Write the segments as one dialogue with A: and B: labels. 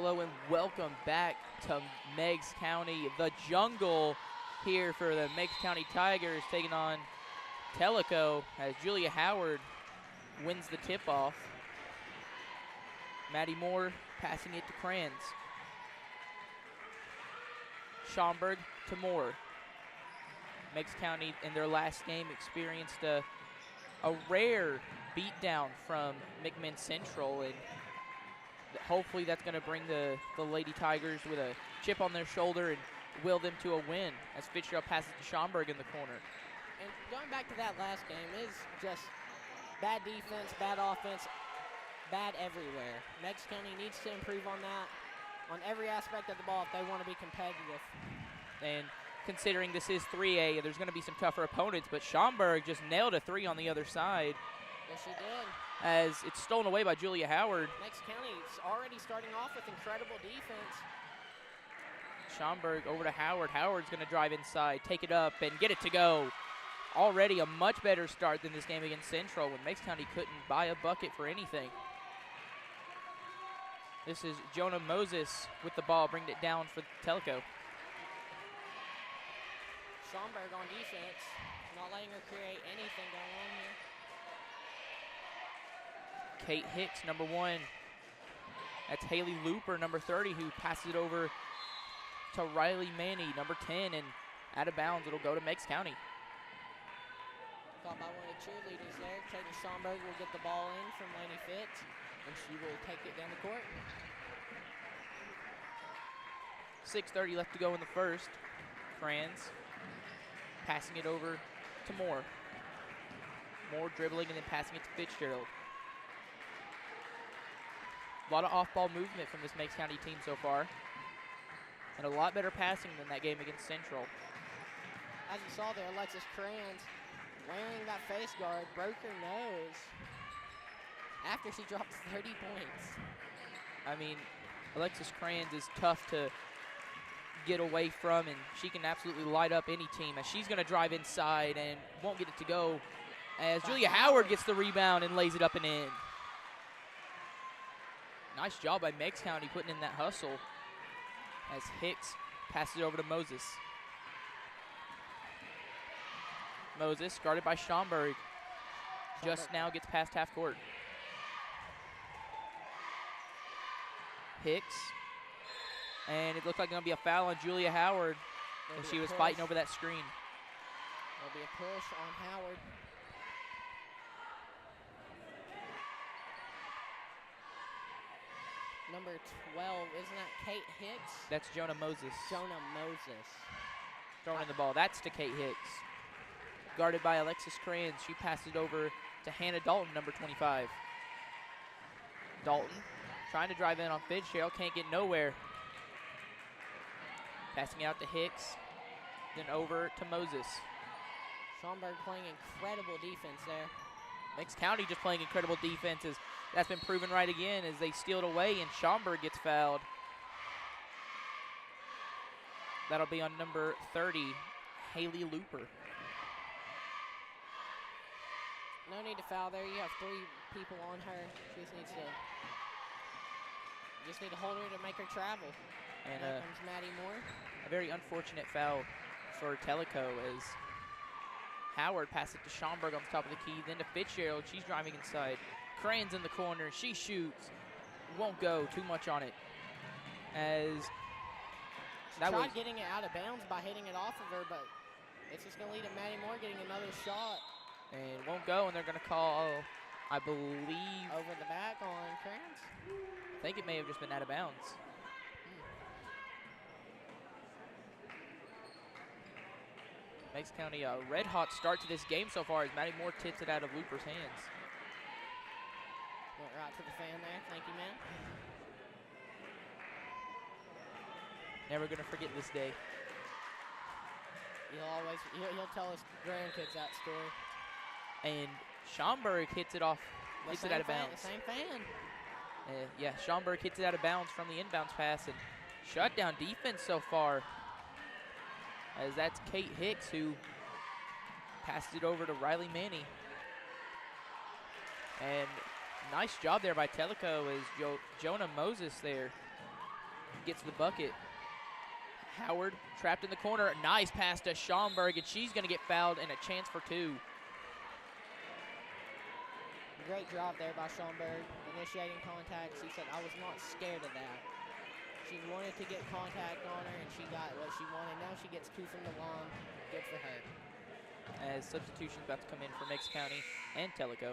A: Hello and welcome back to Meigs County, the jungle here for the Meigs County Tigers taking on Tellico as Julia Howard wins the tip-off. Maddie Moore passing it to Kranz. Schaumburg to Moore. Meigs County in their last game experienced a rare beatdown from McMinn Central, and hopefully that's going to bring the Lady Tigers with a chip on their shoulder and will them to a win as Fitzgerald passes to Schaumburg in the corner.
B: And going back to that last game is just bad defense, bad offense, bad everywhere. Meigs County needs to improve on that, on every aspect of the ball if they want to be competitive.
A: And considering this is 3A, there's going to be some tougher opponents, but Schaumburg just nailed a three on the other side.
B: Yes, she did.
A: As it's stolen away by Julia Howard.
B: Meigs County's already starting off with incredible defense.
A: Schaumburg over to Howard. Howard's going to drive inside, take it up, and get it to go. Already a much better start than this game against Central when Meigs County couldn't buy a bucket for anything. This is Jonah Moses with the ball, bringing it down for Tellico.
B: Schaumburg on defense, not letting her create anything going on here.
A: Kate Hicks, number 1. That's Haley Looper, number 30, who passes it over to Riley Manny, number 10, and out of bounds, it'll go to Meigs County.
B: Caught by one of the cheerleaders there. Katie Schaumburg will get the ball in from Laney Fitz, and she will take it down the court.
A: 6:30 left to go in the first. Kranz passing it over to Moore. Moore dribbling and then passing it to Fitzgerald. A lot of off-ball movement from this Meigs County team so far. And a lot better passing than that game against Central.
B: As you saw there, Alexis Kranz wearing that face guard broke her nose after she dropped 30 points.
A: I mean, Alexis Kranz is tough to get away from, and she can absolutely light up any team as she's going to drive inside and won't get it to go as Julia Howard gets the rebound and lays it up and in. Nice job by Meigs County putting in that hustle as Hicks passes it over to Moses. Moses, guarded by Schaumburg, just now gets past half court. Hicks, and it looked like going to be a foul on Julia Howard as she was fighting over that screen.
B: There'll be a push on Howard. Number 12, isn't that Kate Hicks?
A: That's Jonah Moses.
B: Jonah Moses.
A: Throwing in the ball. That's to Kate Hicks. Guarded by Alexis Kranz. She passed it over to Hannah Dalton, number 25. Dalton trying to drive in on Fitzgerald. Can't get nowhere. Passing out to Hicks. Then over to Moses.
B: Schaumburg playing incredible defense there.
A: Meigs County just playing incredible defenses. That's been proven right again as they steal it away and Schaumburg gets fouled. That'll be on number 30, Haley Looper.
B: No need to foul there. You have 3 people on her. She just need to hold her to make her travel.
A: And
B: there comes Maddie Moore.
A: A very unfortunate foul for Tellico as Howard passes it to Schaumburg on the top of the key, then to Fitzgerald. She's driving inside. Kranz in the corner. She shoots. Won't go too much on it. As
B: that tried getting it out of bounds by hitting it off of her, but it's just going to lead to Maddie Moore getting another shot.
A: And won't go, and they're going to call, I believe,
B: over the back on Kranz.
A: I think it may have just been out of bounds. Meigs County a red-hot start to this game so far as Maddie Moore tips it out of Looper's hands.
B: Went right to the fan there. Thank you, man.
A: Never going to forget this day.
B: He'll tell his grandkids that story.
A: And Schaumburg hits it off, hits it out of bounds.
B: The same fan.
A: Yeah, Schaumburg hits it out of bounds from the inbounds pass, and shutdown defense so far. As that's Kate Hicks who passed it over to Riley Manny. And nice job there by Tellico as Jonah Moses there gets the bucket. Howard trapped in the corner. Nice pass to Schomburg, and she's going to get fouled and a chance for 2.
B: Great drop there by Schomburg, initiating contact. She said, I was not scared of that. She wanted to get contact on her, and she got what she wanted. Now she gets 2 from the line. Good for her.
A: As substitutions about to come in for Meigs County and Tellico.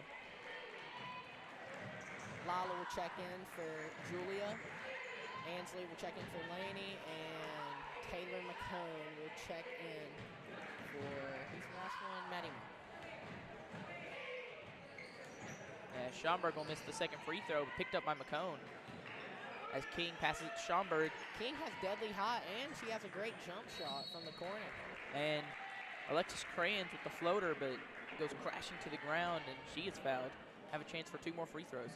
B: Lila will check in for Julia. Ansley will check in for Laney, and Taylor McCone will check in for, who's the last one? Maddie.
A: Yeah, Schomburg will miss the second free throw, picked up by McCone. As King passes it to Schomburg.
B: King has deadly hot, and she has a great jump shot from the corner.
A: And Alexis Crayons with the floater, but goes crashing to the ground, and she is fouled. Have a chance for 2 more free throws.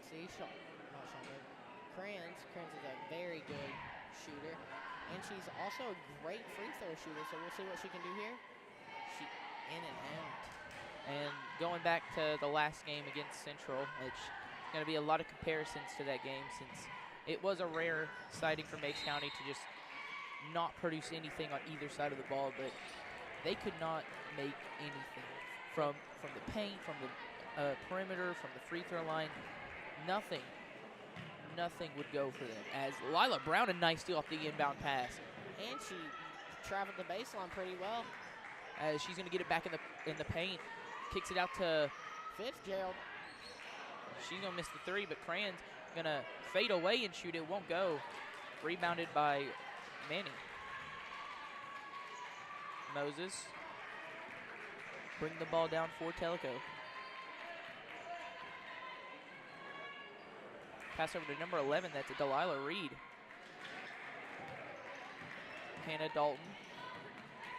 B: See, Crayons is a very good shooter, and she's also a great free throw shooter, so we'll see what she can do here. She in and out.
A: And going back to the last game against Central, it's going to be a lot of comparisons to that game since it was a rare sighting for Meigs County to just not produce anything on either side of the ball, but they could not make anything from the paint, from the perimeter, from the free throw line. Nothing would go for them. As Lila Brown, a nice steal off the inbound pass.
B: And she traveled the baseline pretty well.
A: As she's going to get it back in the paint. Kicks it out to
B: Fitzgerald.
A: She's going to miss the 3, but Cran's going to fade away and shoot. It won't go. Rebounded by Manny. Moses. Bring the ball down for Tellico. Pass over to number 11. That's a Delilah Reed. Hannah Dalton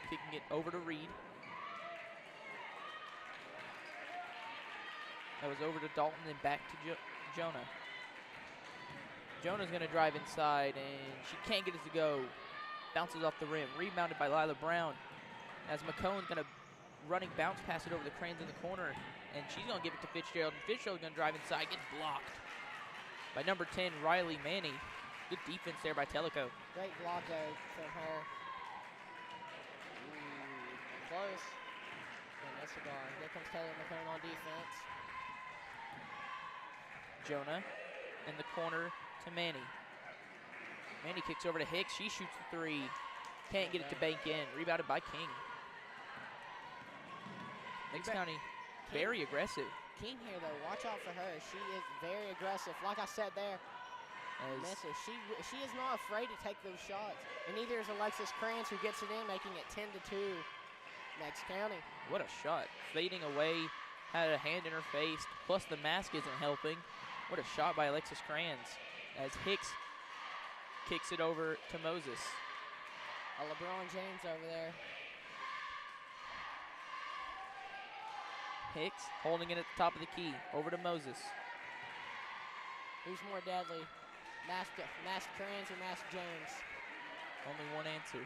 A: kicking it over to Reed. That was over to Dalton and back to Jonah. Jonah's going to drive inside, and she can't get it to go. Bounces off the rim. Rebounded by Lila Brown. As McCone's going to running bounce pass it over the Cranes in the corner, and she's going to give it to Fitzgerald, and Fitzgerald's going to drive inside, gets blocked by number 10, Riley Manny. Good defense there by Tellico.
B: Great block there from her. Close. And that's a guard. Here comes Taylor McCone on defense.
A: Jonah in the corner to Manny. Manny kicks over to Hicks. She shoots the 3. Can't get it to bank in. Rebounded by King. Meigs County very aggressive.
B: King here, though, watch out for her. She is very aggressive. Like I said there, misses. She is not afraid to take those shots. And neither is Alexis Crans, who gets it in, making it 10-2. Meigs County.
A: What a shot. Fading away, had a hand in her face, plus the mask isn't helping. What a shot by Alexis Crans as Hicks kicks it over to Moses.
B: A LeBron James over there.
A: Hicks holding it at the top of the key. Over to Moses.
B: Who's more deadly? Mask Crans or Mask James?
A: Only one answer.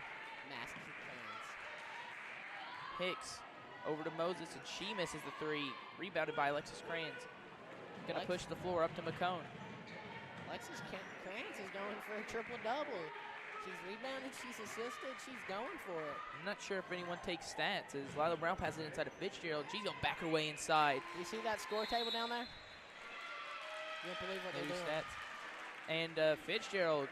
B: Mask Crans.
A: Hicks over to Moses, and she misses the 3. Rebounded by Alexis Crans. Gonna push the floor up to McCone.
B: Alexis Crans is going for a triple-double. She's rebounded, she's assisted, she's going for it.
A: I'm not sure if anyone takes stats as Lila Brown passes it inside of Fitzgerald. She's going to back her way inside.
B: You see that score table down there? You don't believe what they're doing.
A: Stats. And Fitzgerald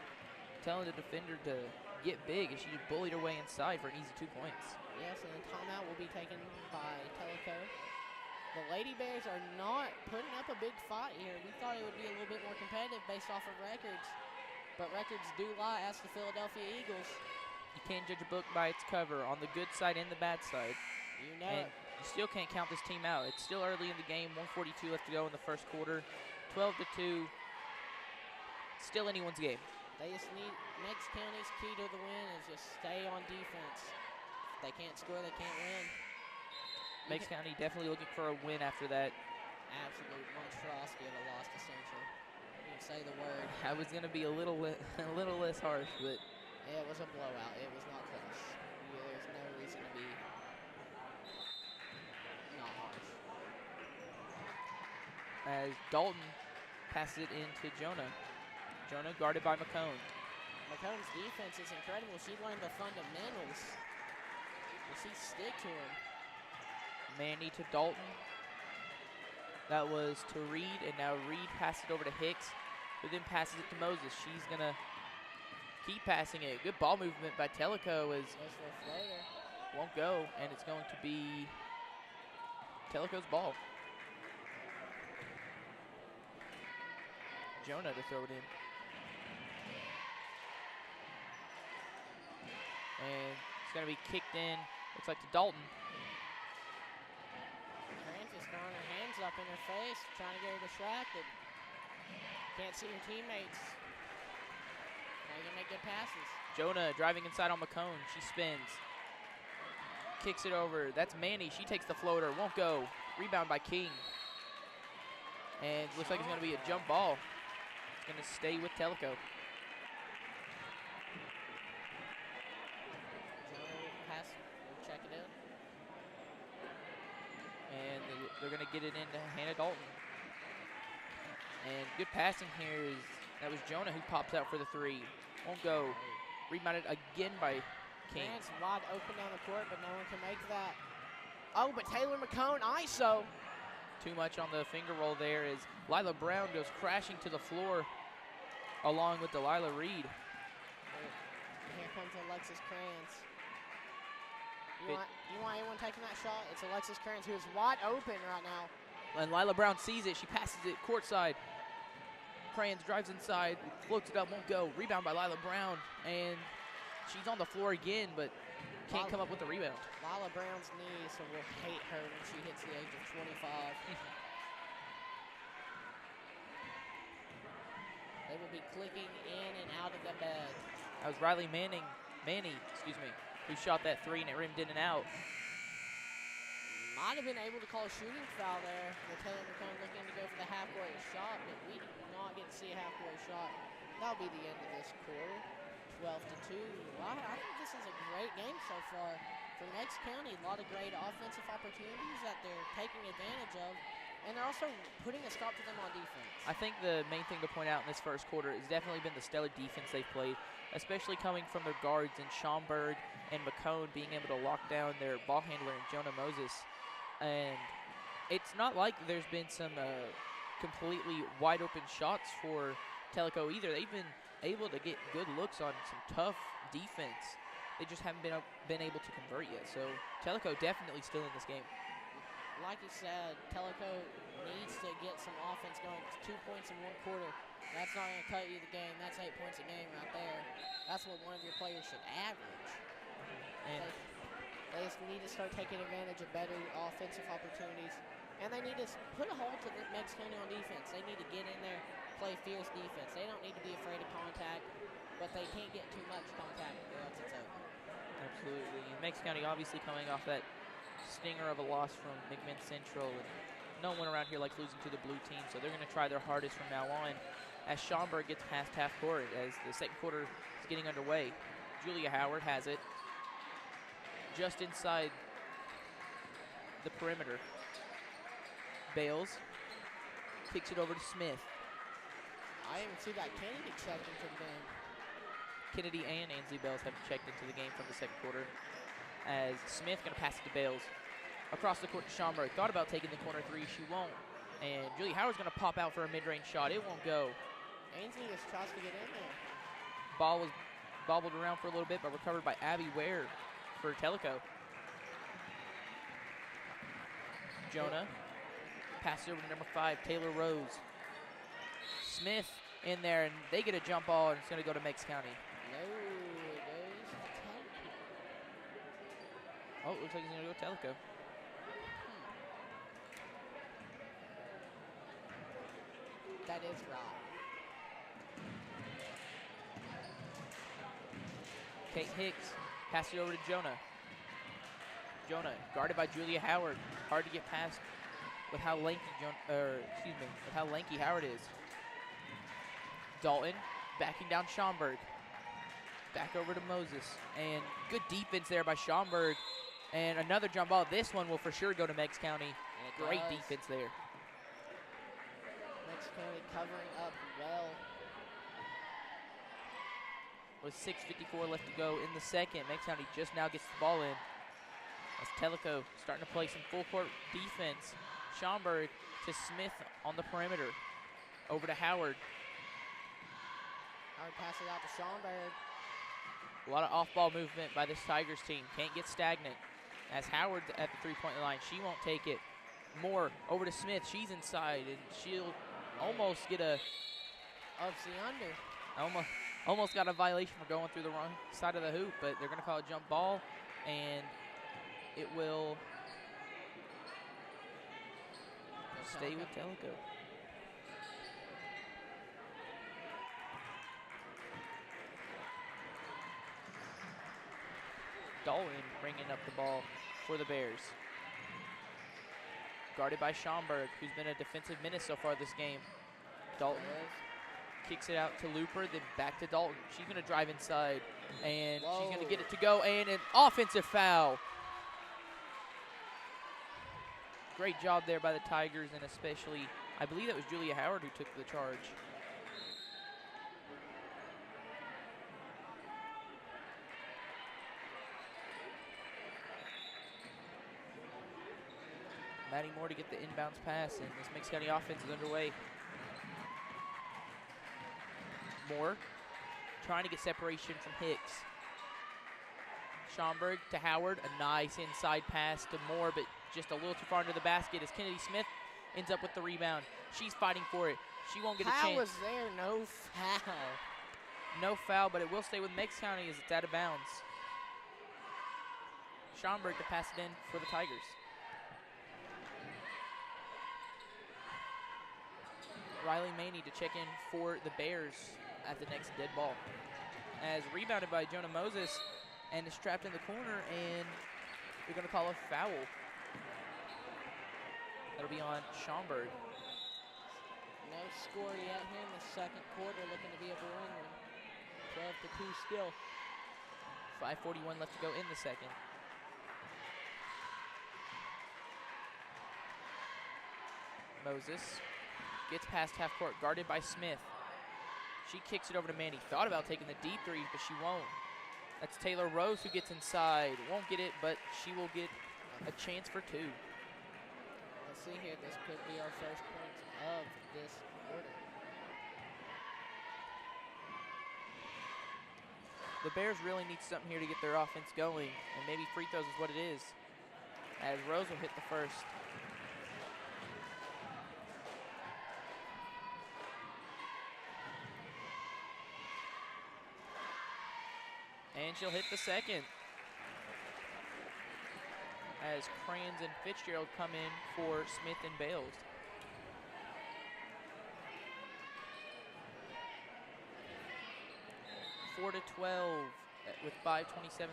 A: telling the defender to get big as she just bullied her way inside for an easy 2 points.
B: Yes, and the timeout will be taken by Tellico. The Lady Bears are not putting up a big fight here. We thought it would be a little bit more competitive based off of records. But records do lie as the Philadelphia Eagles.
A: You can't judge a book by its cover, on the good side and the bad side.
B: You know
A: and you still can't count this team out. It's still early in the game, 1:42 left to go in the first quarter. 12-2, still anyone's game.
B: They just need, Meigs County's key to the win is just stay on defense. If they can't score, they can't win.
A: Meigs County definitely looking for a win after that.
B: Absolute monstrosity of a loss to Central. Say the word.
A: I was going to be a little less harsh, but
B: it was a blowout. It was not close. There's no reason to be not harsh.
A: As Dalton passes it into Jonah. Jonah guarded by McCone.
B: McCone's defense is incredible. She learned the fundamentals. She stick to him.
A: Manny to Dalton. That was to Reed, and now Reed passes it over to Hicks, who then passes it to Moses. She's going to keep passing it. Good ball movement by Tellico as won't go, and it's going to be Tellico's ball. Jonah to throw it in. And it's going to be kicked in, looks like to Dalton.
B: Francis throwing her hands up in her face, trying to get her distracted. Can't see her teammates. Now you can make good passes.
A: Jonah driving inside on McCone. She spins. Kicks it over. That's Manny. She takes the floater. Won't go. Rebound by King. And looks like it's going to be a jump ball. It's going to stay with Tellico.
B: Pass. We'll check it out.
A: And they're going to get it into Hannah Dalton. And good passing here is, that was Jonah who pops out for the three. Won't go. Rebounded again by King.
B: It's wide open down the court, but no one can make that. Oh, but Taylor McCone, ISO.
A: Too much on the finger roll there as Lila Brown goes crashing to the floor along with Delilah Reed.
B: Here comes Alexis Kranz. You want anyone taking that shot? It's Alexis Kranz, who is wide open right now.
A: And Lila Brown sees it. She passes it courtside. Kranz drives inside, floats it up, won't go. Rebound by Lila Brown, and she's on the floor again, but can't come up with the rebound.
B: Lila Brown's knees will hate her when she hits the age of 25. They will be clicking in and out of the bed.
A: That was Riley Manny, who shot that three and it rimmed in and out.
B: Might have been able to call a shooting foul there with Taylor McCone looking to go for the half-court shot, but we do not get to see a half-court shot. That'll be the end of this quarter, 12-2. Wow, I think this is a great game so far. For Meigs County, a lot of great offensive opportunities that they're taking advantage of, and they're also putting a stop to them on defense.
A: I think the main thing to point out in this first quarter has definitely been the stellar defense they've played, especially coming from their guards in Schaumburg and McCone being able to lock down their ball handler in Jonah Moses. And it's not like there's been some completely wide open shots for Tellico either. They've been able to get good looks on some tough defense. They just haven't been able to convert yet. So Tellico definitely still in this game.
B: Like you said, Tellico needs to get some offense going. It's 2 points in one quarter. That's not going to cut you the game. That's 8 points a game right there. That's what one of your players should average.
A: And
B: they just need to start taking advantage of better offensive opportunities. And they need to put a hold to the Meigs County on defense. They need to get in there, play fierce defense. They don't need to be afraid of contact, but they can't get too much contact or else it's over.
A: Absolutely. And Meigs County obviously coming off that stinger of a loss from McMinn Central. And no one around here likes losing to the blue team, so they're going to try their hardest from now on as Schaumburg gets past half court as the second quarter is getting underway. Julia Howard has it just inside the perimeter. Bales kicks it over to Smith.
B: I even see that Kennedy checked into the game.
A: Kennedy and Ainsley Bales have checked into the game from the second quarter. As Smith going to pass it to Bales. Across the court to Schaumburg. Thought about taking the corner three. She won't. And Julia Howard's going to pop out for a mid-range shot. It won't go.
B: Ainsley just tries to get in there.
A: Ball was bobbled around for a little bit, but recovered by Abby Ware for Tellico. Jonah passes over to number 5, Taylor Rose. Smith in there, and they get a jump ball, and it's going to go to Meigs County.
B: No, it goes to Tellico.
A: Oh, it looks like he's going to go Tellico.
B: That is right.
A: Kate Hicks passes it over to Jonah. Jonah guarded by Julia Howard. Hard to get past with how lanky with how lanky Howard is. Dalton backing down Schaumburg. Back over to Moses. And good defense there by Schaumburg. And another jump ball. This one will for sure go to Meigs County. Great defense there.
B: Meigs County covering up well.
A: with 6:54 left to go in the second. Meigs County just now gets the ball in. As Tellico starting to play some full court defense. Schaumburg to Smith on the perimeter. Over to Howard.
B: Howard passes out to Schaumburg.
A: A lot of off-ball movement by this Tigers team. Can't get stagnant. As Howard at the three-point line, she won't take it. Moore over to Smith. She's inside, and she'll almost get a
B: Ups the under.
A: almost got a violation for going through the wrong side of the hoop, but they're going to call a jump ball, and it will stay with Tellico. Dalton bringing up the ball for the Bears. Guarded by Schaumburg, who's been a defensive menace so far this game. Dalton kicks it out to Looper, then back to Dalton. She's going to drive inside, and she's going to get it to go, and an offensive foul. Great job there by the Tigers, and especially, I believe that was Julia Howard who took the charge. Maddie Moore to get the inbounds pass, and this Meigs County offense is underway. Moore trying to get separation from Hicks. Schaumburg to Howard, a nice inside pass to Moore, but just a little too far into the basket as Kennedy Smith ends up with the rebound. She's fighting for it. She won't get a chance.
B: How was there no foul?
A: No foul, but it will stay with Meigs County as it's out of bounds. Schaumburg to pass it in for the Tigers. Riley Maney to check in for the Bears at the next dead ball. As rebounded by Jonah Moses and is trapped in the corner, and they're going to call a foul. That'll be on Schaumburg.
B: No score yet here in the second quarter, looking to be a boring one. 12-2 still.
A: 5:41 left to go in the second. Moses gets past half court, guarded by Smith. She kicks it over to Manny. Thought about taking the deep three, but she won't. That's Taylor Rose who gets inside. Won't get it, but she will get a chance for two.
B: Let's see here. This could be our first points of this quarter.
A: The Bears really need something here to get their offense going, and maybe free throws is what it is. As Rose will hit the first. And she'll hit the second. As Crayons and Fitzgerald come in for Smith and Bales. Four to 12 with 5:27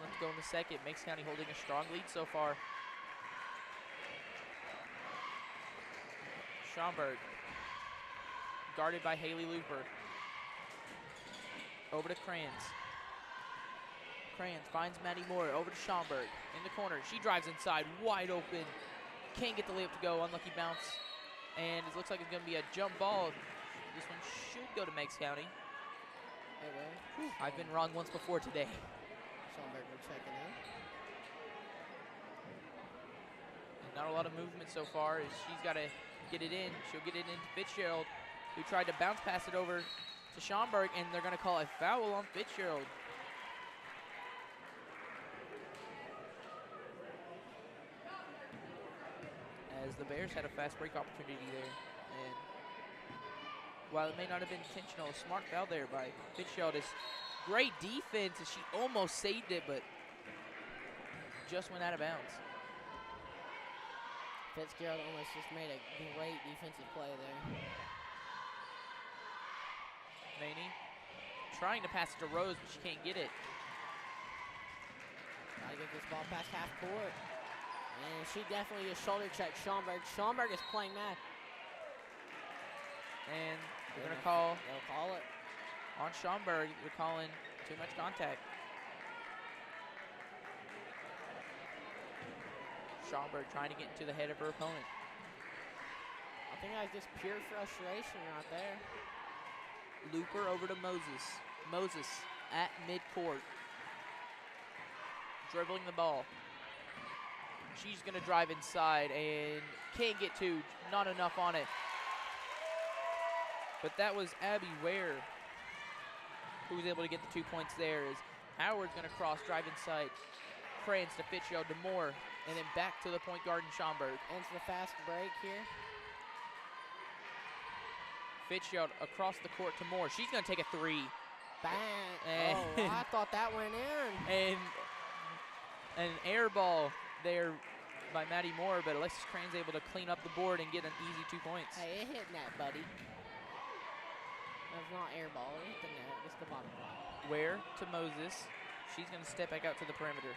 A: left to go in the second. Meigs County holding a strong lead so far. Schaumburg, guarded by Haley Looper. Over to Crayons. Crayons finds Maddie Moore, over to Schaumburg in the corner. She drives inside, wide open. Can't get the layup to go, unlucky bounce. And it looks like it's going to be a jump ball. This one should go to Meigs County.
B: Hey, well,
A: I've been wrong once before today.
B: Schaumburg will check it in.
A: And not a lot of movement so far as she's got to get it in. She'll get it into Fitzgerald, who tried to bounce pass it over to Schaumburg, and they're going to call a foul on Fitzgerald. As the Bears had a fast break opportunity there. And while it may not have been intentional, a smart foul there by Fitzgerald. Is great defense as she almost saved it, but just went out of bounds.
B: Fitzgerald almost just made a great defensive play there.
A: Maney trying to pass it to Rose, but she can't get it.
B: Gotta get this ball past half court. And she definitely just shoulder checked Schaumburg. Schaumburg is playing mad.
A: And they're going to call.
B: They'll call it.
A: On Schaumburg, they're calling too much contact. Schaumburg trying to get into the head of her opponent.
B: I think that was just pure frustration right there.
A: Looper over to Moses. Moses at midcourt. Dribbling the ball. She's going to drive inside and can't get to. Not enough on it. But that was Abby Ware who was able to get the 2 points there. As Howard's going to cross, drive inside. Crayons to Fitzgerald to Moore, and then back to the point guard in Schaumburg.
B: Ends the fast break here.
A: Fitzgerald across the court to Moore. She's going to take a three.
B: Bang. Oh, I thought that went in.
A: And an air ball there by Maddie Moore, but Alexis Crane's able to clean up the board and get an easy 2 points.
B: Hey, it hit net, buddy. That's not air ball. It hit the net. It's the bottom line.
A: Ware to Moses. She's going to step back out to the perimeter.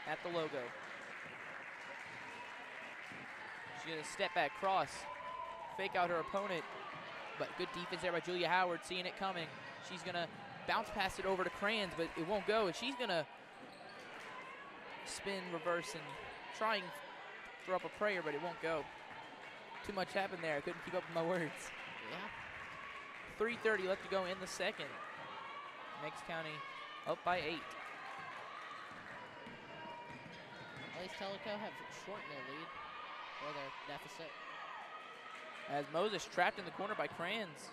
A: At the logo. She's going to step back, cross, fake out her opponent. But good defense there by Julia Howard, seeing it coming. She's going to bounce past it over to Crayons, but it won't go. And she's going to spin, reverse, and try and throw up a prayer, but it won't go. Too much happened there. I couldn't keep up with my words.
B: Yeah.
A: 3:30 left to go in the second. Meigs County up by 8.
B: At least Tellico have shortened their lead, or their deficit.
A: As Moses trapped in the corner by Crayons.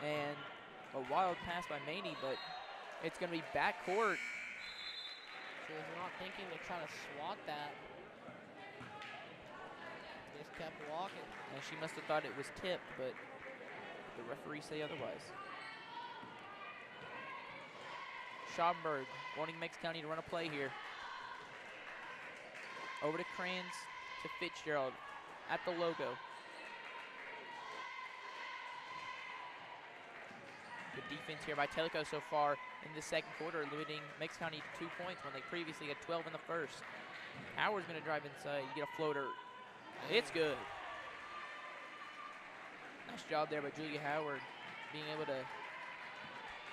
A: And a wild pass by Maney, but it's going to be backcourt.
B: She was not thinking to try to swat that. Just kept walking.
A: And she must have thought it was tipped, but the referees say otherwise. Schaumburg wanting Meigs County to run a play here. Over to Crayons to Fitzgerald at the logo. Good defense here by Tellico so far in the second quarter, limiting Meigs County to 2 points when they previously had 12 in the first. Howard's going to drive inside, get a floater. It's good. Nice job there by Julia Howard, being able to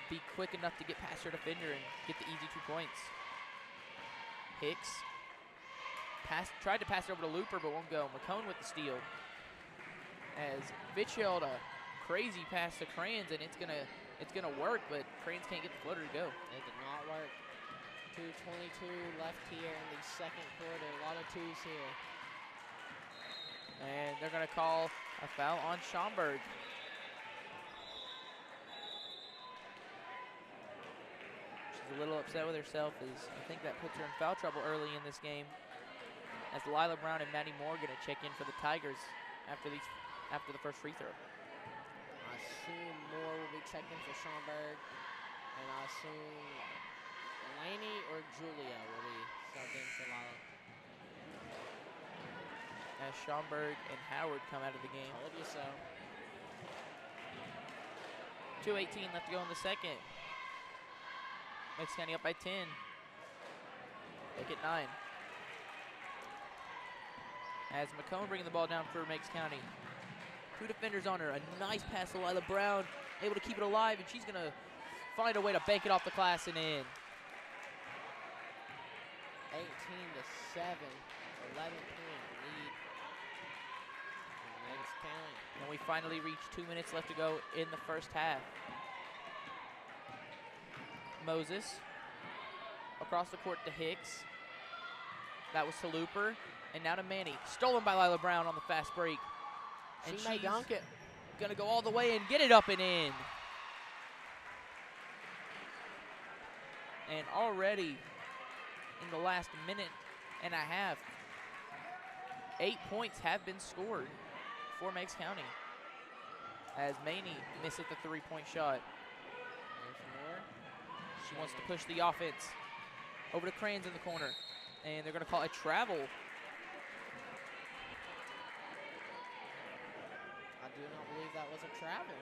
A: be quick enough to get past her defender and get the easy 2 points. Hicks tried to pass it over to Looper, but won't go. McCone with the steal. As Fitzgerald, a crazy pass to Crayons, and it's gonna work, but Crayons can't get the floater to go.
B: It did not work. 2:22 left here in the second quarter. A lot of twos here.
A: And they're going to call a foul on Schaumburg. She's a little upset with herself, as I think that puts her in foul trouble early in this game. As Lila Brown and Maddie Moore going to check in for the Tigers after the first free throw.
B: I assume Moore will be checking for Schaumburg, and I assume Laney or Julia will be subbed in for Lila.
A: As Schaumburg and Howard come out of the game.
B: Told you so.
A: 2:18 left to go in the second. Meigs County up by 10. Make it 9. As McCone bringing the ball down for Meigs County. 2 defenders on her. A nice pass to Lila Brown. Able to keep it alive, and she's going to find a way to bank it off the glass and in.
B: 18-7. 11-point lead. Meigs County.
A: And we finally reach 2 minutes left to go in the first half. Moses across the court to Hicks. That was to Looper. And now to Manny. Stolen by Lila Brown on the fast break. And
B: she may dunk it.
A: Going to go all the way and get it up and in. And already in the last minute and a half, 8 points have been scored for Meigs County. As Maney misses the 3-point shot.
B: There's more.
A: She wants to push the offense. Over to Crayons in the corner. And they're going to call a travel.
B: I do not believe that was a travel.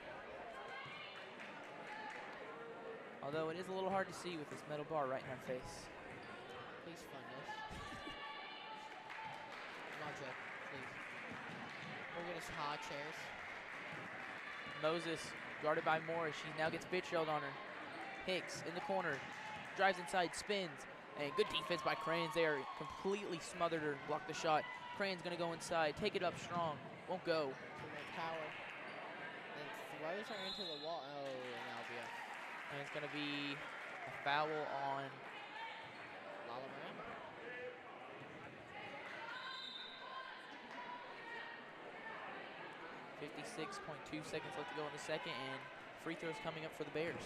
A: Although it is a little hard to see with this metal bar right in our face.
B: Please fund us. Not joking, please. We'll get us high chairs.
A: Moses guarded by Morris. She now gets Fitzgerald on her. Hicks in the corner. Drives inside, spins. And good defense by Crayons there. Completely smothered her, blocked the shot. Crayons going to go inside, take it up strong. Won't go.
B: Too much power. And throws her into the wall. Oh, and that'll be a
A: And it's going to be a foul on
B: Lala Brown.
A: 56.2 seconds left to go in the second, and free throws coming up for the Bears.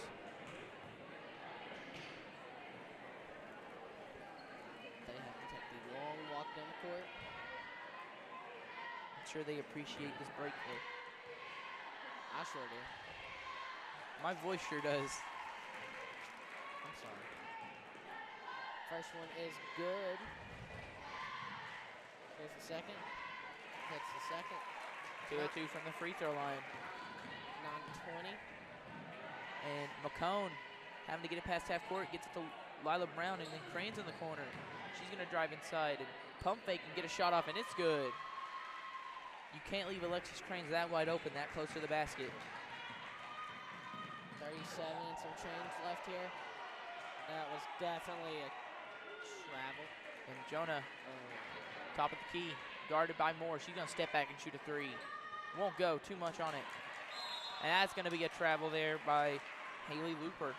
B: They have to take the long walk down the court.
A: I'm sure they appreciate this break though.
B: I sure do.
A: My voice sure does.
B: I'm sorry. First one is good. Here's the second. Hits the second.
A: 2 of 2 from the free throw line.
B: 9-20.
A: And McCone having to get it past half court, gets it to Lila Brown, and then Crane's in the corner. She's going to drive inside and pump fake and get a shot off, and it's good. You can't leave Alexis Cranes that wide open, that close to the basket.
B: 37 and some change left here. That was definitely a travel.
A: And Jonah, top of the key, guarded by Moore. She's going to step back and shoot a three. Won't go, too much on it. And that's going to be a travel there by Haley Looper.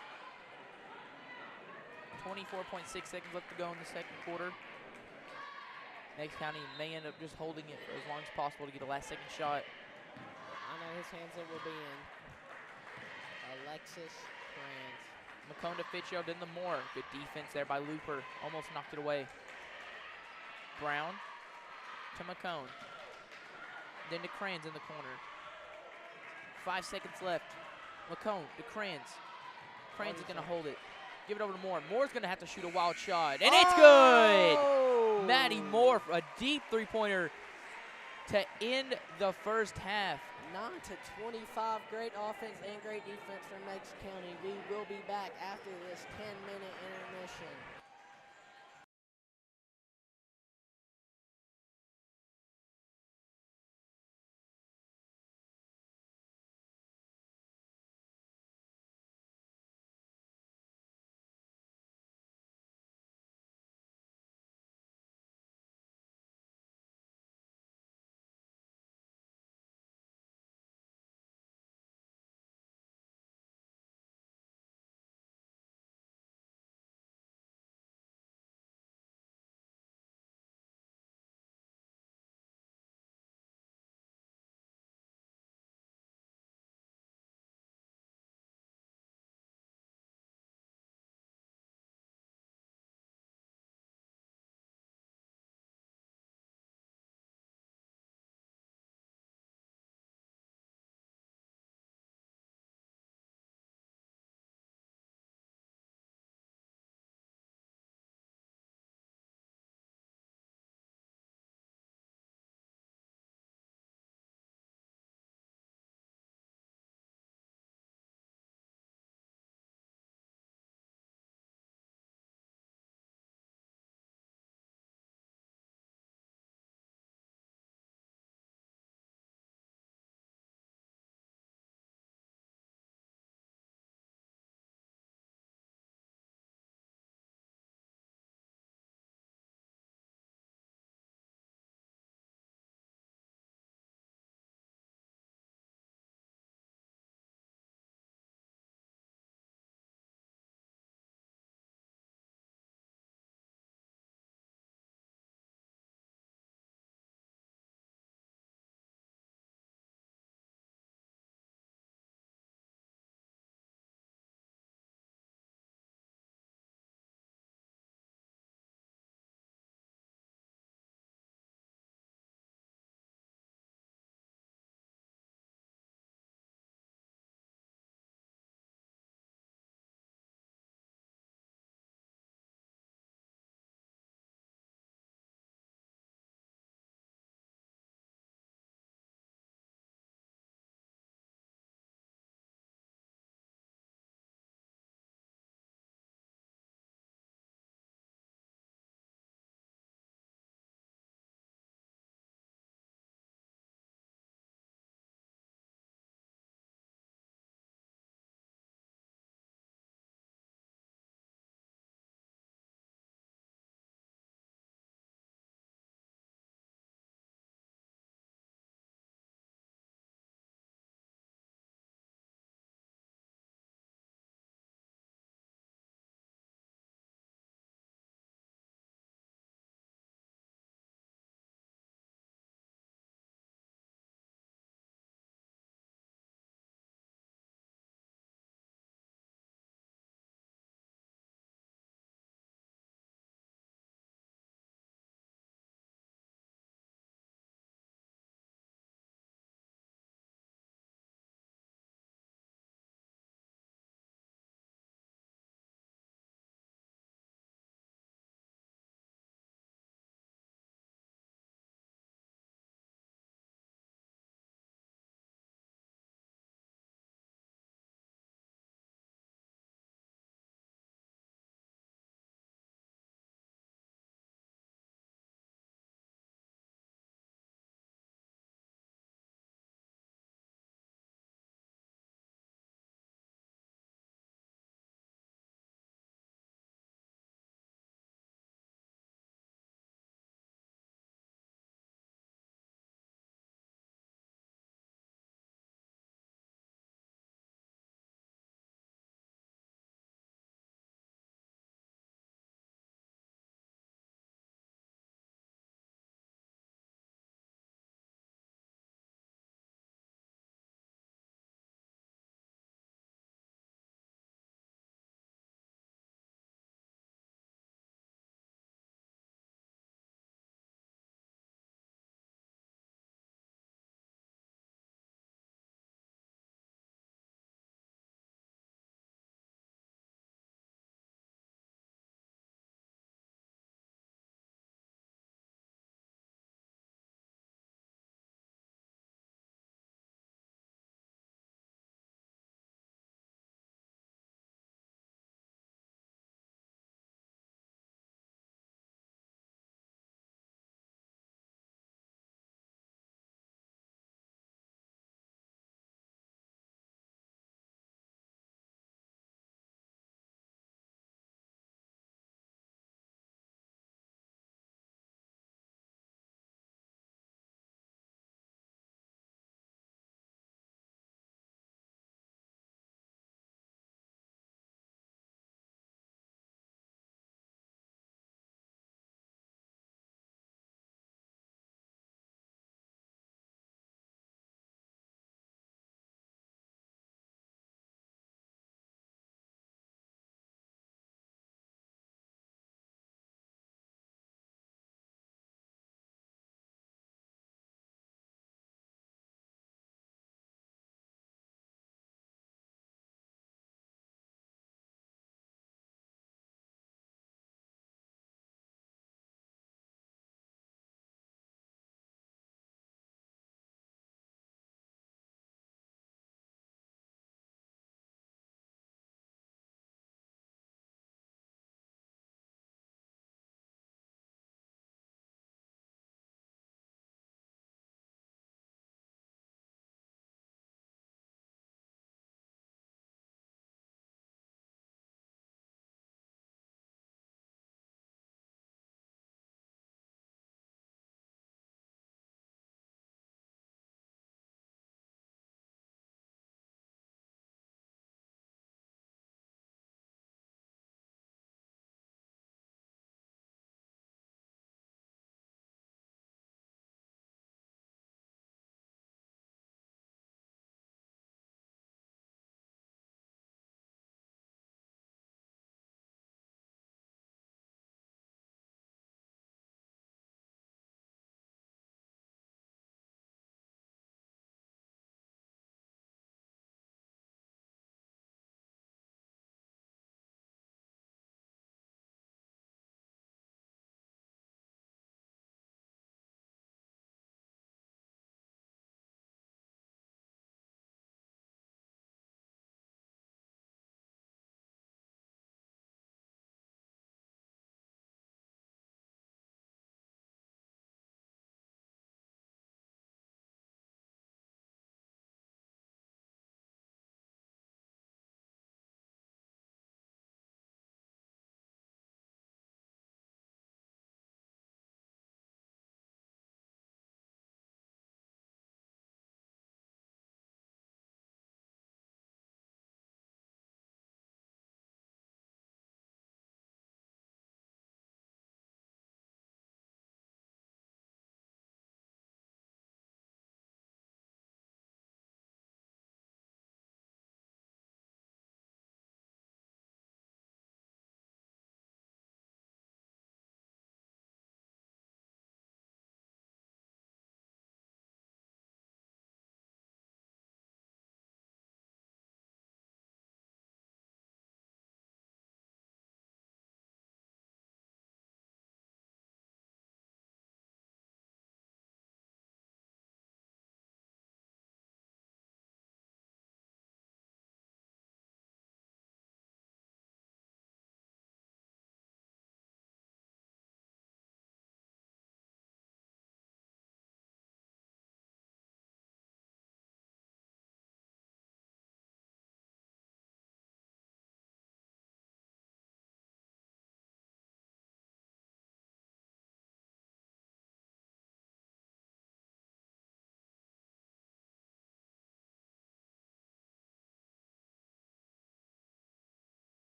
A: 24.6 seconds left to go in the second quarter. Meigs County may end up just holding it for as long as possible to get a last-second shot.
B: I know his hands it will be in. Alexis Cranes.
A: McCone to Fitzgerald in the Moore. Good defense there by Looper. Almost knocked it away. Brown to McCone. Then to Cranes in the corner. 5 seconds left. McCone to Cranes. Cranes is going to hold it. Give it over to Moore. Moore's going to have to shoot a wild shot. And it's good! Maddie Moore, a deep three-pointer to end the first half.
B: 9-25. Great offense and great defense from Meigs County. We will be back after this 10-minute intermission.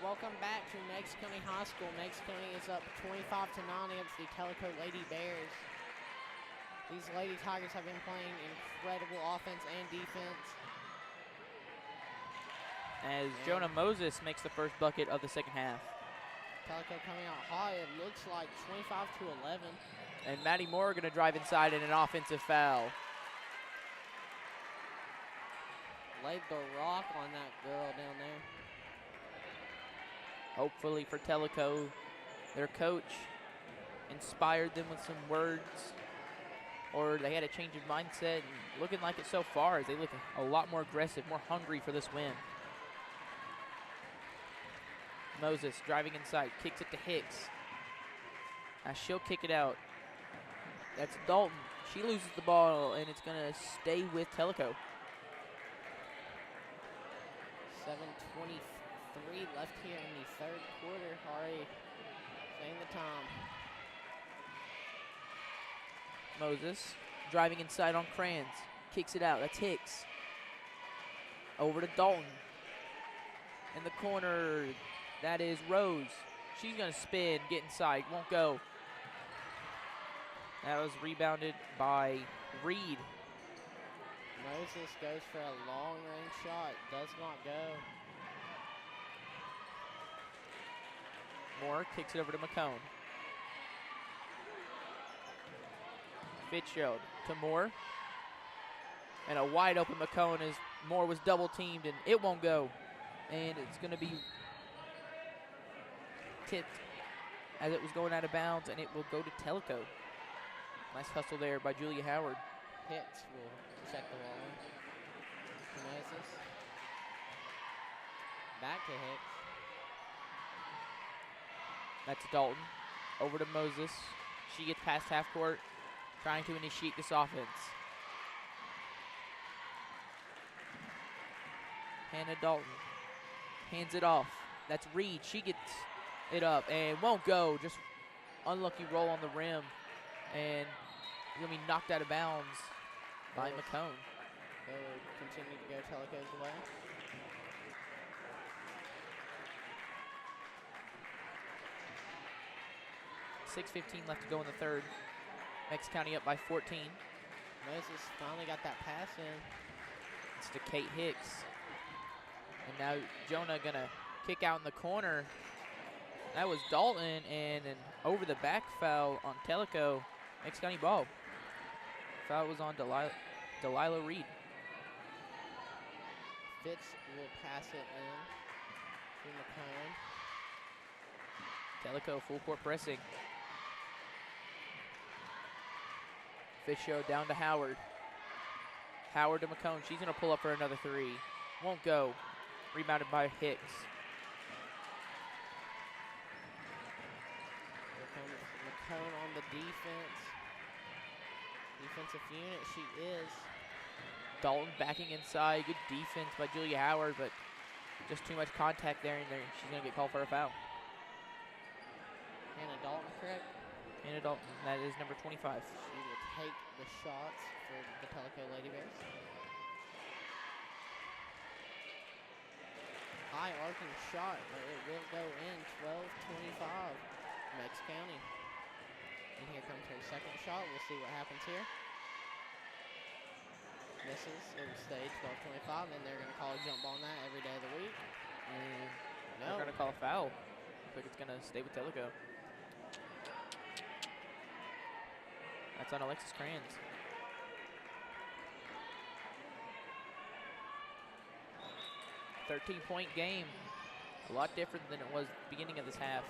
B: welcome back to Meigs County High School. Meigs County is up 25-9 against the Tellico Lady Bears. These Lady Tigers have been playing incredible offense and defense.
A: As Jonah Moses makes the first bucket of the second half.
B: Tellico coming out high, it looks like 25-11.
A: And Maddie Moore going to drive inside in an offensive foul.
B: Laid the rock on that girl down there.
A: Hopefully for Tellico, their coach inspired them with some words, or they had a change of mindset, and looking like it so far as they look a lot more aggressive, more hungry for this win. Moses driving inside, kicks it to Hicks. Now she'll kick it out. That's Dalton. She loses the ball, and it's going to stay with Tellico.
B: 7:23 left here in the third quarter. Already saying the time.
A: Moses driving inside on Kranz. Kicks it out. That's Hicks. Over to Dalton. In the corner, that is Rose. She's going to spin, get inside, won't go. That was rebounded by Reed.
B: Moses goes for a long-range shot, does not go.
A: Moore kicks it over to McCone. Fitzgerald to Moore. And a wide open McCone as Moore was double teamed, and it won't go. And it's going to be tipped as it was going out of bounds, and it will go to Tellico. Nice hustle there by Julia Howard.
B: Hicks will check the ball in. To Moses. Back to Hicks.
A: That's Dalton. Over to Moses. She gets past half court, trying to initiate this offense. Hannah Dalton hands it off. That's Reed. She gets it up and won't go. Just unlucky roll on the rim, and going to be knocked out of bounds by McCone.
B: They'll continue to go Tellico's way.
A: .6:15 left to go in the third. Meigs County up by 14.
B: Moses finally got that pass in.
A: It's to Kate Hicks. And now Jonah gonna kick out in the corner. That was Dalton, and an over the back foul on Tellico. Meigs County ball. Foul was on Delilah Reed.
B: Fitz will pass it in to McCone.
A: Tellico full court pressing. Fisher down to Howard. Howard to McCone. She's going to pull up for another three. Won't go. Rebounded by Hicks.
B: McCone on the defense. Defensive unit, she is.
A: Dalton backing inside. Good defense by Julia Howard, but just too much contact there, and she's going to get called for a foul.
B: Hannah Dalton, correct?
A: Hannah Dalton, that is number 25.
B: She will take the shots for the Tellico Lady Bears. High arcing shot, but it will go in. 12-25, Meigs County. And here comes her second shot. We'll see what happens here. Misses. It will stay 12-25, and they're going to call a jump ball on that every day of the week.
A: And
B: No.
A: they're going to call a foul. Looks like it's going to stay with Tellico. That's on Alexis Kranz. .13-point game. A lot different than it was beginning of this half.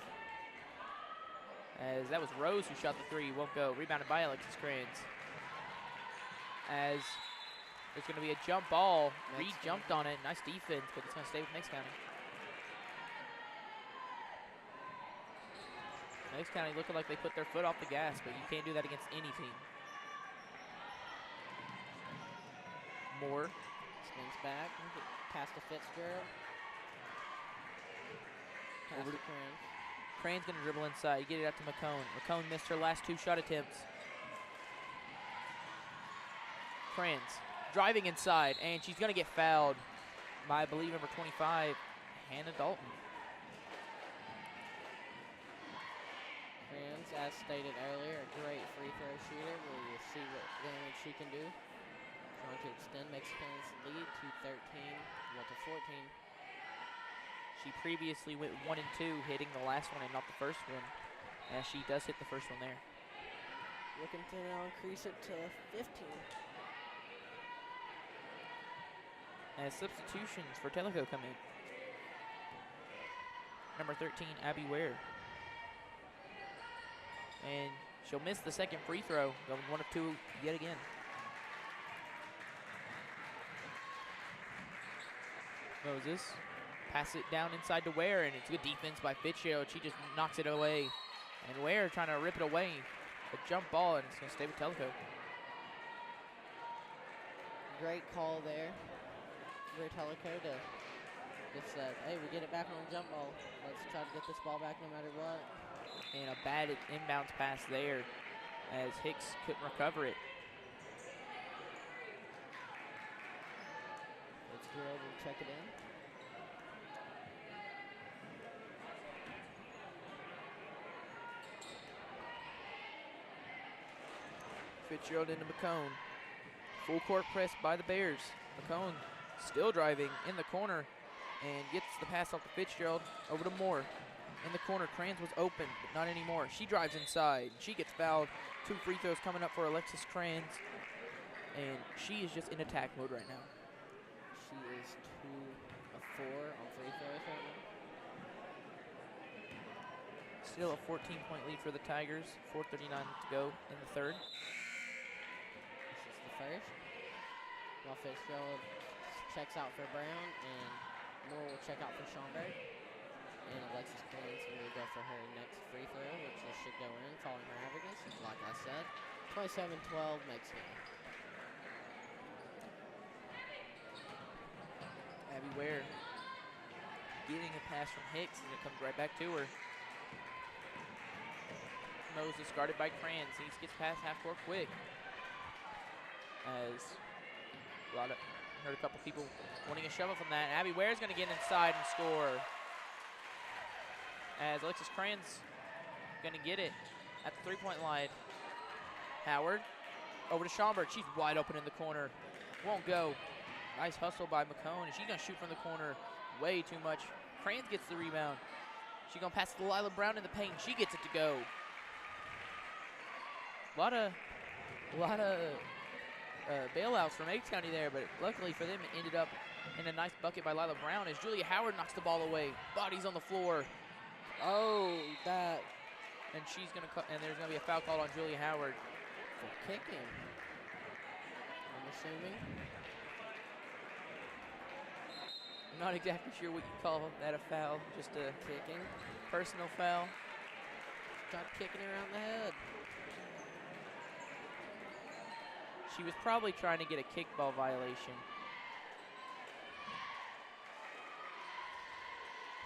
A: As that was Rose who shot the three. Won't go. Rebounded by Alexis Kranz. As there's going to be a jump ball. Reed jumped on it. Nice defense, but it's going to stay with Meigs County. Meigs County looking like they put their foot off the gas, but you can't do that against any team. Moore
B: Spins back. Pass to Fitzgerald. Pass
A: Over
B: to
A: to-
B: Kranz.
A: Crane's going to dribble inside, get it out to McCone. McCone missed her last two shot attempts. Kranz driving inside, and she's going to get fouled by, I believe, number 25, Hannah Dalton.
B: Meigs, as stated earlier, a great free throw shooter. We'll see what damage she can do. Trying to extend Meigs County's lead to 13, well, to 14.
A: She previously went 1 and 2, hitting the last one and not the first one, as she does hit the first one there.
B: Looking to now increase it to 15.
A: As substitutions for Tellico come in. Number 13, Abby Ware. And she'll miss the second free throw, going 1 of 2 yet again. Moses pass it down inside to Ware, and it's good defense by Fitzgerald. She just knocks it away. And Ware trying to rip it away. A jump ball, and it's going to stay with Tellico.
B: Great call there for Tellico to just said, hey, we get it back on the jump ball. Let's try to get this ball back no matter what.
A: And a bad inbounds pass there as Hicks couldn't recover it.
B: Fitzgerald will check it in.
A: Fitzgerald into McCone. Full court press by the Bears. McCone still driving in the corner and gets the pass off to Fitzgerald over to Moore. In the corner, Kranz was open, but not anymore. She drives inside. She gets fouled. 2 free throws coming up for Alexis Kranz. And she is just in attack mode right now.
B: She is 2 of 4 on free throws right now.
A: Still a 14-point lead for the Tigers. 4:39 to go in the third.
B: This is the first. While Fitzgerald checks out for Brown, and Moore will check out for Schomburg. And Alexis Kranz will go for her next free throw, which should go in, following her averages. Like I said, 27-12 makes it.
A: Abby Ware getting a pass from Hicks, and it comes right back to her. Moses guarded by Kranz. He gets past half court quick. As heard a couple people wanting a shovel from that. Abby Ware's going to get inside and score. As Alexis Kranz going to get it at the three-point line. Howard over to Schomburg. She's wide open in the corner. Won't go. Nice hustle by McCone, and she's going to shoot from the corner way too much. Kranz gets the rebound. She's going to pass it to Lila Brown in the paint. She gets it to go. A lot of bailouts from Meigs County there, but luckily for them, it ended up in a nice bucket by Lila Brown as Julia Howard knocks the ball away. Bodies on the floor.
B: Oh, that.
A: And there's gonna be a foul call on Julia Howard
B: for kicking, I'm assuming.
A: I'm not exactly sure what you call that a foul. Just a
B: kicking.
A: Personal foul.
B: Tried kicking her around the head.
A: She was probably trying to get a kickball violation.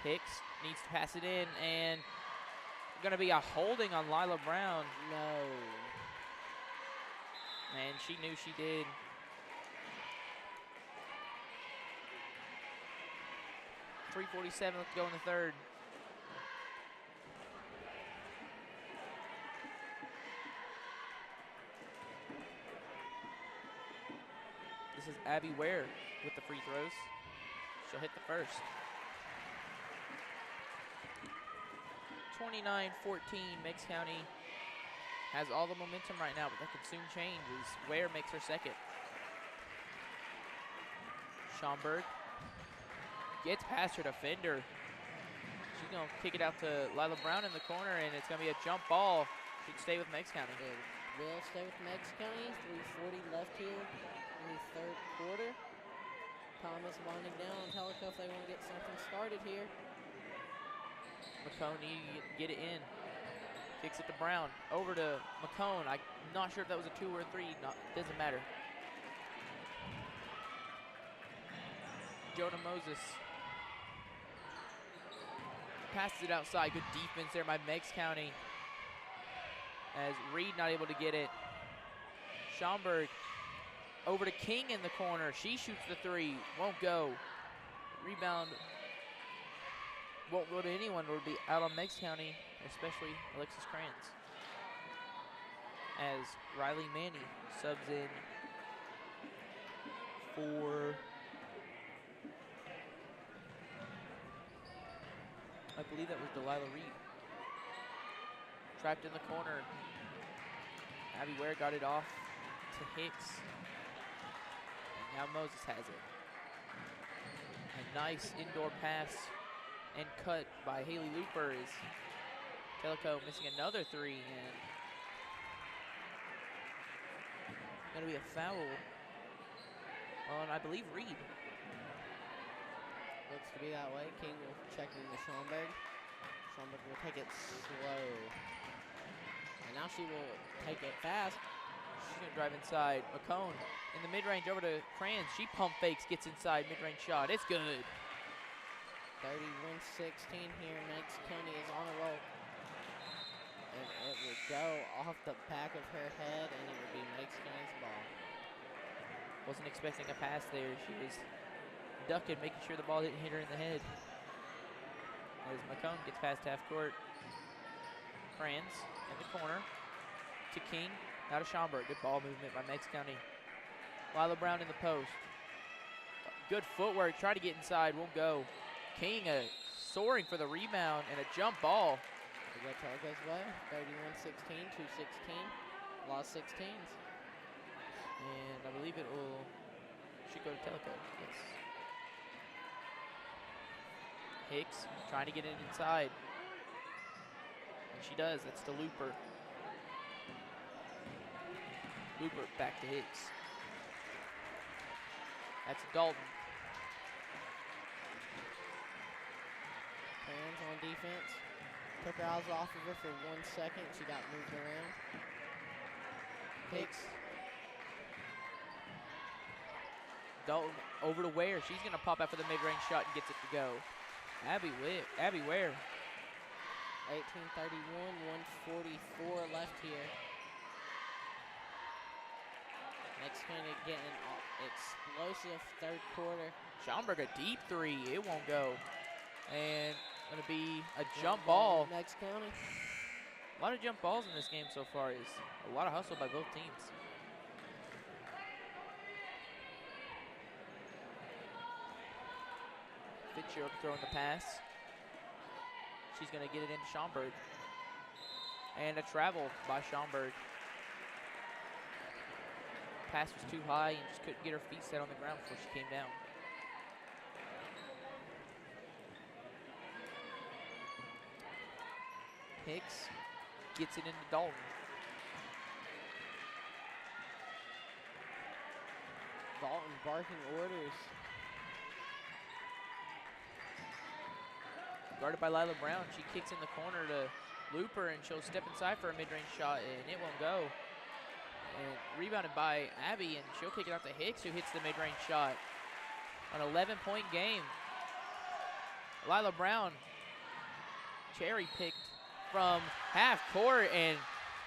A: Hicks needs to pass it in, and going to be a holding on Lila Brown.
B: No.
A: And she knew she did. .347 left to go in the third. This is Abby Ware with the free throws. She'll hit the first. 29-14, Meigs County has all the momentum right now, but that could soon change as Ware makes her second. Schomburg gets past her defender. She's going to kick it out to Lila Brown in the corner, and it's going to be a jump ball. Should stay with Meigs County.
B: It will stay with Meigs County. 3:40 left here in the third quarter. Thomas winding down on Tellico if they want to get something started here.
A: McCone needing to get it in. Kicks it to Brown. Over to McCone. I'm not sure if that was a 2 or a 3. Doesn't matter. Jonah Moses passes it outside. Good defense there by Meigs County. As Reed not able to get it. Schomburg over to King in the corner. She shoots the 3. Won't go. Rebound won't go to anyone. It'll be out on Meigs County, especially Alexis Kranz. as Riley Manny subs in for, I believe that was Delilah Reed. Trapped in the corner. Abby Ware got it off to Hicks. And now Moses has it. A nice indoor pass and cut by Haley Looper is Tellico missing another three, and gonna be a foul on, I believe, Reed.
B: Looks to be that way. King will check into Schomburg. Schomburg will take it slow. And now she will take it fast.
A: She's gonna drive inside. McCone in the mid-range over to Kranz. She pump fakes, gets inside, mid-range shot. It's good.
B: 31-16 here. Meigs County is on a roll. And it will go off the back of her head, and it will be Meigs County's ball.
A: Wasn't expecting a pass there. She was ducking, making sure the ball didn't hit her in the head. As McCone gets past half court. Kranz in the corner to King. Now to Schomburg. Good ball movement by Meigs County. Lila Brown in the post. Good footwork. Try to get inside. Won't go. King soaring for the rebound and a jump ball.
B: We go Tellico's way. 31-16, 2-16. Lost 16s.
A: And I believe it will should go to Tellico. Yes. Hicks trying to get it inside. And she does. That's to Looper. Looper back to Hicks. That's Dalton.
B: Hands on defense. Took her eyes off of her for 1 second. She got moved around. Hicks.
A: Dalton over to Ware. She's going to pop out for the mid-range shot and gets it to go. Abby Ware.
B: 18:31, 1:44 left here. Next kind of getting an explosive third quarter.
A: Schomburg a deep three. It won't go. And going to be a jump ball.
B: Meigs County.
A: A lot of jump balls in this game so far. Is a lot of hustle by both teams. Fitzgerald throwing the pass. She's going to get it into Schomburg. And a travel by Schomburg. Pass was too high and just couldn't get her feet set on the ground before she came down. Hicks gets it into Dalton.
B: Dalton barking orders.
A: Guarded by Lila Brown. She kicks in the corner to Looper, and she'll step inside for a mid-range shot, and it won't go. And rebounded by Abby, and she'll kick it out to Hicks, who hits the mid-range shot. An 11-point game. Lila Brown cherry-picked from half court, and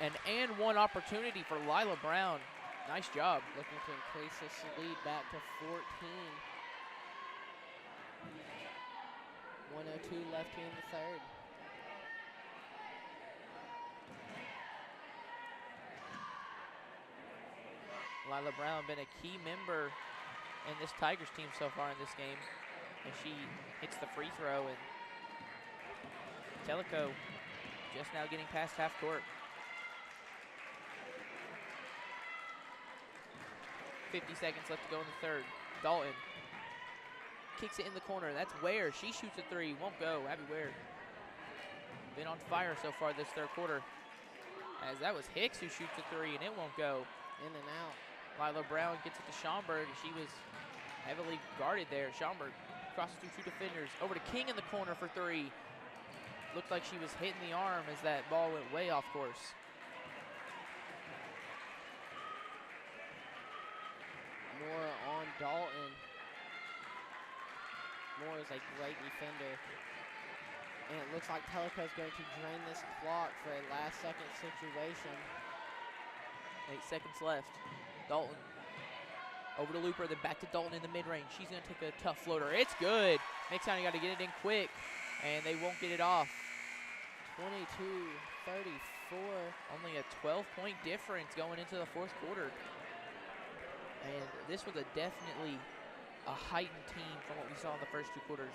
A: an and-one opportunity for Lila Brown. Nice job.
B: Looking to increase this lead back to 14. 1:02 left here in the third.
A: Lila Brown been a key member in this Tigers team so far in this game. And she hits the free throw, and Tellico just now getting past half court. 50 seconds left to go in the third. Dalton kicks it in the corner. That's Ware. She shoots a three. Won't go. Abby Ware been on fire so far this third quarter. As that was Hicks who shoots a three, and it won't go.
B: In and out.
A: Lila Brown gets it to Schomburg. She was heavily guarded there. Schomburg crosses through two defenders. Over to King in the corner for three. Looked like she was hitting the arm as that ball went way off course.
B: Moore on Dalton. Moore is a great defender. And it looks like Tellico's going to drain this clock for a last-second situation.
A: 8 seconds left. Dalton over to Looper, then back to Dalton in the mid-range. She's going to take a tough floater. It's good. Meigs County got to get it in quick, and they won't get it off.
B: 22-34.
A: Only a 12-point difference going into the fourth quarter. And this was definitely a heightened team from what we saw in the first two quarters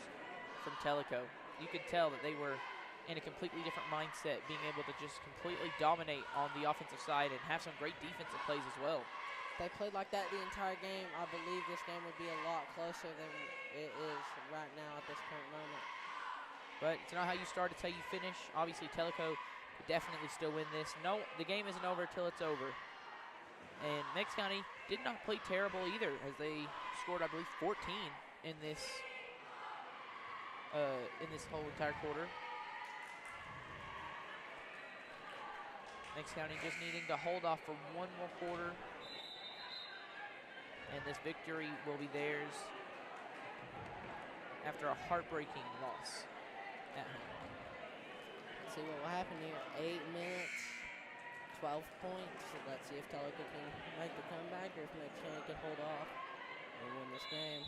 A: from Tellico. You could tell that they were in a completely different mindset, being able to just completely dominate on the offensive side and have some great defensive plays as well.
B: They played like that the entire game. I believe this game would be a lot closer than it is right now at this current moment.
A: But it's not how you start, it's how you finish. Obviously, Tellico could definitely still win this. No, the game isn't over till it's over. And Meigs County did not play terrible either, as they scored, I believe, 14 in this whole entire quarter. Meigs County just needing to hold off for one more quarter, and this victory will be theirs after a heartbreaking loss at home.
B: Let's see what will happen here. 8 minutes, 12 points. So let's see if Tellico can make the comeback or if Meigs County can hold off and win this game.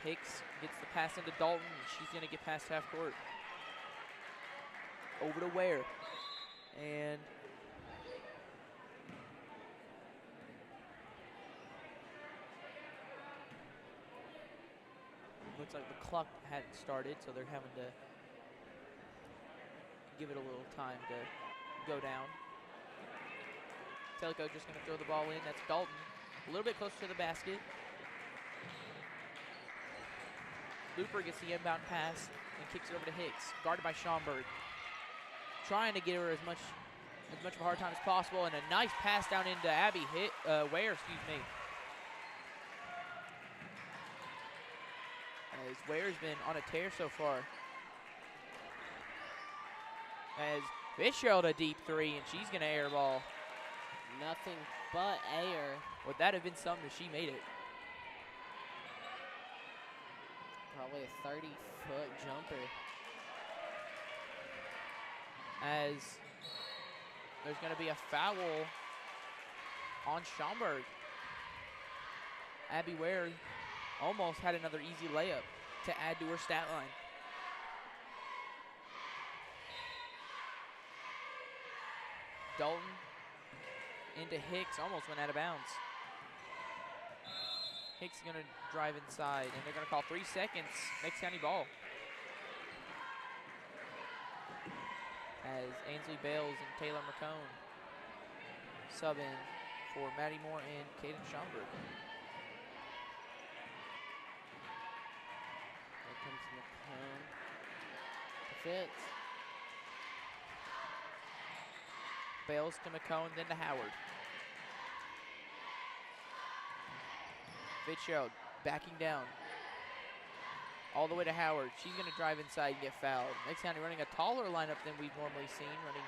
A: Hicks gets the pass into Dalton, and she's going to get past half court. Over to Whyatte. And looks like the clock hadn't started, so they're having to give it a little time to go down. Tellico just going to throw the ball in. That's Dalton. A little bit closer to the basket. Looper gets the inbound pass and kicks it over to Hicks, guarded by Schaumburg. Trying to give her as much of a hard time as possible, and a nice pass down into Whyatte, As Whare's been on a tear so far. As Fitzgerald a deep three, and she's gonna airball.
B: Nothing but air.
A: Would that have been something if she made it?
B: Probably a 30-foot jumper.
A: As there's going to be a foul on Schaumburg. Abby Ware almost had another easy layup to add to her stat line. Dalton into Hicks, almost went out of bounds. Hicks is going to drive inside, and they're going to call 3 seconds. Meigs County ball. As Ainsley Bales and Taylor McCone sub in for Maddie Moore and Kaden Schaumburg.
B: Here comes McCone. Fitz.
A: Bales to McCone, then to Howard. Fitzgerald backing down. All the way to Howard. She's going to drive inside and get fouled. Meigs County running a taller lineup than we've normally seen, running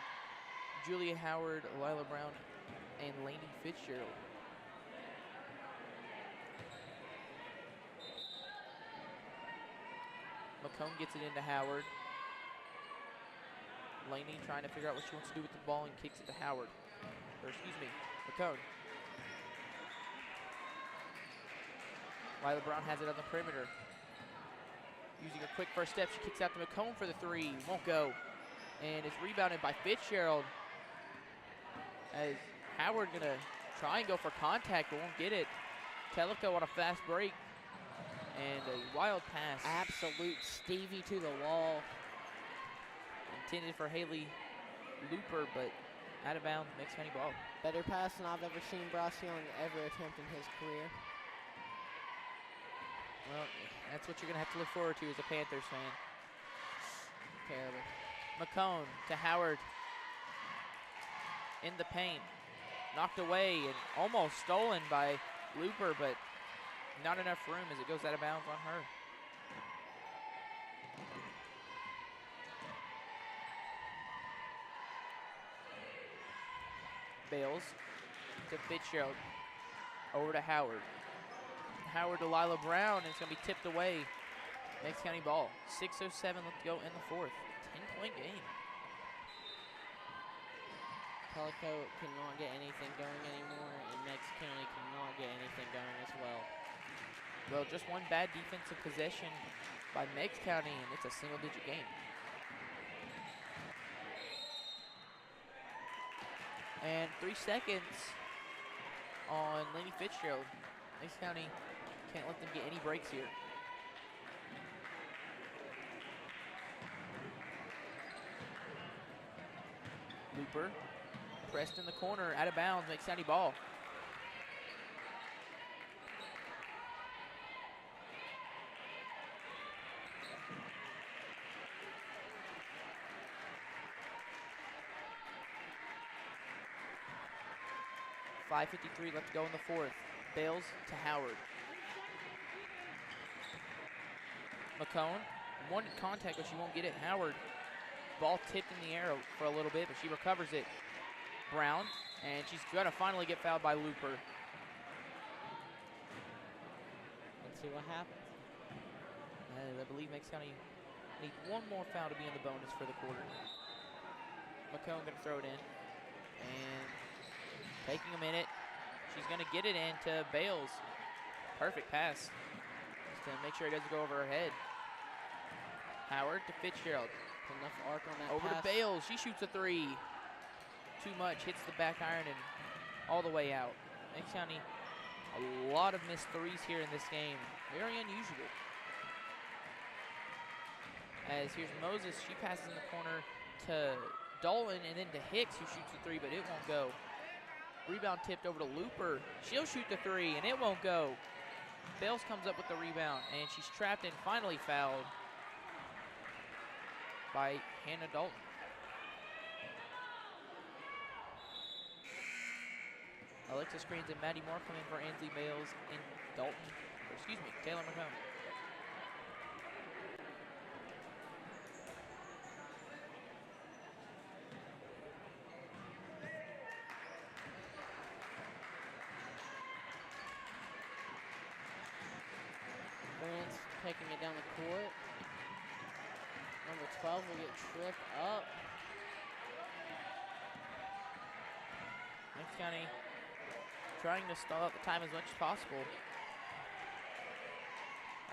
A: Julia Howard, Lila Brown, and Lainey Fitzgerald. McCone gets it into Howard. Lainey trying to figure out what she wants to do with the ball and kicks it to Howard. Or excuse me, McCone. Lila Brown has it on the perimeter. Using a quick first step, she kicks out to McCone for the three. Won't go. And it's rebounded by Fitzgerald. As Howard gonna try and go for contact, but won't get it. Tellico on a fast break. And a wild pass.
B: Absolute Stevie to the wall.
A: Intended for Haley Looper, but out of bounds, Meigs County ball.
B: Better pass than I've ever seen Bryce Young ever attempt in his career.
A: Well, that's what you're going to have to look forward to as a Panthers fan.
B: Terrible.
A: McCone to Howard. In the paint. Knocked away and almost stolen by Looper, but not enough room as it goes out of bounds on her. Bales to Fitzgerald. Over to Howard. Howard to Lila Brown, and it's going to be tipped away. Meigs County ball. 6:07 left to go in the fourth. 10-point game.
B: Tellico cannot get anything going anymore, and Meigs County cannot get anything going as well.
A: Well, just one bad defensive possession by Meigs County, and it's a single-digit game. And 3 seconds on Laney Fitzgerald. Meigs County can't let them get any breaks here. Looper pressed in the corner, out of bounds, Meigs County ball. .5:53 left to go in the fourth. Bales to Howard. McCone, one contact, but she won't get it. Howard, ball tipped in the air for a little bit, but she recovers it. Brown, and she's gonna finally get fouled by Looper.
B: Let's see what happens.
A: I believe Meigs County needs one more foul to be in the bonus for the quarter. McCone gonna throw it in, and taking a minute, she's gonna get it into Bales. Perfect pass, just to make sure it doesn't go over her head. Howard to Fitzgerald.
B: Enough arc on that
A: Over
B: pass.
A: to Bales, she shoots a three. Too much, hits the back iron and all the way out. Meigs County, a lot of missed threes here in this game. Very unusual. As here's Moses, she passes in the corner to Dolan and then to Hicks, who shoots a three, but it won't go. Rebound tipped over to Looper. She'll shoot the three and it won't go. Bales comes up with the rebound and she's trapped and finally fouled by Hannah Dalton. Alexa screens and Maddie Moore coming for Ansley Bales and Dalton, or excuse me, Taylor McCone.
B: France taking it down the court. Number 12 will get tripped up.
A: Meigs County trying to stall out the time as much as possible.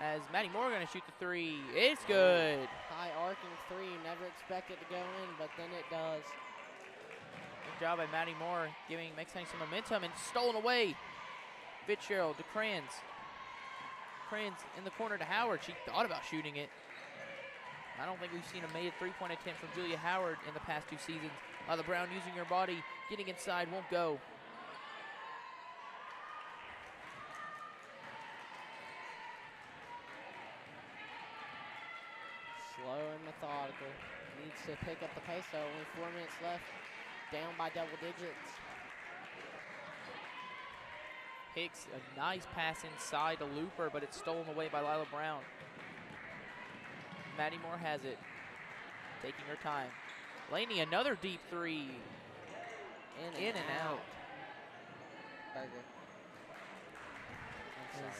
A: As Maddie Moore gonna shoot the three. It's good.
B: High arcing three. You never expect it to go in, but then it does.
A: Good job by Maddie Moore, giving Meigs County some momentum and stolen away. Fitzgerald to Kranz. Kranz in the corner to Howard. She thought about shooting it. I don't think we've seen a made three-point attempt from Julia Howard in the past 2 seasons. Lila Brown using her body, getting inside, won't go.
B: Slow and methodical. Needs to pick up the pace though. Only 4 minutes left. Down by double digits.
A: Hicks, a nice pass inside to Looper, but it's stolen away by Lila Brown. Maddie Moore has it, taking her time. Laney, another deep three. In and out.
B: Burger. I'm sorry.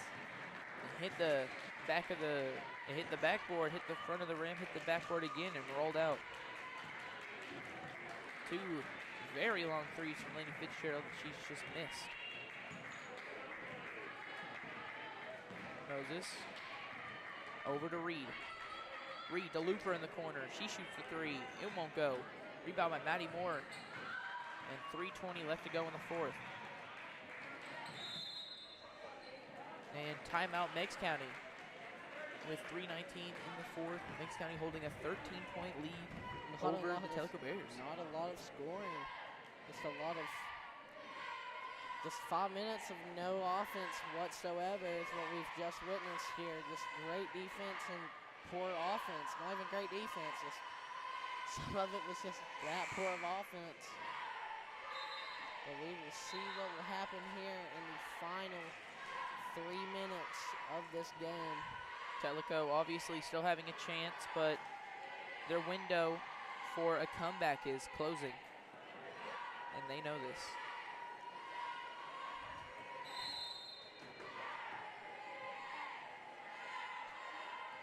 A: It hit the back of the, it hit the backboard, hit the front of the rim, hit the backboard again, and rolled out. 2 very long threes from Laney Fitzgerald that she's just missed. Moses over to Reed. Reed to Looper in the corner. She shoots the three. It won't go. Rebound by Maddie Moore. And 3:20 left to go in the fourth. And timeout Meigs County with 3:19 in the fourth. Meigs County holding a 13-point lead over the Tellico Bears.
B: Not a lot of scoring. Just a lot of, just 5 minutes of no offense whatsoever is what we've just witnessed here. Just great defense and poor offense. Not even great defense. Just some of it was just that poor of offense. But we will see what will happen here in the final 3 minutes of this game.
A: Tellico obviously still having a chance, but their window for a comeback is closing. And they know this.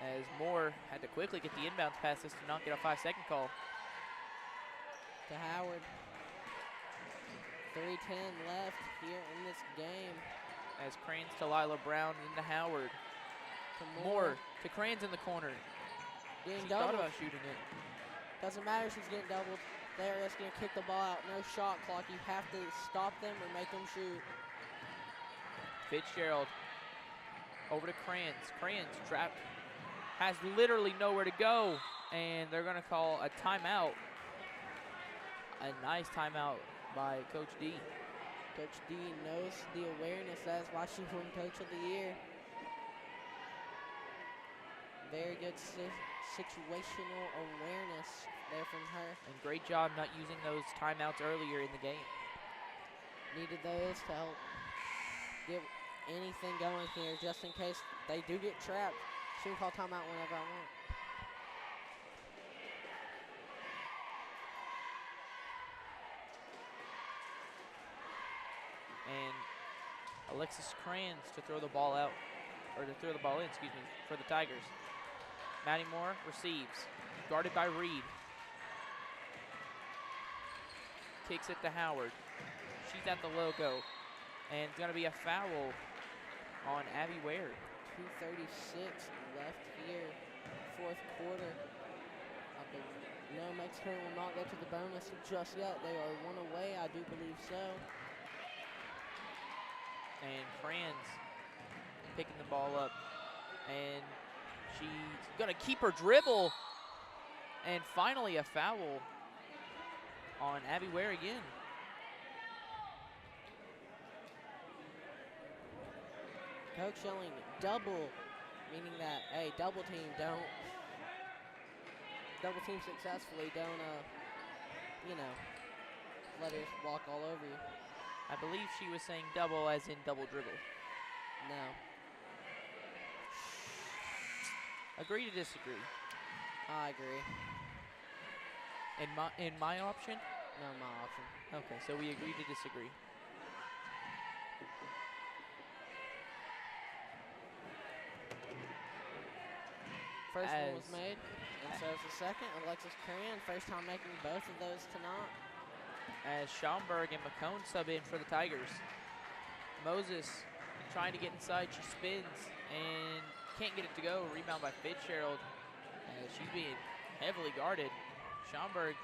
A: As Moore had to quickly get the inbounds passes to not get a 5-second call.
B: To Howard. 3:10 left here in this game.
A: As Cranes to Lila Brown into Howard.
B: To
A: Moore to Crans in the corner.
B: Getting
A: She thought
B: doubled.
A: about shooting it.
B: Doesn't matter, she's getting doubled. They're just going to kick the ball out. No shot clock. You have to stop them or make them shoot.
A: Fitzgerald over to Crans. Crans trapped, has literally nowhere to go, and they're going to call a timeout. A nice timeout by Coach D.
B: Coach D knows the awareness. That's why she won Coach of the Year. Very good situational awareness there from her.
A: And great job not using those timeouts earlier in the game.
B: Needed those to help get anything going here just in case they do get trapped. She can call timeout whenever I want.
A: And Alexis Crans to throw the ball out, or to throw the ball in, excuse me, for the Tigers. Maddie Moore receives, guarded by Reed. Kicks it to Howard. She's at the logo, and it's going to be a foul on Abby Ware.
B: 2:36 left here, fourth quarter. No, Mexico will not go to the bonus just yet. They are one away, I do believe so.
A: And Crans picking the ball up, and she's gonna keep her dribble, and finally a foul on Abby Ware again.
B: Coach showing double, meaning that, hey, double team successfully, don't, you know, let her walk all over you.
A: I believe she was saying double as in double dribble.
B: No.
A: Agree to disagree.
B: I agree.
A: In my option?
B: No, my option.
A: Okay, so we agree to disagree.
B: First one was made, and so is the second. Alexis Cran, first time making both of those tonight.
A: As Schaumburg and McCone sub in for the Tigers. Moses trying to get inside, she spins and can't get it to go. Rebound by Fitzgerald. She's being heavily guarded. Schaumburg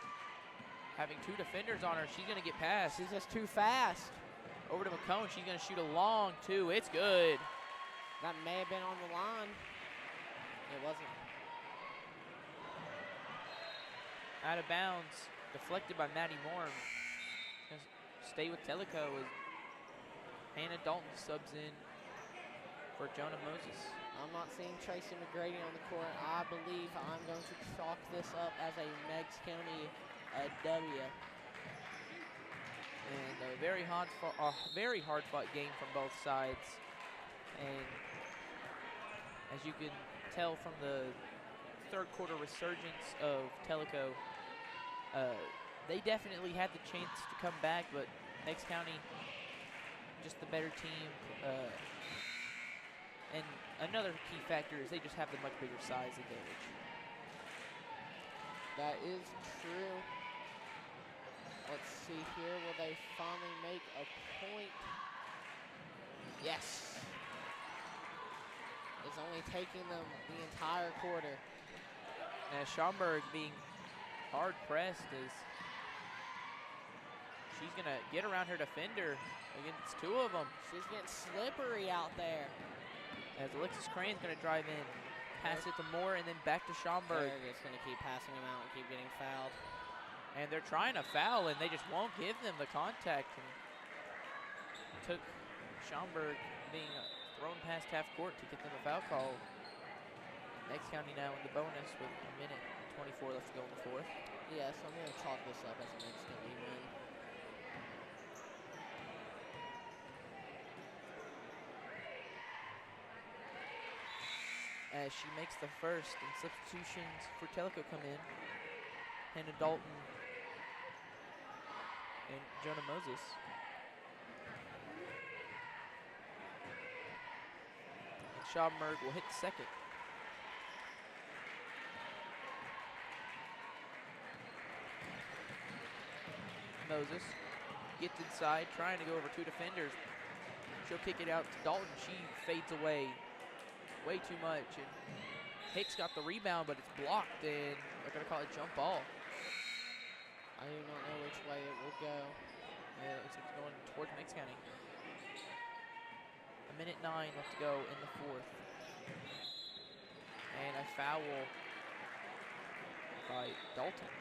A: having two defenders on her. She's gonna get past.
B: She's just too fast.
A: Over to McCone, she's gonna shoot a long two. It's good.
B: That may have been on the line. It wasn't.
A: Out of bounds, deflected by Maddie Moore. Stay with Tellico as Hannah Dalton subs in for Jonah Moses.
B: I'm not seeing Tracy McGrady on the court. I believe I'm going to chalk this up as a Meigs County W.
A: And a very hard fought game from both sides. And as you can tell from the third quarter resurgence of Tellico, they definitely had the chance to come back, but Meigs County, just the better team. And another key factor is they just have the much bigger size advantage.
B: That is true. Let's see here. Will they finally make a point? Yes. It's only taking them the entire quarter.
A: And Schaumburg being hard pressed as she's going to get around her defender against two of them.
B: She's getting slippery out there.
A: As Alexis Crane's going to drive in, pass it to Moore, and then back to Schaumburg.
B: They're just going to keep passing him out and keep getting fouled.
A: And they're trying to foul, and they just won't give them the contact. And took Schaumburg being thrown past half court to get them a foul call. Meigs County now in the bonus with a minute and 24 left to go in the fourth.
B: Yeah, so I'm going to chalk this up as an instantly win.
A: As she makes the first, and substitutions for Tellico come in. Hannah Dalton and Jonah Moses. And Schaumburg will hit the second. Moses gets inside, trying to go over two defenders. She'll kick it out to Dalton. She fades away way too much, and Hicks got the rebound, but it's blocked, and they're going to call it jump ball.
B: I do not know which way it will go.
A: Yeah, it looks like it's going towards Meigs County. 1:09 left to go in the fourth. And a foul by Dalton.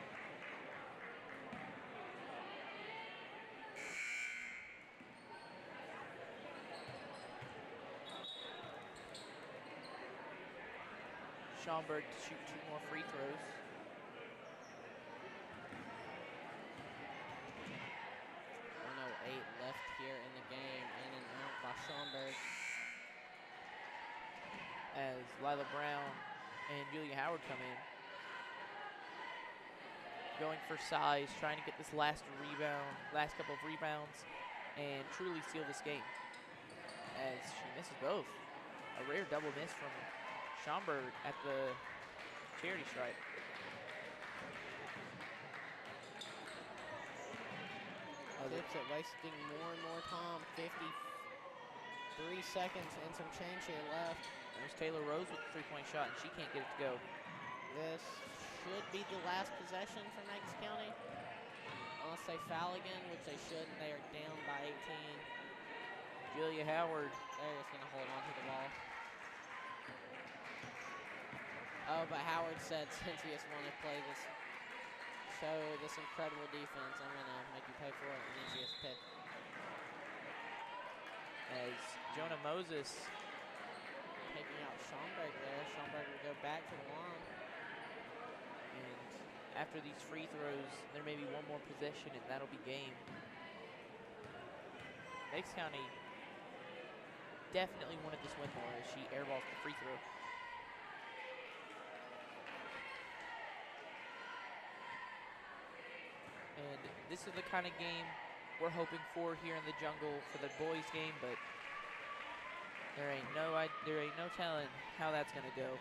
A: Schomburg to shoot 2 more free throws.
B: Left here in the game, in and out by Schomburg.
A: As Lila Brown and Julia Howard come in. Going for size, trying to get this last couple of rebounds, and truly seal this game. As she misses both. A rare double miss from Schomburg at the charity stripe.
B: Tips it, wasting more and more time. 53 seconds and some change here left.
A: There's Taylor Rose with the three-point shot, and she can't get it to go.
B: This should be the last possession for Meigs County. Unless they foul again, which they shouldn't. They are down by 18.
A: Julia Howard.
B: They're just going to hold on to the ball. Oh, but Howard said since he just wanted to play this, show this incredible defense, I'm going to make you pay for it, and then she gets picked.
A: As Jonah Moses
B: taking out Schomburg there. Schomburg will go back to the line.
A: And after these free throws, there may be one more possession, and that'll be game. Meigs County definitely wanted this win more as she airballs the free throw. And this is the kind of game we're hoping for here in the jungle for the boys game, but there ain't no telling how that's gonna go.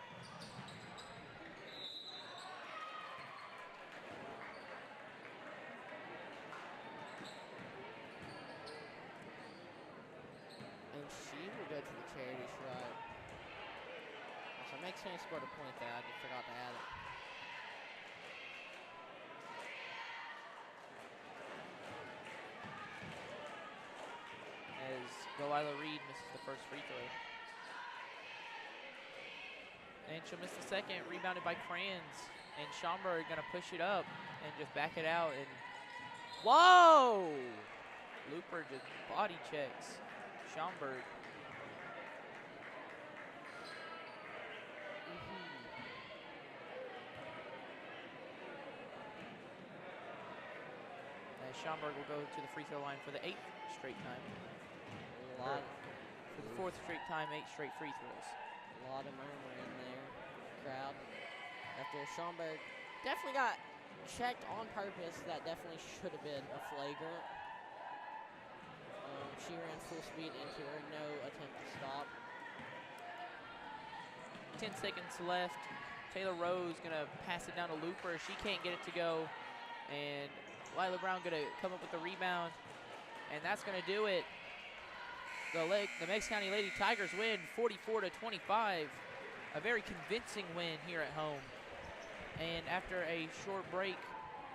B: And she will go to the charity stripe. So Meigs County scored a point there. I just forgot to add it.
A: As Delilah Reed misses the first free throw. And she'll miss the second, rebounded by Kranz. And Schomburg gonna push it up and just back it out. And whoa! Looper just body checks Schomburg. As Schomburg will go to the free throw line for the 8th straight time. For the 4th straight time, 8 straight free throws.
B: A lot of murmur in there, crowd. After Schomburg definitely got checked on purpose, that definitely should have been a flagrant. She ran full speed into her, no attempt to stop.
A: 10 seconds left. Taylor Rose gonna pass it down to Looper. She can't get it to go. And Lila Brown gonna come up with the rebound. And that's gonna do it. The Meigs County Lady Tigers win 44-25. A very convincing win here at home. And after a short break,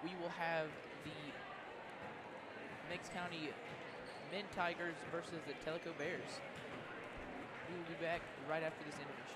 A: we will have the Meigs County Men Tigers versus the Tellico Bears. We will be back right after this intermission.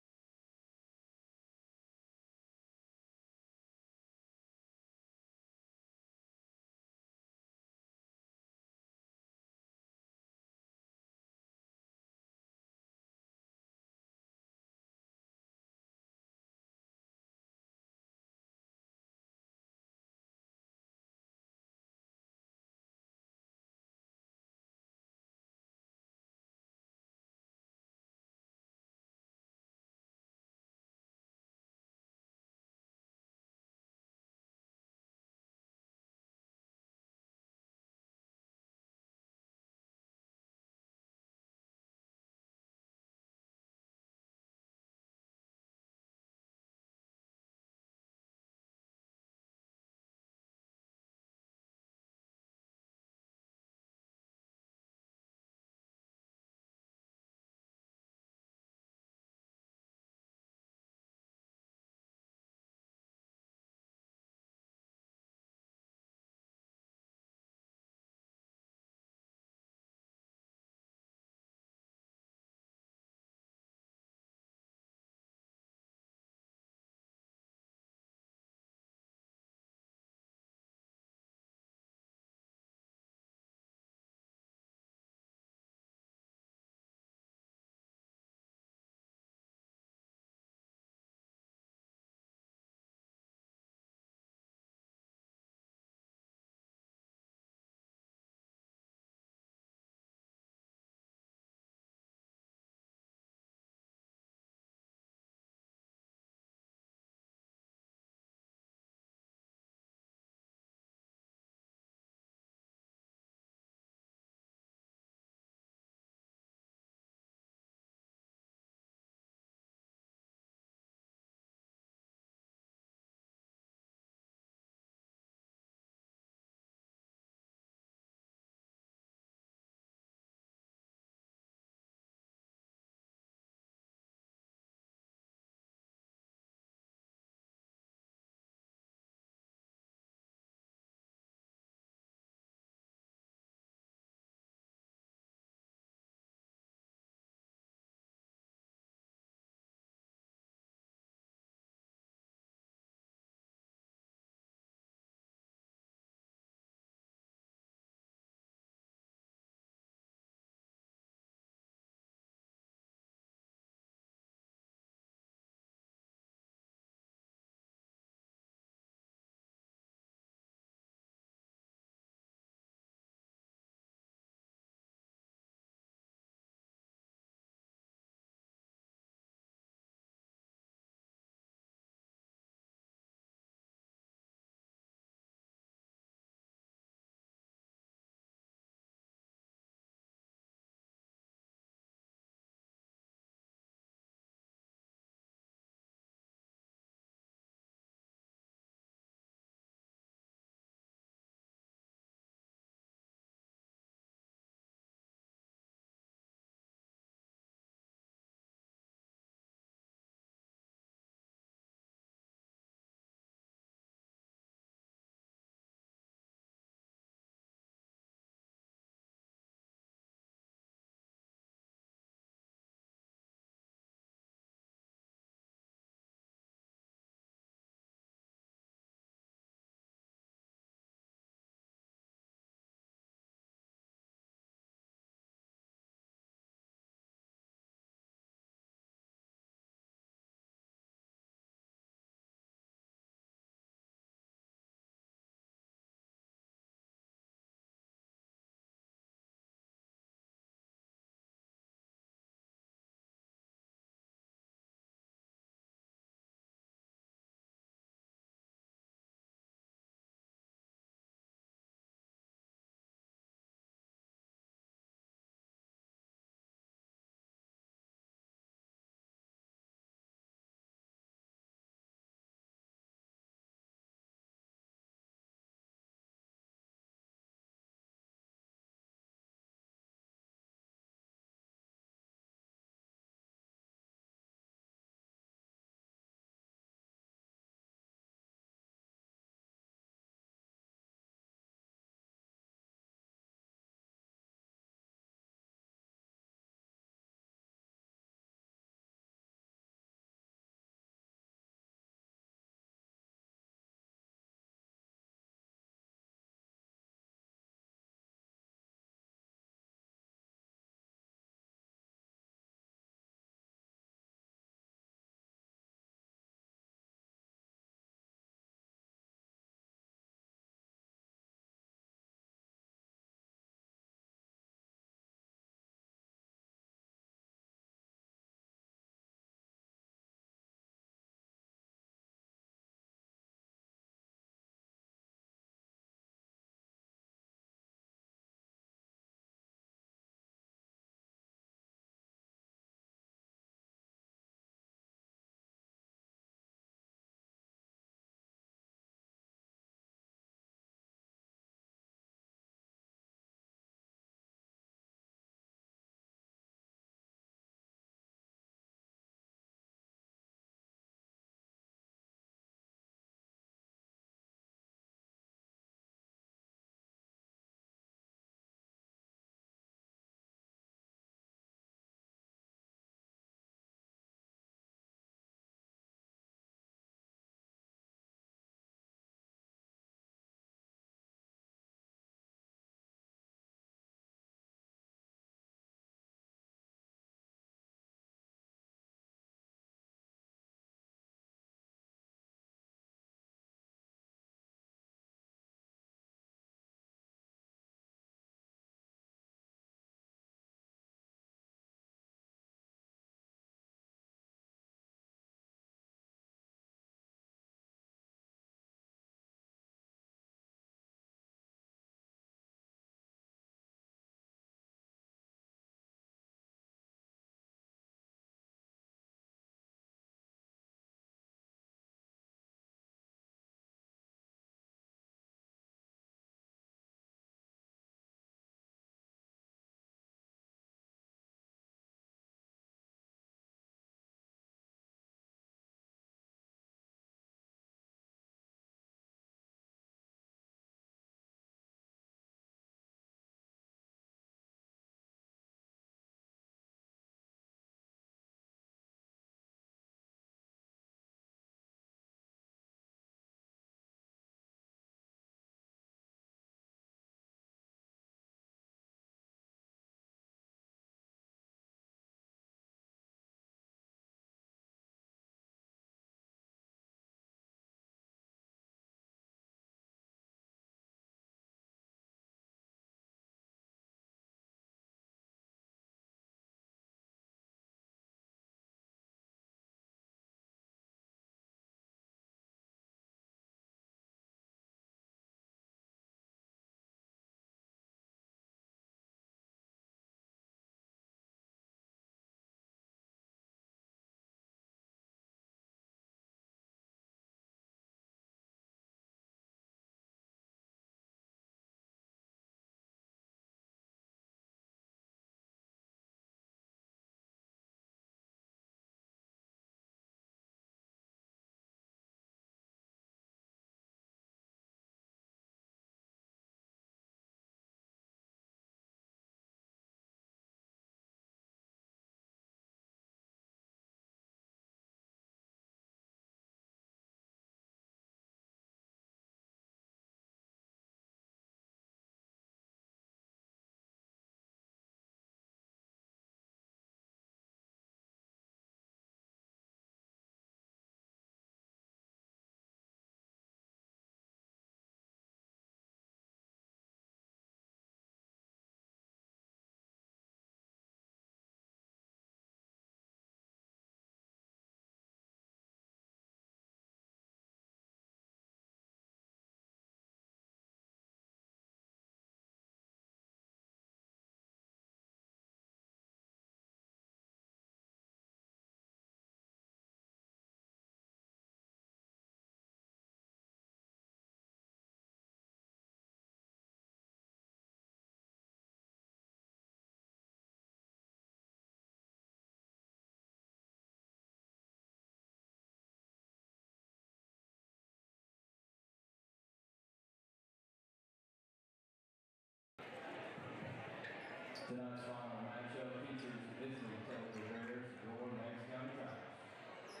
C: Tonight's final matchup features the visiting Tellico Bears, your Meigs County Tigers.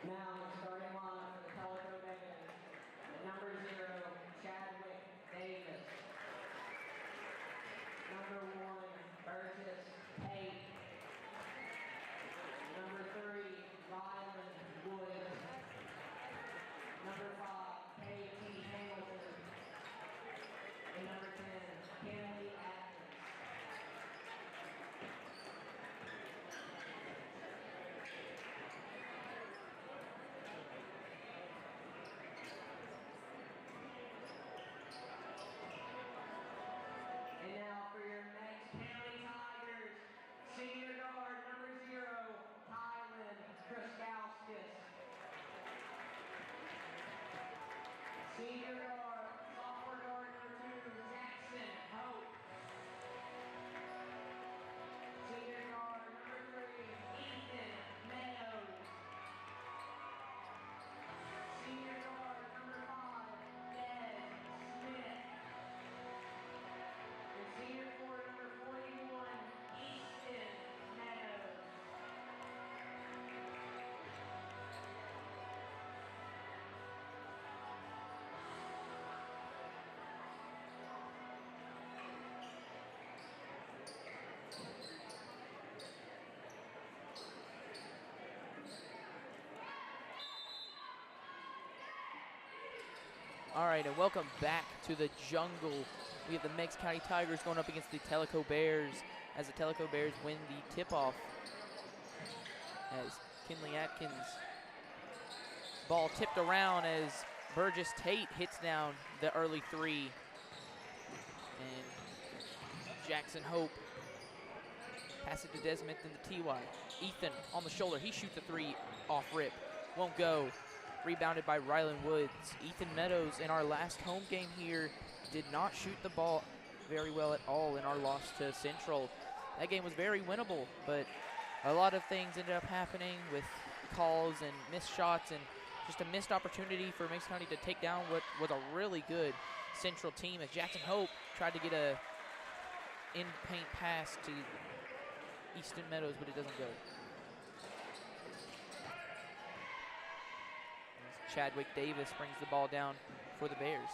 B: Now the starting line for the Tellico Bears. The number 0, Chadwick Davis. Number 1, Burgess Tate. Number 3, Ryland Woods. Number 5, K.T. Hamilton. And number 10, Kennedy Atkins. And now for your Meigs County Tigers, senior guard number 0, Collin Kriskowskis. Senior guard, sophomore guard number 2, Jackson Hope. Senior guard number 3, Ethan Meadows. Senior guard number 5, Des Smith. And senior guard number 41, Easton Meadows.
A: All right, and welcome back to the jungle. We have the Meigs County Tigers going up against the Tellico Bears as the Tellico Bears win the tip-off. As Kinley Atkins, ball tipped around as Burgess Tate hits down the early 3. And Jackson Hope passes it to Des Smith and the TY. Ethan on the shoulder, he shoots a 3 off rip, won't go. Rebounded by Ryland Woods. Ethan Meadows in our last home game here did not shoot the ball very well at all in our loss to Central. That game was very winnable, but a lot of things ended up happening with calls and missed shots and just a missed opportunity for Meigs County to take down what was a really good Central team as Jackson Hope tried to get a in-paint pass to Easton Meadows, but it doesn't go. Chadwick Davis brings the ball down for the Bears.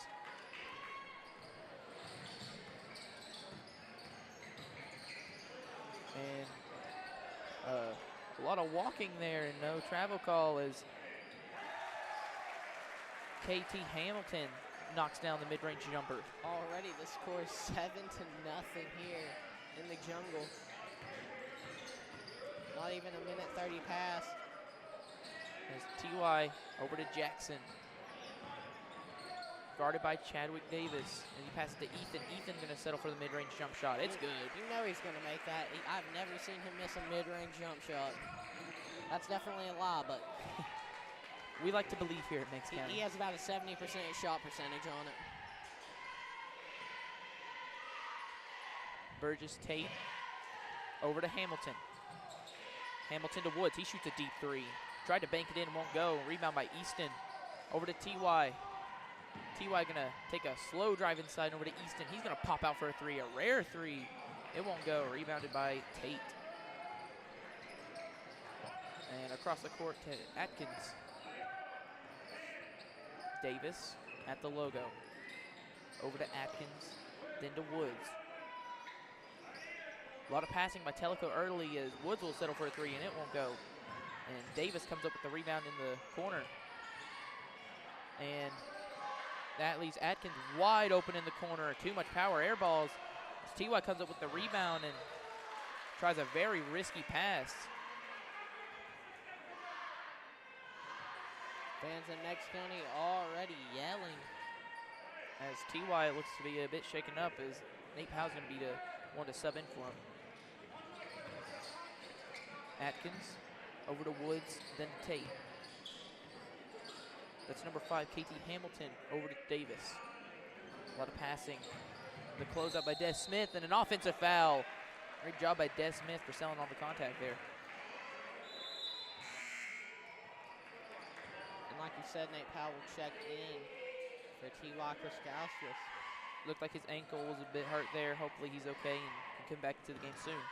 A: And a lot of walking there and no travel call as K.T. Hamilton knocks down the mid-range jumper.
B: Already the score is 7-0 here in the jungle. Not even a minute 30 pass.
A: As T.Y. over to Jackson. Guarded by Chadwick Davis. And he passes to Ethan. Ethan gonna settle for the mid-range jump shot. It's good.
B: You know he's gonna make that. I've never seen him miss a mid-range jump shot. That's definitely a lie, but
A: we like to believe here at Meigs County.
B: He has about a 70% shot percentage on it.
A: Burgess Tate over to Hamilton. Hamilton to Woods. He shoots a deep 3. Tried to bank it in, won't go. Rebound by Easton. Over to T.Y. T.Y. gonna take a slow drive inside over to Easton. He's gonna pop out for a 3, a rare 3. It won't go. Rebounded by Tate. And across the court to Atkins. Davis at the logo. Over to Atkins, then to Woods. A lot of passing by Tellico early as Woods will settle for a 3 and it won't go. And Davis comes up with the rebound in the corner. And that leaves Atkins wide open in the corner. Too much power, air balls. As T.Y. comes up with the rebound and tries a very risky pass.
B: Fans in Meigs County already yelling.
A: As T.Y. looks to be a bit shaken up as Nate Powell's going to be the one to sub in for him. Atkins over to Woods, then to Tate. That's number 5, K.T. Hamilton, over to Davis. A lot of passing. The closeout by Des Smith and an offensive foul. Great job by Des Smith for selling all the contact there.
B: And like you said, Nate Powell checked in for T.Y. Kriskowskis.
A: looked like his ankle was a bit hurt there. Hopefully he's okay and can come back to the game soon.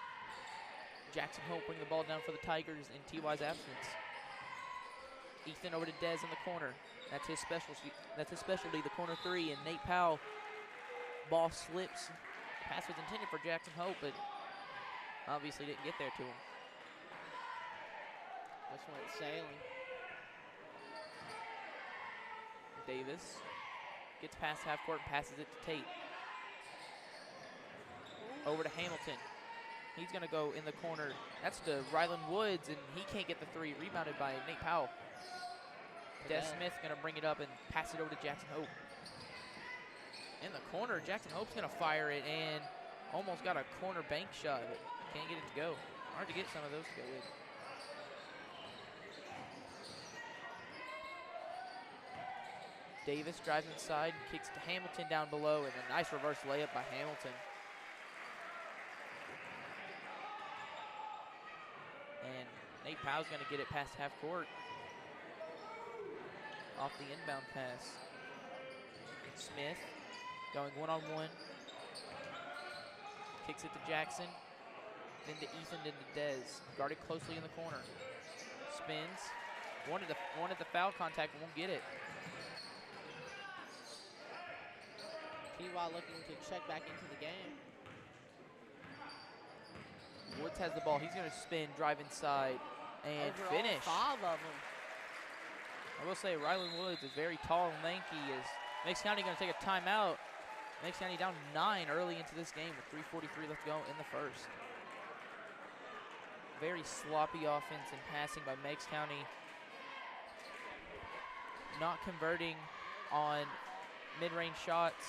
A: Jackson Hope bring the ball down for the Tigers in TY's absence. Ethan over to Dez in the corner. That's his specialty. That's his specialty, the corner three. And Nate Powell, ball slips. The pass was intended for Jackson Hope, but obviously didn't get there to him.
B: Just went sailing.
A: Davis gets past half court and passes it to Tate. Over to Hamilton. He's going to go in the corner. That's to Ryland Woods, and he can't get the three. Rebounded by Nate Powell. Des Smith going to bring it up and pass it over to Jackson Hope. In the corner, Jackson Hope's going to fire it and almost got a corner bank shot, but can't get it to go. Hard to get some of those to go in. Davis drives inside, kicks to Hamilton down below, and a nice reverse layup by Hamilton. And Nate Powell's going to get it past half court. Off the inbound pass. Smith going one-on-one. Kicks it to Jackson. Then to Ethan, then to Dez. Guarded closely in the corner. Spins. Wanted the foul contact, but won't get it.
B: TY looking to check back into the game.
A: Woods has the ball. He's going to spin, drive inside, and
B: Over
A: finish.
B: all 5 of them.
A: I will say Ryland Woods is very tall and lanky. Is Meigs County going to take a timeout? Meigs County down 9 early into this game with 3:43 left to go in the first. Very sloppy offense and passing by Meigs County. Not converting on mid-range shots.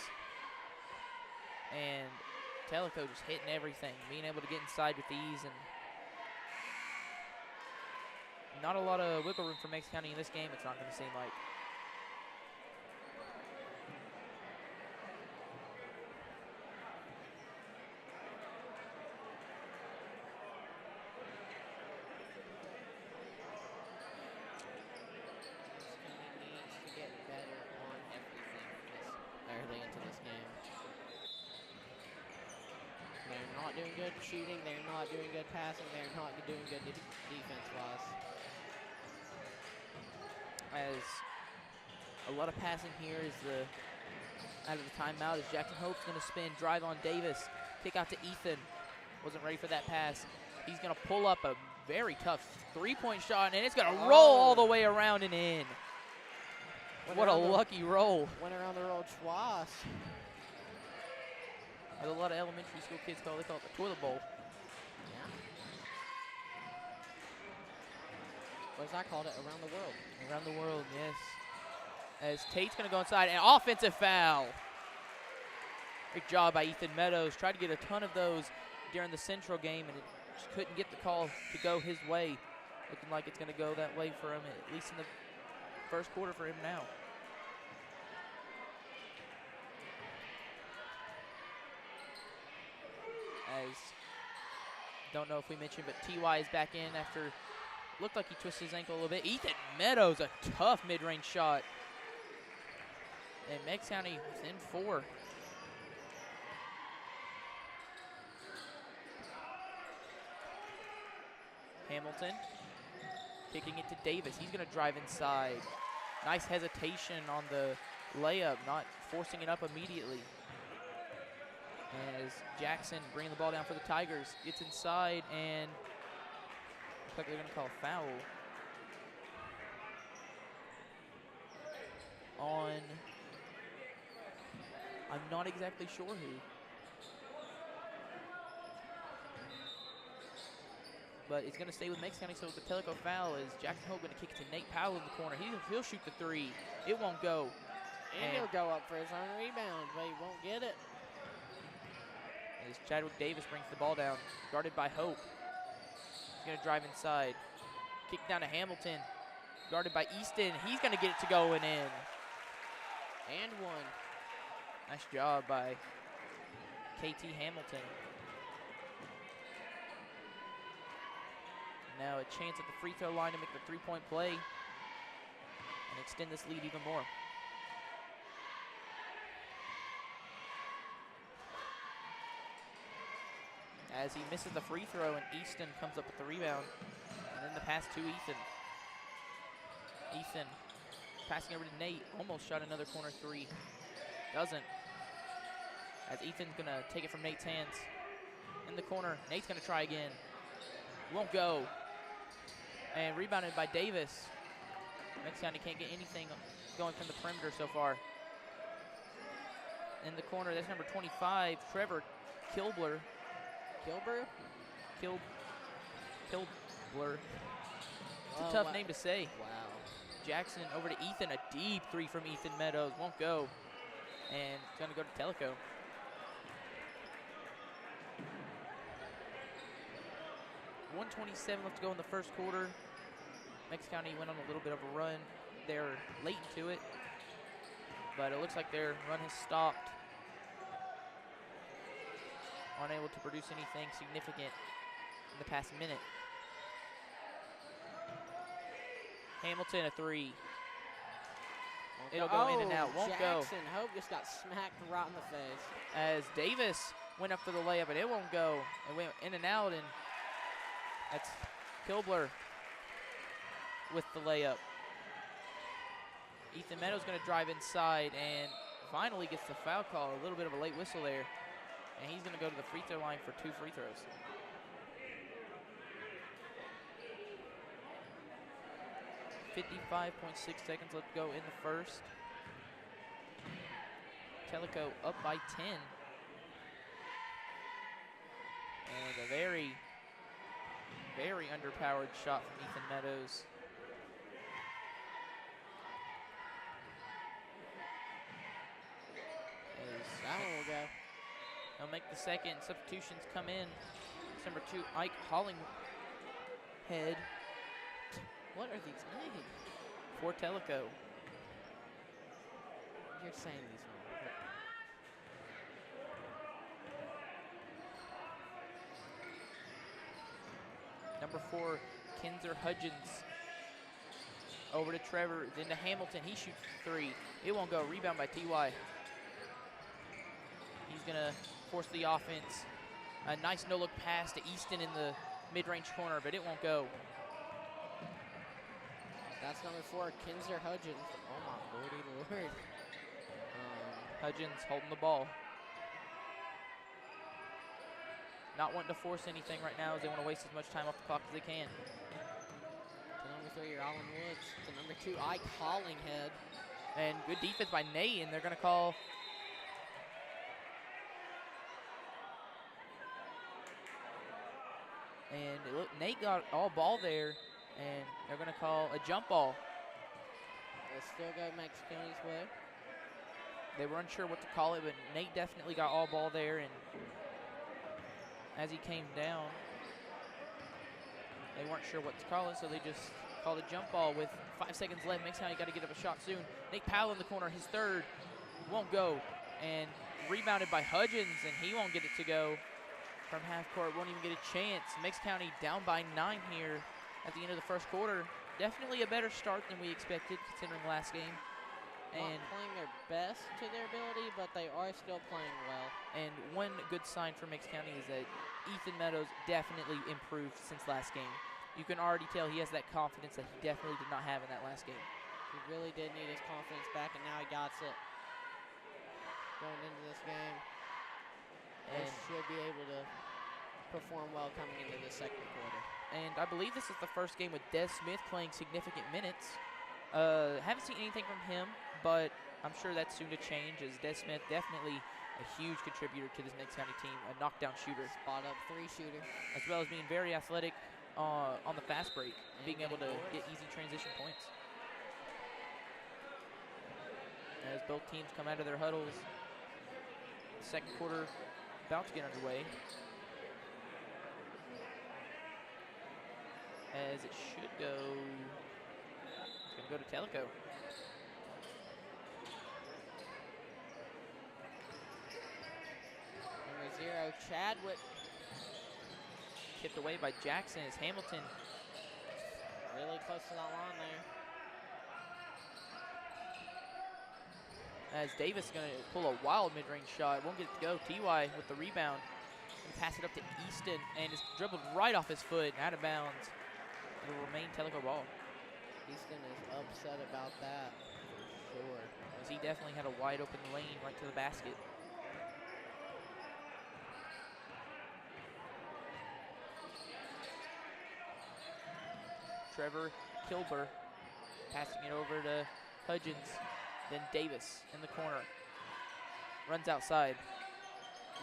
A: And Tellico just hitting everything, being able to get inside with ease, and not a lot of wiggle room for Meigs County in this game, it's not going to seem like.
B: Needs to get better on everything early into this game. They're not doing good shooting, they're not doing good passing, they're not doing good defense-wise.
A: As a lot of passing here is out of the timeout as Jackson Hope's going to spin, drive on Davis, kick out to Ethan. Wasn't ready for that pass. He's going to pull up a very tough three-point shot, and it's going to roll all the way around and in. What a lucky roll.
B: Went around the roll twice.
A: As a lot of elementary school kids call it the toilet bowl.
B: Yeah. What as I called it, around the world.
A: Around the world, yes. As Tate's going to go inside, and offensive foul. Great job by Ethan Meadows. Tried to get a ton of those during the Central game, and it just couldn't get the call to go his way. Looking like it's going to go that way for him, at least in the first quarter for him now. As, don't know if we mentioned, but TY is back in after, looked like he twisted his ankle a little bit. Ethan Meadows, a tough mid-range shot. And Meigs County within 4. Hamilton kicking it to Davis. He's going to drive inside. Nice hesitation on the layup, not forcing it up immediately. As Jackson bringing the ball down for the Tigers, gets inside, and looks like they're going to call a foul on, I'm not exactly sure who. But it's going to stay with Meigs County, so the Tellico foul is Jackson Hope going to kick it to Nate Powell in the corner. He'll shoot the three. It won't go.
B: And he'll go up for his own rebound, but he won't get it.
A: As Chadwick Davis brings the ball down, guarded by Hope. He's going to drive inside. Kick down to Hamilton, guarded by Easton. He's going to get it to go and in.
B: And one.
A: Nice job by KT Hamilton. Now a chance at the free throw line to make the three-point play and extend this lead even more. as he misses the free throw, and Easton comes up with the rebound. And then the pass to Ethan. Ethan passing over to Nate, almost shot another corner three. Doesn't. As Ethan's gonna take it from Nate's hands. In the corner, Nate's gonna try again. Won't go. And rebounded by Davis. Meigs County can't get anything going from the perimeter so far. In the corner, that's number 25, Trevor Kilbler. Kilbler? Kilbler. It's a tough name to say.
B: Wow.
A: Jackson over to Ethan, a deep three from Ethan Meadows, won't go. And it's gonna go to Tellico. .127 left to go in the first quarter. Meigs County went on a little bit of a run. They're late into it, but it looks like their run has stopped. Unable to produce anything significant in the past minute. Hamilton, a three. It'll go in and out, won't go.
B: Jackson Hope just got smacked right in the face.
A: As Davis went up for the layup, and it won't go. It went in and out, and that's Kilbler with the layup. Ethan Meadows going to drive inside and finally gets the foul call. A little bit of a late whistle there. And he's going to go to the free throw line for 2 free throws. .55 seconds left to go in the first. Tellico up by 10. And a very, very underpowered shot from Ethan Meadows.
B: That one will go.
A: He'll make the second. Substitutions come in. It's number 2, Ike Hollinghead.
B: What are these names?
A: For Tellico.
B: You're saying these wrong.
A: Number 4, Kinzer Hudgens. Over to Trevor, then to Hamilton. He shoots 3. It won't go. Rebound by T.Y. He's going to force the offense. A nice no-look pass to Easton in the mid-range corner, but it won't go.
B: That's number 4, Kinzer Hudgens. Oh my lordy lord.
A: Hudgens holding the ball. Not wanting to force anything right now as they want to waste as much time off the clock as they can.
B: To number 3, Allen Woods. To number 2, Ike Hollinghead.
A: And good defense by Nate, and they're going to call. And look, Nate got all ball there, and they're going to call a jump ball.
B: It'll still go Meigs County's way.
A: They were unsure what to call it, but Nate definitely got all ball there, and as he came down, they weren't sure what to call it, so they just called a jump ball with 5 seconds left. Meigs County got to get up a shot soon. Nate Powell in the corner, his third, won't go, and rebounded by Hudgens, and he won't get it to go. From half court, won't even get a chance. Meigs County down by 9 here at the end of the first quarter. Definitely a better start than we expected considering last game.
B: Not playing their best to their ability, but they are still playing well.
A: And one good sign for Meigs County is that Ethan Meadows definitely improved since last game. You can already tell he has that confidence that he definitely did not have in that last game.
B: He really did need his confidence back, and now he got it going into this game. And should be able to perform well coming into the second quarter.
A: And I believe this is the first game with Des Smith playing significant minutes. Haven't seen anything from him, but I'm sure that's soon to change, as Des Smith definitely a huge contributor to this Meigs County team, a knockdown shooter.
B: Spot up 3 shooter. As
A: well as being very athletic on the fast break, and being able to get easy transition points. As both teams come out of their huddles, second quarter about to get underway. As it should go, it's going to go to Tellico.
B: Number 0, Chadwick.
A: Tipped away by Jackson as Hamilton.
B: Really close to that line there.
A: As Davis is going to pull a wild mid-range shot. Won't get it to go. T.Y. with the rebound. And pass it up to Easton, and it's dribbled right off his foot and out of bounds. It'll remain Tellico ball.
B: Easton is upset about that, for sure.
A: As he definitely had a wide open lane right to the basket. Trevor Kilber passing it over to Hudgens, then Davis in the corner. Runs outside.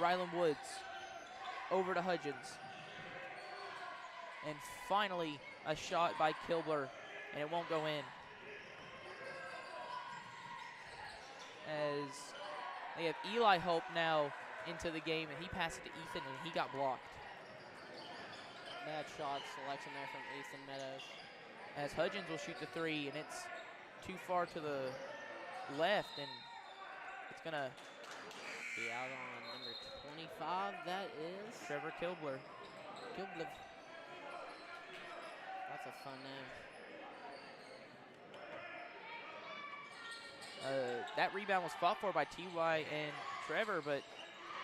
A: Rylan Woods over to Hudgens. And finally a shot by Kilber, and it won't go in. As they have Eli Hope now into the game, and he passed it to Ethan, and he got blocked.
B: Bad shot selection there from Ethan Meadows.
A: As Hudgens will shoot the three, and it's too far to the left, and it's gonna
B: be out on number 25. That is
A: Trevor Kilbler.
B: Kilbler. That's a fun name.
A: That rebound was fought for by T.Y. and Trevor, but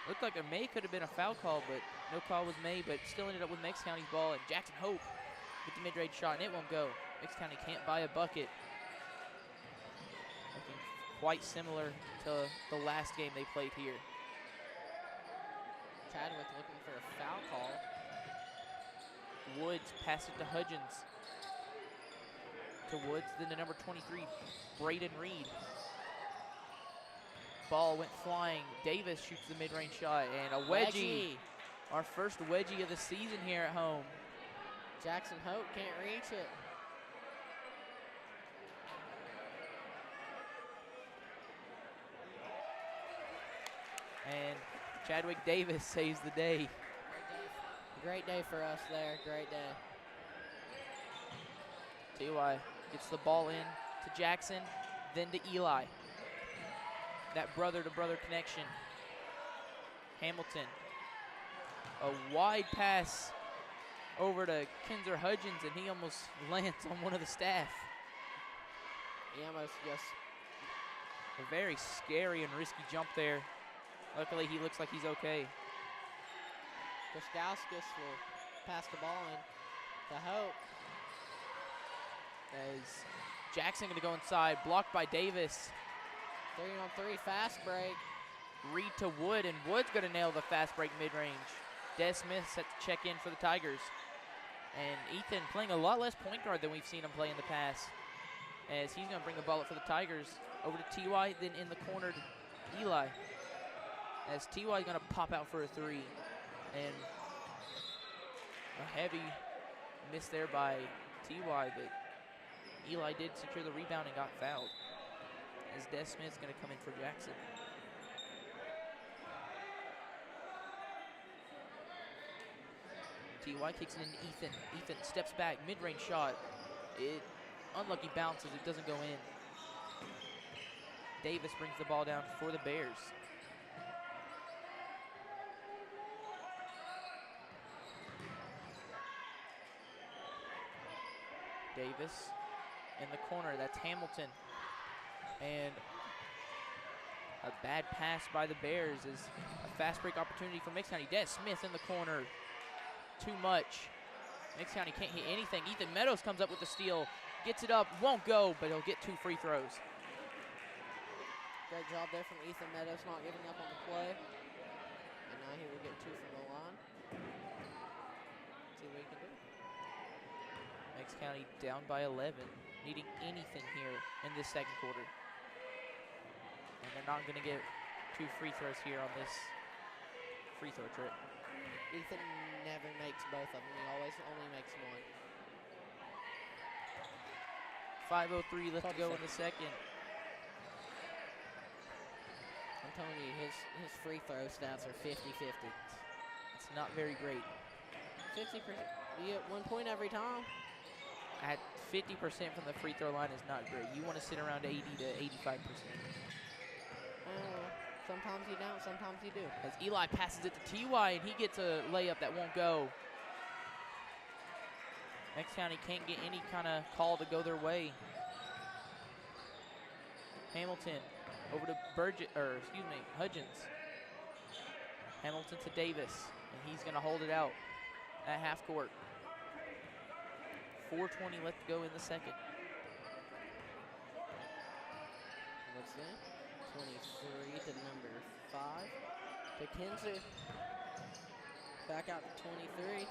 A: looked like there could have been a foul call, but no call was made, but still ended up with Meigs County's ball, and Jackson Hope with the mid-range shot, and it won't go. Meigs County can't buy a bucket. Looking quite similar to the last game they played here.
B: Chadwick looking for a foul call.
A: Woods passed it to Hudgens. To Woods, then to number 23, Braden Reed. Ball went flying. Davis shoots the mid-range shot, and a wedgie. Our first wedgie of the season here at home.
B: Jackson Hope can't reach it.
A: And Chadwick Davis saves the day.
B: Great day for us there, great day.
A: T.Y. gets the ball in to Jackson, then to Eli. That brother-to-brother connection. Hamilton. A wide pass over to Kinzer Hudgens, and he almost lands on one of the staff.
B: He almost just...
A: A very scary and risky jump there. Luckily, he looks like he's okay.
B: Kostauskas will pass the ball in to Hope.
A: As Jackson gonna go inside, blocked by Davis.
B: 3-on-3 fast break.
A: Reed to Wood, and Wood's gonna nail the fast break mid-range. Des Smith set to check in for the Tigers. And Ethan playing a lot less point guard than we've seen him play in the past. As he's gonna bring the ball up for the Tigers. Over to T.Y., then in the corner to Eli. As T.Y. is gonna pop out for a three. And a heavy miss there by T.Y., but Eli did secure the rebound and got fouled. As Des Smith's gonna come in for Jackson. T.Y. kicks it into Ethan. Ethan steps back, mid-range shot. It unlucky bounces, it doesn't go in. Davis brings the ball down for the Bears. Davis in the corner, that's Hamilton. And a bad pass by the Bears is a fast break opportunity for Meigs County. Des Smith in the corner, too much. Meigs County can't hit anything. Ethan Meadows comes up with the steal, gets it up, won't go, but he'll get 2 free throws.
B: Great job there from Ethan Meadows, not giving up on the play. And now he will get 2 from the line. See what he can do.
A: Meigs County down by 11, needing anything here in this second quarter. And they're not going to get 2 free throws here on this free throw trip.
B: Ethan never makes both of them. He always only makes one.
A: 5:03 left to go in the second.
B: I'm telling you, his free throw stats are 50-50.
A: It's not very great.
B: 50%. You get 1 point every time.
A: At 50% from the free throw line is not great. You want to sit around 80 to 85%.
B: Sometimes you don't, sometimes you do.
A: As Eli passes it to T.Y. and he gets a layup that won't go. Meigs County can't get any kind of call to go their way. Hamilton over to Hudgens. Hamilton to Davis. And he's going to hold it out at half court. 4:20 left to go in the second.
B: Let's see. 23 to number 5. To Kinzer. Back out to 23.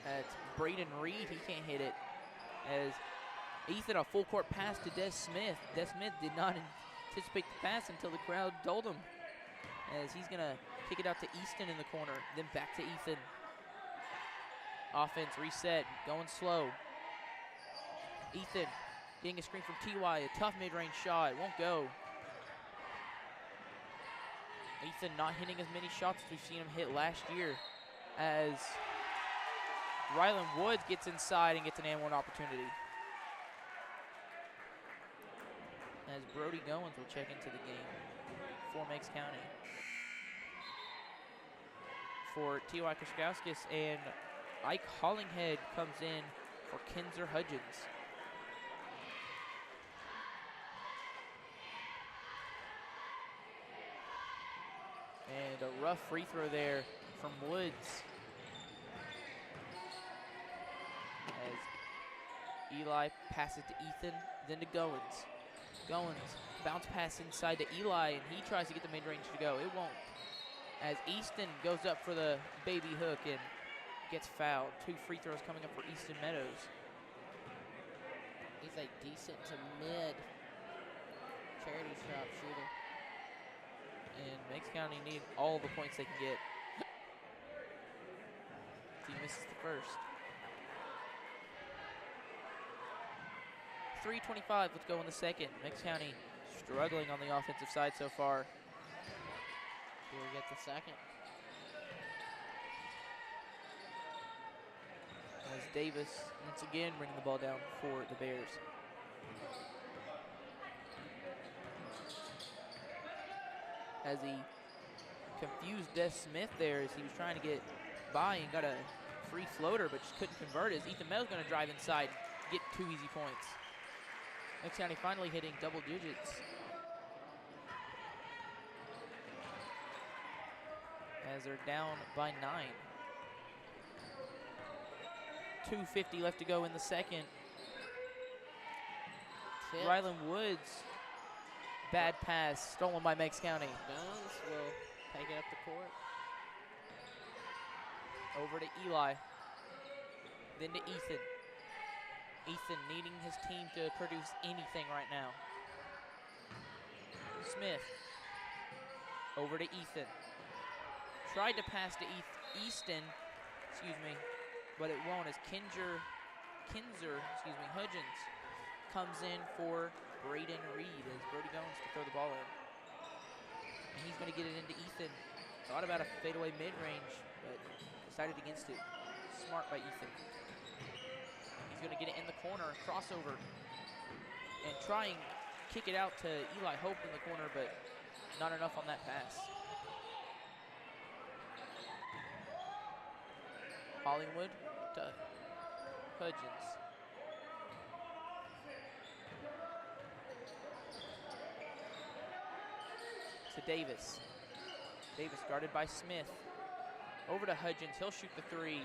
A: That's Braden Reed. He can't hit it. As Ethan, a full court pass to Des Smith. Des Smith did not anticipate the pass until the crowd told him. As he's going to kick it out to Easton in the corner. Then back to Ethan. Offense reset, going slow. Ethan getting a screen from T.Y. A tough mid-range shot. Won't go. Ethan not hitting as many shots as we've seen him hit last year. As Rylan Woods gets inside and gets an and one opportunity. As Brody Goins will check into the game for Meigs County. For T.Y. Koskowskis, and Ike Hollinghead comes in for Kinzer Hudgens. And a rough free throw there from Woods. As Eli passes to Ethan, then to Goins. Goins, bounce pass inside to Eli, and he tries to get the mid-range to go. It won't. As Easton goes up for the baby hook and gets fouled. 2 free throws coming up for Easton Meadows.
B: He's a decent to mid charity stripe shooter.
A: And Meigs County need all the points they can get. He misses the first. 3:25, let's go in the second. Meigs County struggling on the offensive side so far.
B: Here we get the second.
A: As Davis once again bringing the ball down for the Bears. As he confused Des Smith there as he was trying to get by and got a free floater but just couldn't convert as Ethan Meadows going to drive inside and get 2 easy points. Meigs County finally hitting double digits. As they're down by 9. 2:50 left to go in the second. Rylan Woods, bad pass, stolen by Meigs County.
B: Jones will take it up the court.
A: Over to Eli, then to Ethan. Ethan needing his team to produce anything right now. Smith, over to Ethan. Tried to pass to Easton, but it won't as Kinzer, Hudgens comes in for Braden Reed as Brody Goins to throw the ball in. And he's going to get it into Ethan. Thought about a fadeaway mid-range, but decided against it. Smart by Ethan. He's going to get it in the corner, crossover, and try and kick it out to Eli Hope in the corner, but not enough on that pass. Hollingwood to Hudgens. To Davis. Davis guarded by Smith. Over to Hudgens. He'll shoot the 3.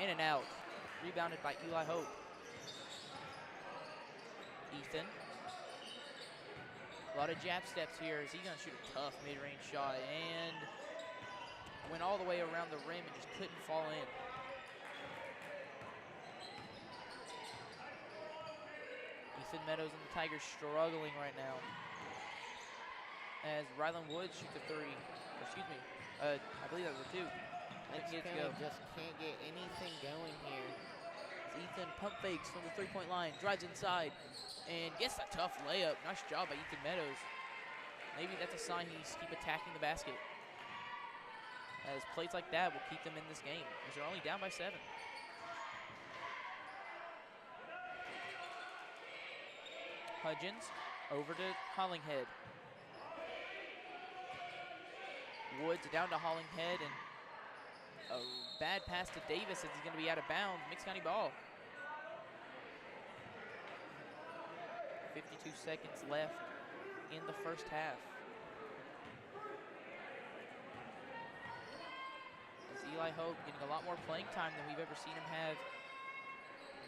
A: In and out. Rebounded by Eli Hope. Ethan. A lot of jab steps here. Is he going to shoot a tough mid-range shot? And went all the way around the rim and just couldn't fall in. Ethan Meadows and the Tigers struggling right now. As Rylan Woods shoots a 3. I believe that was a 2.
B: Meigs County just can't get anything going here.
A: As Ethan pump fakes from the 3-point line, drives inside, and gets a tough layup. Nice job by Ethan Meadows. Maybe that's a sign he needs to keep attacking the basket. As plays like that will keep them in this game, as they're only down by 7. Hudgens over to Hollinghead. Woods down to Hollinghead, and a bad pass to Davis as he's going to be out of bounds. Meigs County ball. 52 seconds left in the first half. As Eli Hope getting a lot more playing time than we've ever seen him have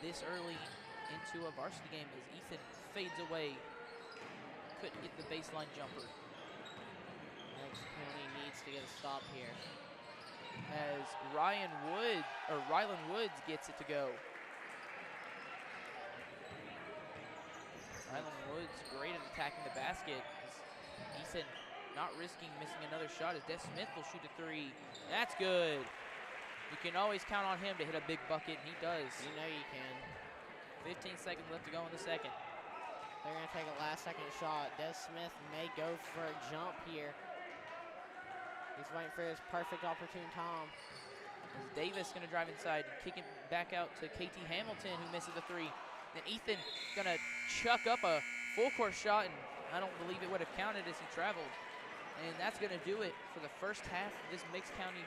A: this early into a varsity game as Ethan fades away. Couldn't get the baseline jumper.
B: Meigs County needs to get a stop here.
A: As Rylan Woods gets it to go. Rylan Woods great at attacking the basket. Ethan not risking missing another shot as Des Smith will shoot a three. That's good. You can always count on him to hit a big bucket, and he does.
B: You know you can.
A: 15 seconds left to go in the second.
B: They're going to take a last-second shot. Des Smith may go for a jump here. He's waiting for his perfect opportune time.
A: As Davis going to drive inside and kick it back out to KT Hamilton, who misses the three. Then Ethan going to chuck up a full-court shot, and I don't believe it would have counted as he traveled. And that's going to do it for the first half of this Meigs County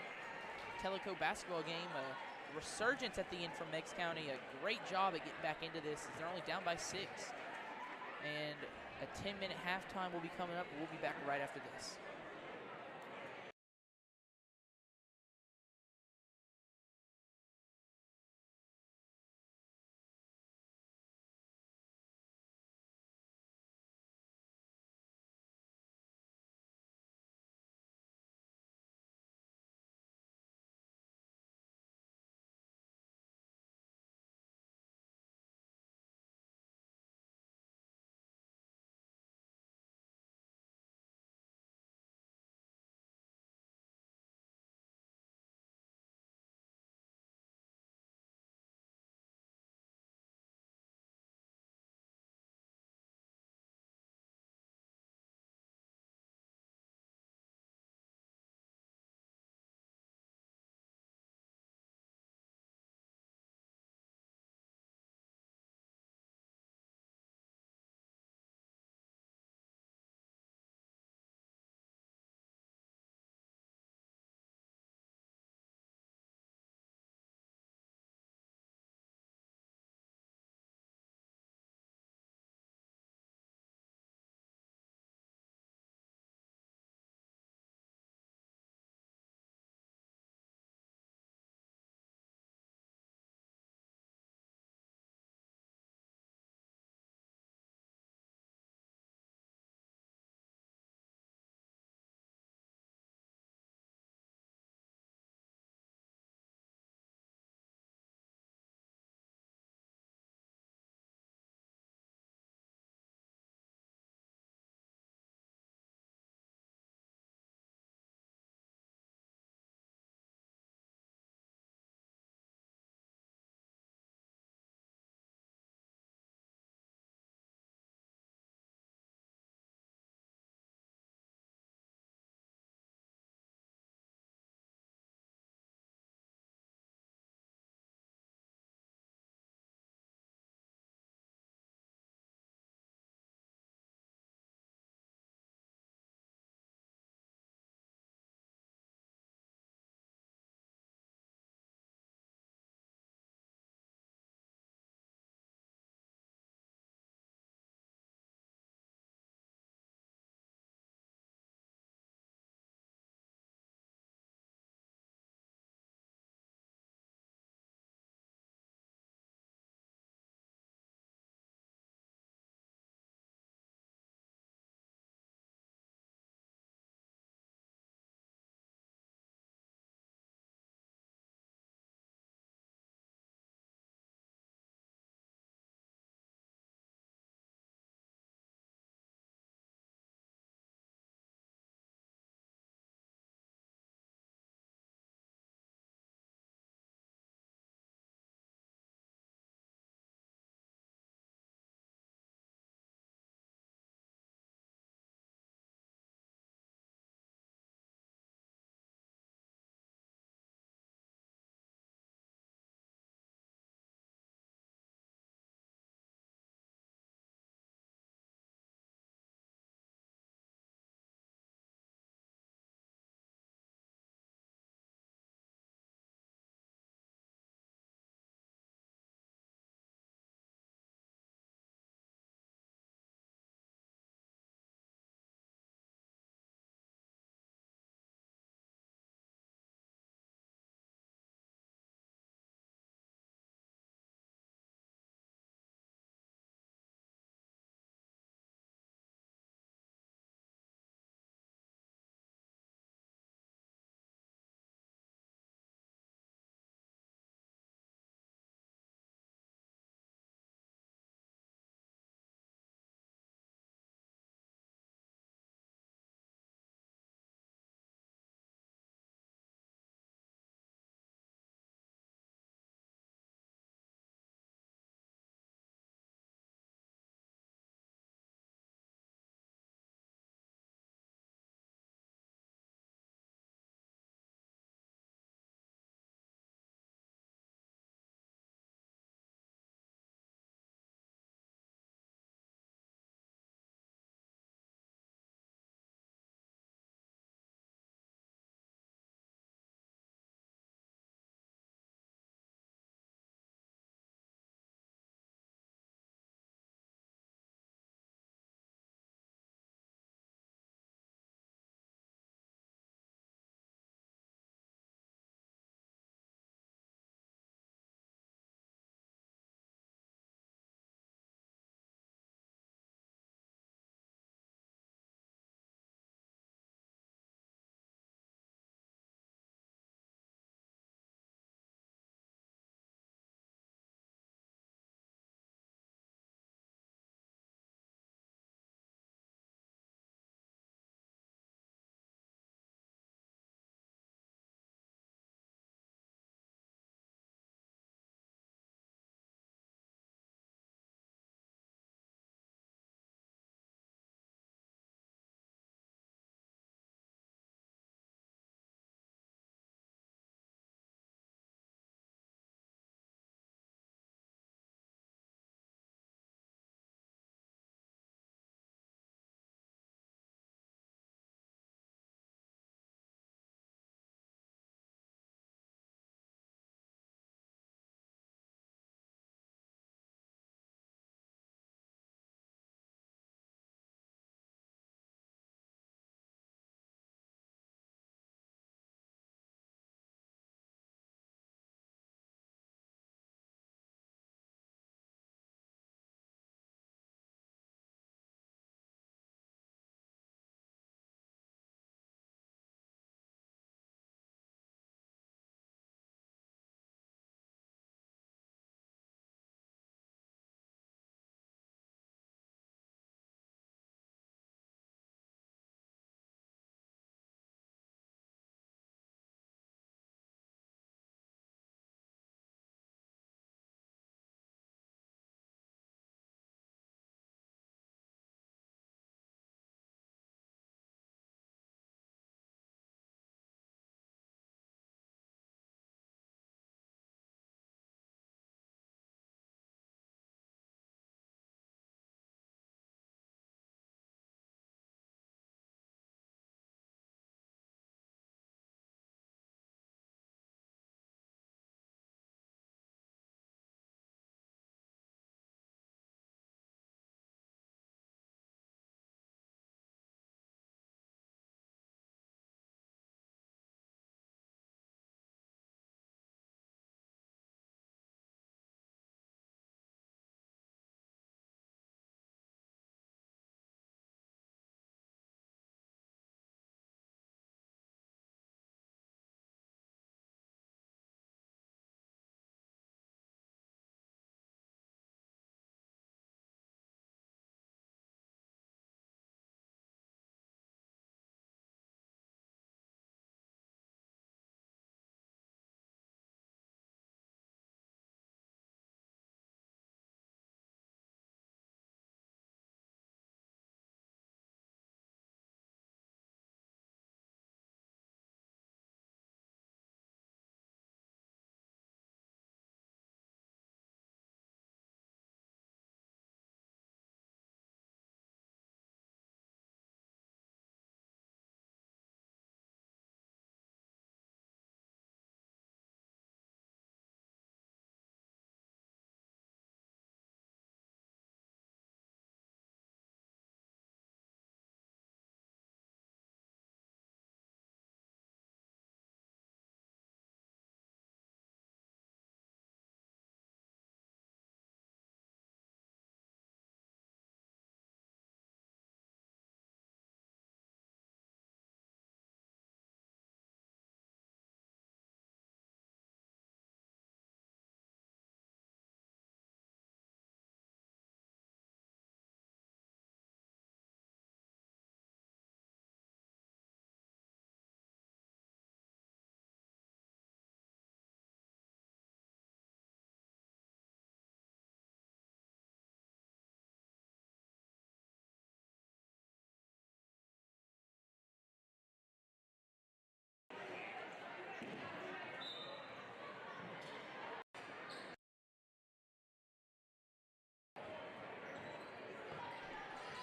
A: Tellico basketball game. A resurgence at the end from Meigs County. A great job at getting back into this as they're only down by 6. And a 10-minute halftime will be coming up. We'll be back right after this.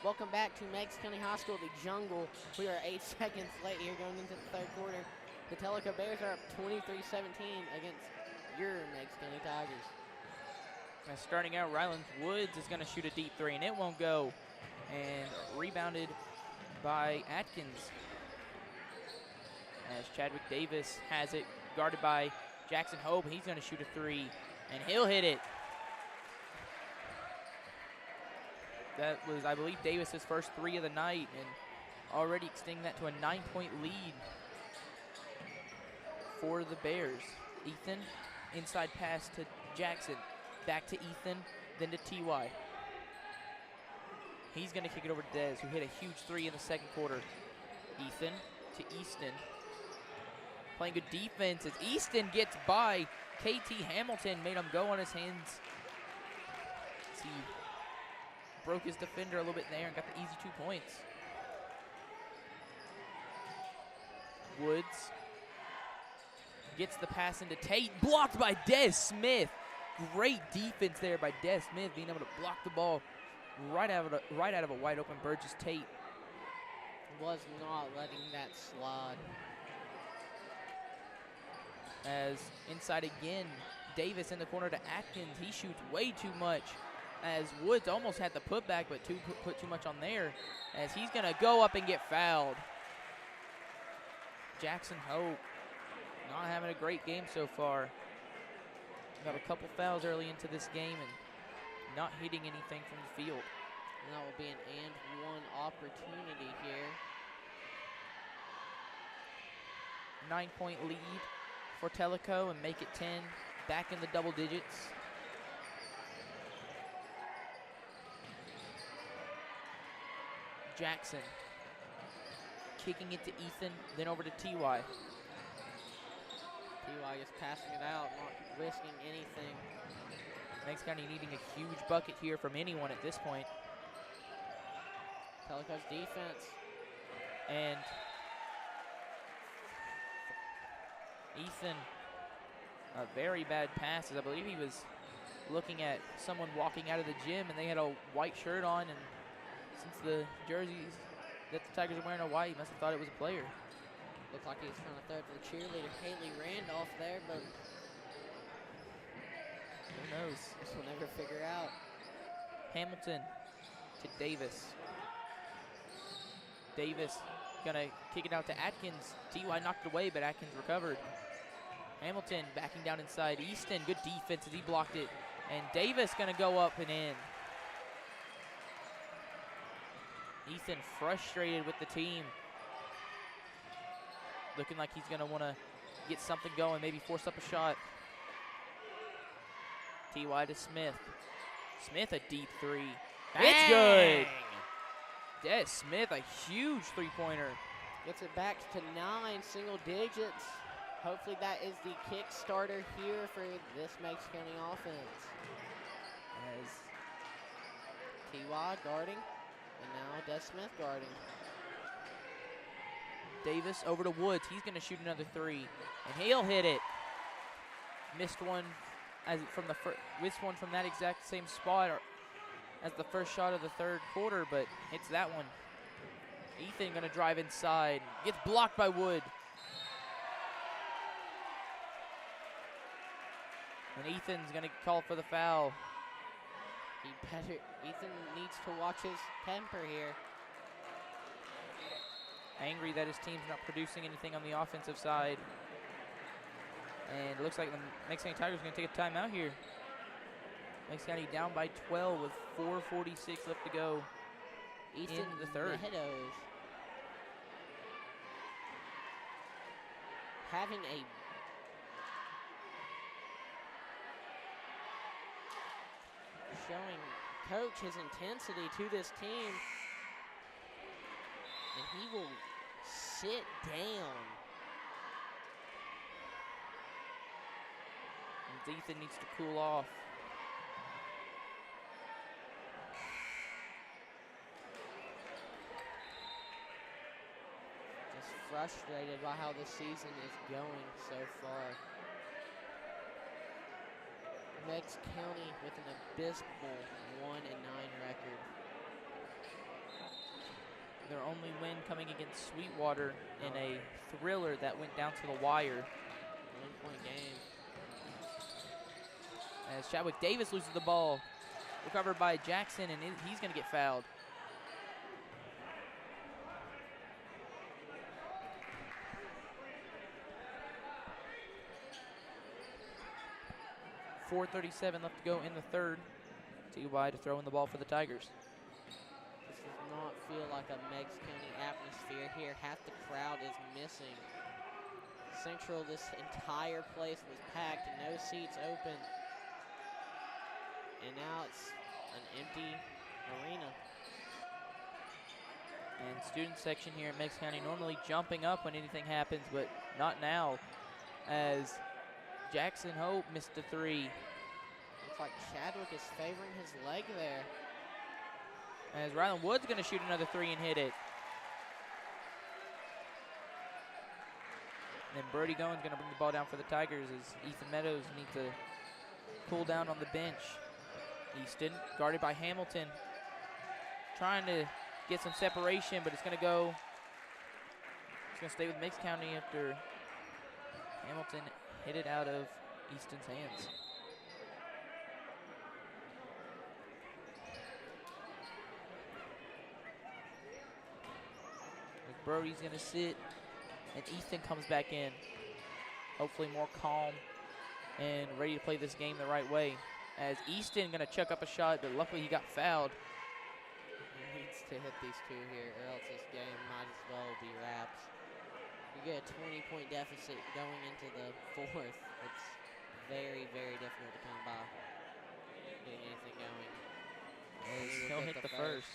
B: Welcome back to Meigs County High School, the Jungle. We are 8 seconds late here going into the third quarter. The Tellico Bears are up 23-17 against your Meigs County Tigers.
A: Now starting out, Ryland Woods is going to shoot a deep three, and it won't go. And rebounded by Atkins. As Chadwick Davis has it, guarded by Jackson Hope. He's going to shoot a three, and he'll hit it. That was, I believe, Davis's first three of the night, and already extending that to a 9-point lead for the Bears. Ethan, inside pass to Jackson. Back to Ethan, then to T.Y. He's going to kick it over to Dez, who hit a huge three in the second quarter. Ethan to Easton. Playing good defense as Easton gets by KT Hamilton, made him go on his hands. He broke his defender a little bit there and got the easy 2 points. Woods gets the pass into Tate, blocked by Des Smith. Great defense there by Des Smith, being able to block the ball right out of a wide open Burgess Tate.
B: Was not letting that slide.
A: As inside again, Davis in the corner to Atkins. He shoots way too much. As Woods almost had the putback, but put too much on there. As he's going to go up and get fouled. Jackson Hope not having a great game so far. Got a couple fouls early into this game and not hitting anything from the field.
B: And that will be an and one opportunity here.
A: 9-point lead for Tellico and make it 10, back in the double digits. Jackson kicking it to Ethan, then over to T.Y.
B: T.Y. is passing it out, not risking anything.
A: Meigs County needing a huge bucket here from anyone at this point.
B: Tellico's defense.
A: And Ethan, a very bad pass, as I believe he was looking at someone walking out of the gym and they had a white shirt on, and since the jerseys that the Tigers are wearing are white, he must have thought it was a player.
B: Looked like he was trying to throw it to the cheerleader, Haley Randolph there, but
A: who knows?
B: This we'll never figure out.
A: Hamilton to Davis. Davis gonna kick it out to Atkins. T.Y. knocked it away, but Atkins recovered. Hamilton backing down inside. Easton, good defense as he blocked it. And Davis gonna go up and in. Ethan frustrated with the team. Looking like he's gonna wanna get something going, maybe force up a shot. T.Y. to Smith. Smith a deep three. It's good. Des Smith, a huge three-pointer.
B: Gets it back to 9 single digits. Hopefully that is the kick starter here for this Meigs County offense. As T.Y. guarding, and now Des Smith guarding.
A: Davis over to Woods. He's going to shoot another three, and he'll hit it. Missed one from that exact same spot as the first shot of the third quarter, but hits that one. Ethan going to drive inside. Gets blocked by Wood. And Ethan's going to call for the foul.
B: Ethan needs to watch his temper here.
A: Angry that his team's not producing anything on the offensive side. And it looks like the Meigs County Tigers are going to take a timeout here. Meigs County down by 12 with 4:46 left to go in the third.
B: Meadows having a showing coach his intensity to this team, and he will sit down.
A: And Ethan needs to cool off.
B: Just frustrated by how the season is going so far. Meigs County with an abysmal 1-9 record.
A: Their only win coming against Sweetwater in a thriller that went down to the wire.
B: 1-point game.
A: As Chadwick Davis loses the ball. Recovered by Jackson, and he's going to get fouled. .437 left to go in the third. T.Y. to throw in the ball for the Tigers.
B: This does not feel like a Meigs County atmosphere here. Half the crowd is missing. Central, this entire place was packed, no seats open. And now it's an empty arena.
A: And student section here at Meigs County normally jumping up when anything happens, but not now, as Jackson Hope missed the three.
B: Looks like Chadwick is favoring his leg there.
A: As Ryland Wood's going to shoot another three and hit it. And then Brody Goins going to bring the ball down for the Tigers as Ethan Meadows needs to cool down on the bench. Easton guarded by Hamilton, trying to get some separation, but it's going to go. It's going to stay with Meigs County after Hamilton hit it out of Easton's hands. As Brody's going to sit, and Easton comes back in. Hopefully more calm and ready to play this game the right way. As Easton going to chuck up a shot, but luckily he got fouled.
B: He needs to hit these two here, or else this game might as well be wraps. You get a 20-point deficit going into the fourth. It's very, very difficult to come by getting anything going.
A: He'll hit the first.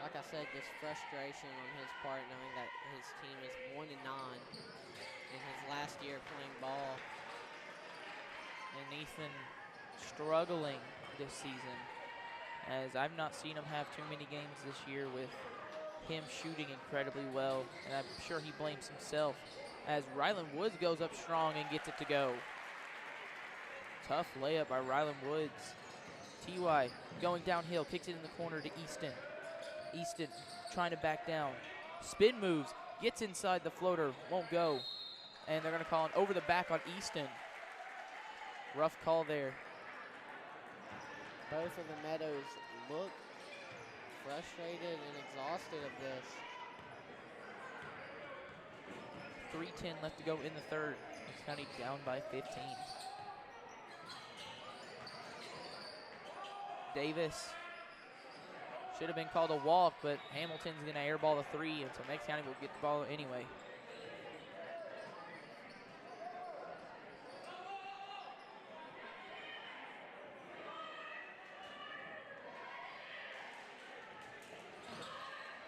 B: Like I said, just frustration on his part, knowing that his team is 1-9 in his last year playing ball.
A: And Ethan struggling this season, as I've not seen him have too many games this year with him shooting incredibly well, and I'm sure he blames himself, as Ryland Woods goes up strong and gets it to go. Tough layup by Ryland Woods. T.Y. going downhill, kicks it in the corner to Easton. Easton trying to back down. Spin moves, gets inside the floater, won't go. And they're going to call an over the back on Easton. Rough call there.
B: Both of the Meadows look frustrated and exhausted of this.
A: 3:10 left to go in the third. Meigs County down by 15. Davis should have been called a walk, but Hamilton's going to airball the three, and so Meigs County will get the ball anyway.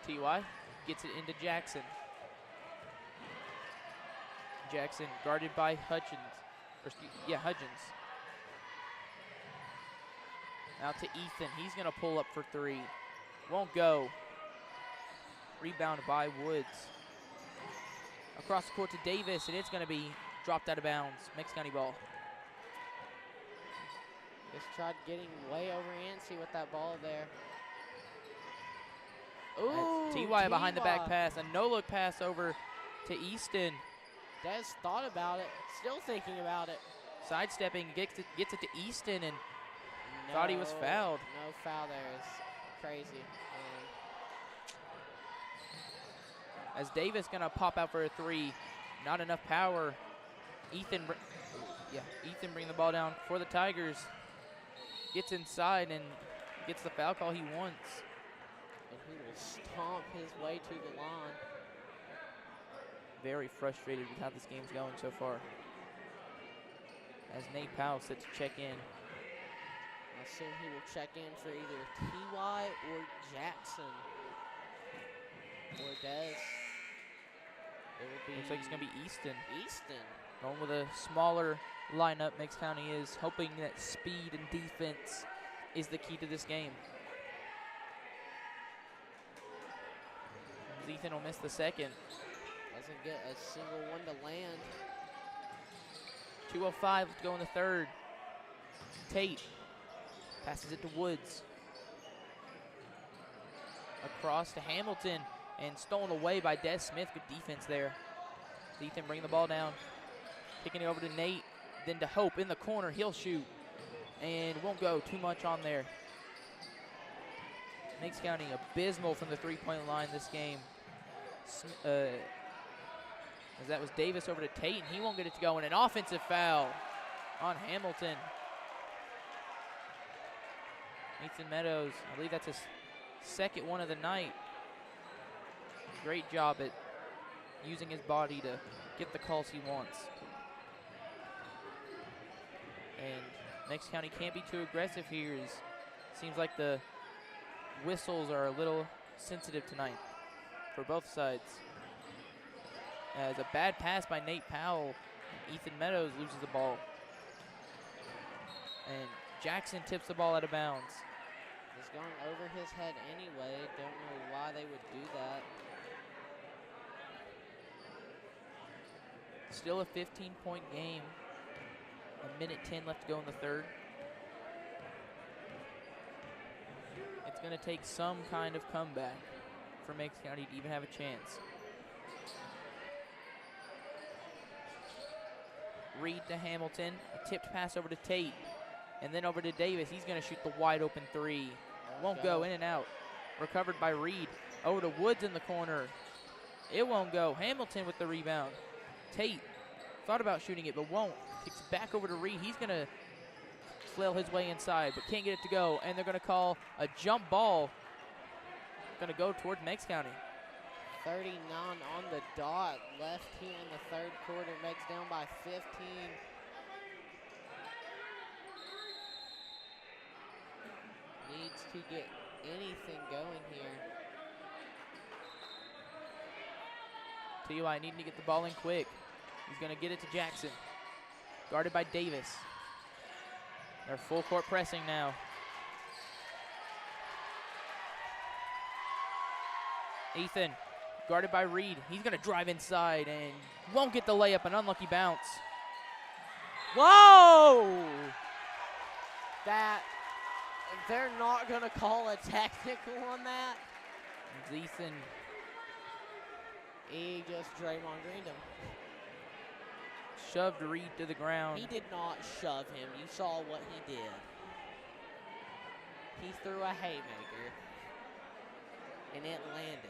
A: T.Y. gets it into Jackson. Jackson guarded by Hutchins. Hutchins. Out to Ethan. He's going to pull up for three. Won't go. Rebound by Woods. Across the court to Davis, and it's going to be dropped out of bounds. Meigs County ball.
B: Just tried getting way overantsy with that ball there.
A: Ooh, T.Y. behind the back pass. A no-look pass over to Easton.
B: Des thought about it, still thinking about it.
A: Sidestepping, gets it to Easton, and thought he was fouled.
B: No foul there. It's crazy.
A: As Davis gonna pop out for a three. Not enough power. Ethan bring the ball down for the Tigers. Gets inside and gets the foul call he wants.
B: And he will stomp his way to the line.
A: Very frustrated with how this game's going so far. As Nate Powell set to check in.
B: I assume he will check in for either T.Y. or Jackson. Or Des. It will be.
A: Looks like it's going to be Easton.
B: Easton.
A: Going with a smaller lineup. Meigs County is hoping that speed and defense is the key to this game. Ethan will miss the second.
B: Doesn't get a single one to land.
A: 2:05 to go in the third. Tate Passes it to Woods. Across to Hamilton and stolen away by Des Smith. Good defense there. Ethan bringing the ball down. Kicking it over to Nate. Then to Hope in the corner. He'll shoot. And won't go too much on there. Meigs County abysmal from the three-point line this game. As that was Davis over to Tate, and he won't get it to go. And an offensive foul on Hamilton. Nathan Meadows, I believe that's his second one of the night. Great job at using his body to get the calls he wants. And Meigs County can't be too aggressive here. It seems like the whistles are a little sensitive tonight for both sides. As a bad pass by Nate Powell, Ethan Meadows loses the ball. And Jackson tips the ball out of bounds.
B: It's going over his head anyway. Don't know why they would do that.
A: Still a 15-point game. A minute 10 left to go in the third. It's going to take some kind of comeback for Meigs County to even have a chance. Reed to Hamilton. A tipped pass over to Tate. And then over to Davis. He's going to shoot the wide open three. Won't go, in and out. Recovered by Reed. Over to Woods in the corner. It won't go. Hamilton with the rebound. Tate thought about shooting it, but won't. Kicks back over to Reed. He's going to flail his way inside, but can't get it to go. And they're going to call a jump ball. Going to go towards Meigs County.
B: 39 on the dot left here in the third quarter. Meigs down by 15. Needs to get anything going here.
A: TUI needing to get the ball in quick. He's going to get it to Jackson. Guarded by Davis. They're full court pressing now. Ethan, guarded by Reed. He's going to drive inside and won't get the layup, an unlucky bounce.
B: Whoa! They're not going to call a technical on that.
A: It's Ethan.
B: He just Draymond Greened him.
A: Shoved Reed to the ground.
B: He did not shove him. You saw what he did. He threw a haymaker, and it landed.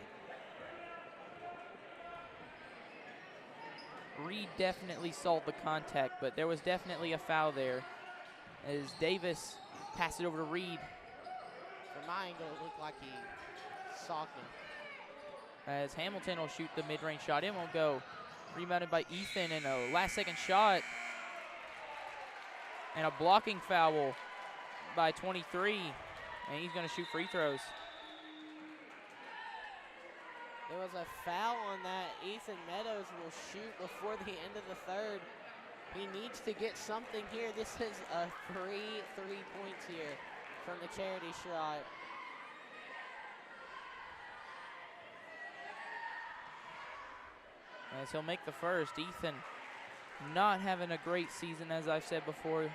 A: Reed definitely sold the contact, but there was definitely a foul there as Davis passed it over to Reed.
B: From my angle, it looked like he socked him.
A: As Hamilton will shoot the mid-range shot. It won't go. Rebounded by Ethan, and a last-second shot. And a blocking foul by 23. And he's going to shoot free throws.
B: There was a foul on that. Ethan Meadows will shoot before the end of the third. He needs to get something here. This is a three points here from the charity stripe.
A: As he'll make the first. Ethan not having a great season, as I've said before,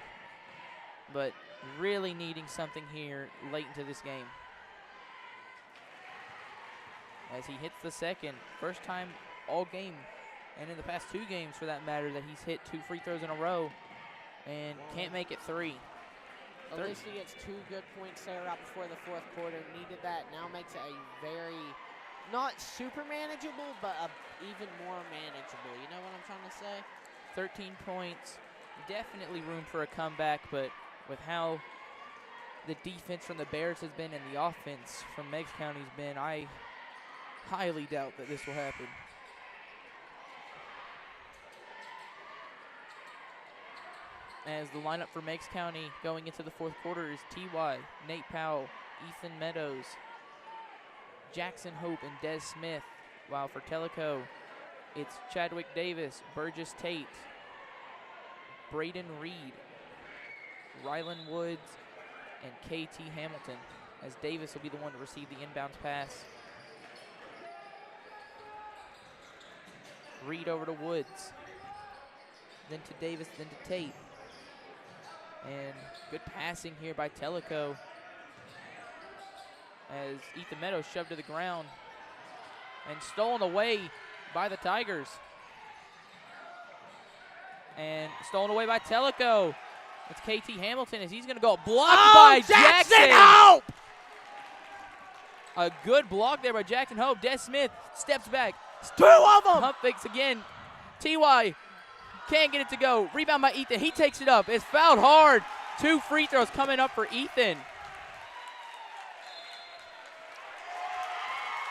A: but really needing something here late into this game. As he hits the second. First time all game, and in the past 2 games for that matter, that he's hit 2 free throws in a row and can't make it 3.
B: At least he gets 2 good points there right before the fourth quarter. Needed that. Now makes it a very, not super manageable, but even more manageable. You know what I'm trying to say?
A: 13 points. Definitely room for a comeback, but with how the defense from the Bears has been and the offense from Meigs County has been, I highly doubt that this will happen. As the lineup for Meigs County going into the fourth quarter is T.Y., Nate Powell, Ethan Meadows, Jackson Hope, and Des Smith. While for Tellico, it's Chadwick Davis, Burgess Tate, Braden Reed, Rylan Woods, and K.T. Hamilton, as Davis will be the one to receive the inbounds pass. Reed over to Woods, then to Davis, then to Tate. And good passing here by Tellico as Ethan Meadows shoved to the ground and stolen away by the Tigers. And stolen away by Tellico. It's KT Hamilton as he's going to go blocked by Jackson.
B: Hope!
A: A good block there by Jackson Hope. Des Smith steps back.
B: Two of them!
A: Pump fakes again. TY can't get it to go. Rebound by Ethan. He takes it up. It's fouled hard. 2 free throws coming up for Ethan.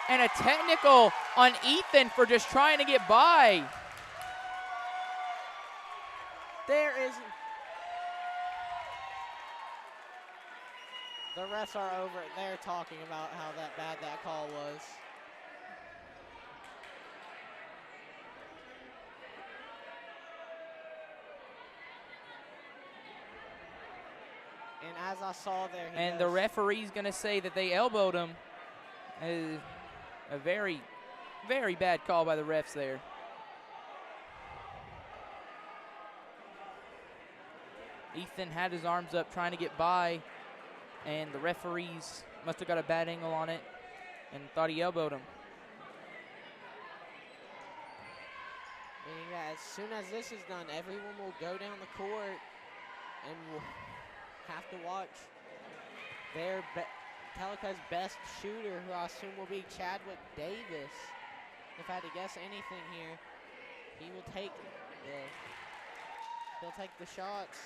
A: And a technical on Ethan for just trying to get by.
B: There is. The refs are over it. They're talking about how bad that call was. And as I saw there,
A: and the referee's going to say that they elbowed him. A very, very bad call by the refs there. Ethan had his arms up trying to get by, and the referees must have got a bad angle on it and thought he elbowed him.
B: And as soon as this is done, everyone will go down the court and will have to watch their Tellico's best shooter, who I assume will be Chadwick Davis. If I had to guess anything here, he will take he'll take the shots.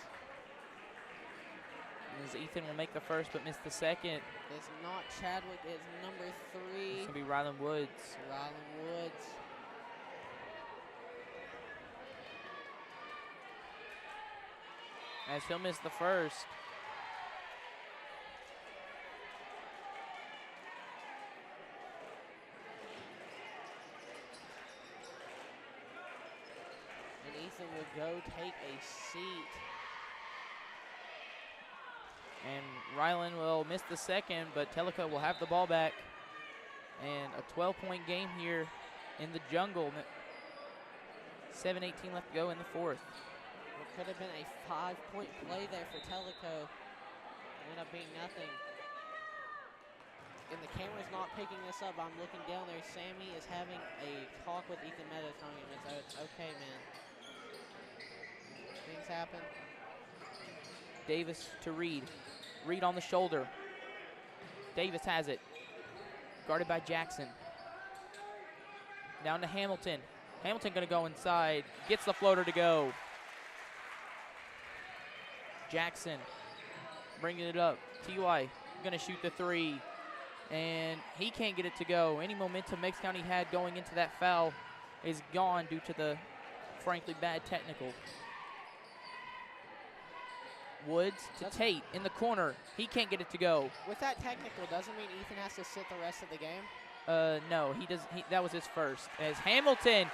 A: As Ethan will make the first but miss the second.
B: It's not Chadwick, it's number 3.
A: It's going to be Rylan Woods.
B: Rylan Woods.
A: As he'll miss the first.
B: And Ethan will go take a seat.
A: And Rylan will miss the second, but Tellico will have the ball back. And a 12-point game here in the jungle. 7:18 left to go in the fourth.
B: What could have been a 5-point play there for Tellico. Ended up being nothing. And the camera's not picking this up. I'm looking down there. Sammy is having a talk with Ethan Meadows, telling him it's okay, man. Things happen.
A: Davis to Reed. Reed on the shoulder. Davis has it. Guarded by Jackson. Down to Hamilton. Hamilton going to go inside. Gets the floater to go. Jackson bringing it up. T.Y. going to shoot the 3. And he can't get it to go. Any momentum Meigs County had going into that foul is gone due to the frankly bad technical. Woods to Tate in the corner. He can't get it to go.
B: With that technical, doesn't mean Ethan has to sit the rest of the game?
A: No, he does. That was his first. As Hamilton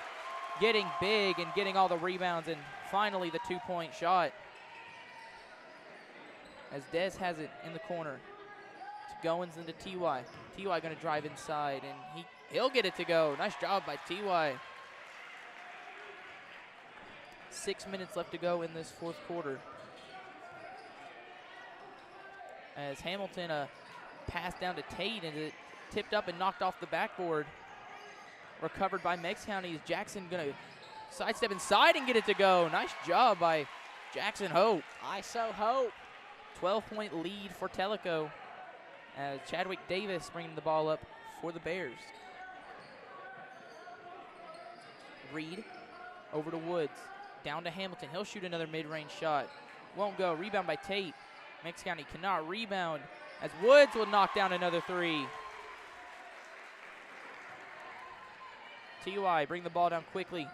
A: getting big and getting all the rebounds, and finally the 2-point shot. As Dez has it in the corner. To Goins into T.Y. T.Y. going to drive inside, and he'll get it to go. Nice job by T.Y. 6 minutes left to go in this fourth quarter. As Hamilton passed down to Tate, and it tipped up and knocked off the backboard. Recovered by Meigs County. Is Jackson going to sidestep inside and get it to go? Nice job by Jackson Hope.
B: I so hope.
A: 12-point lead for Tellico. As Chadwick Davis bringing the ball up for the Bears. Reed over to Woods. Down to Hamilton. He'll shoot another mid-range shot. Won't go. Rebound by Tate. Meigs County cannot rebound as Woods will knock down another 3. TUI bring the ball down quickly.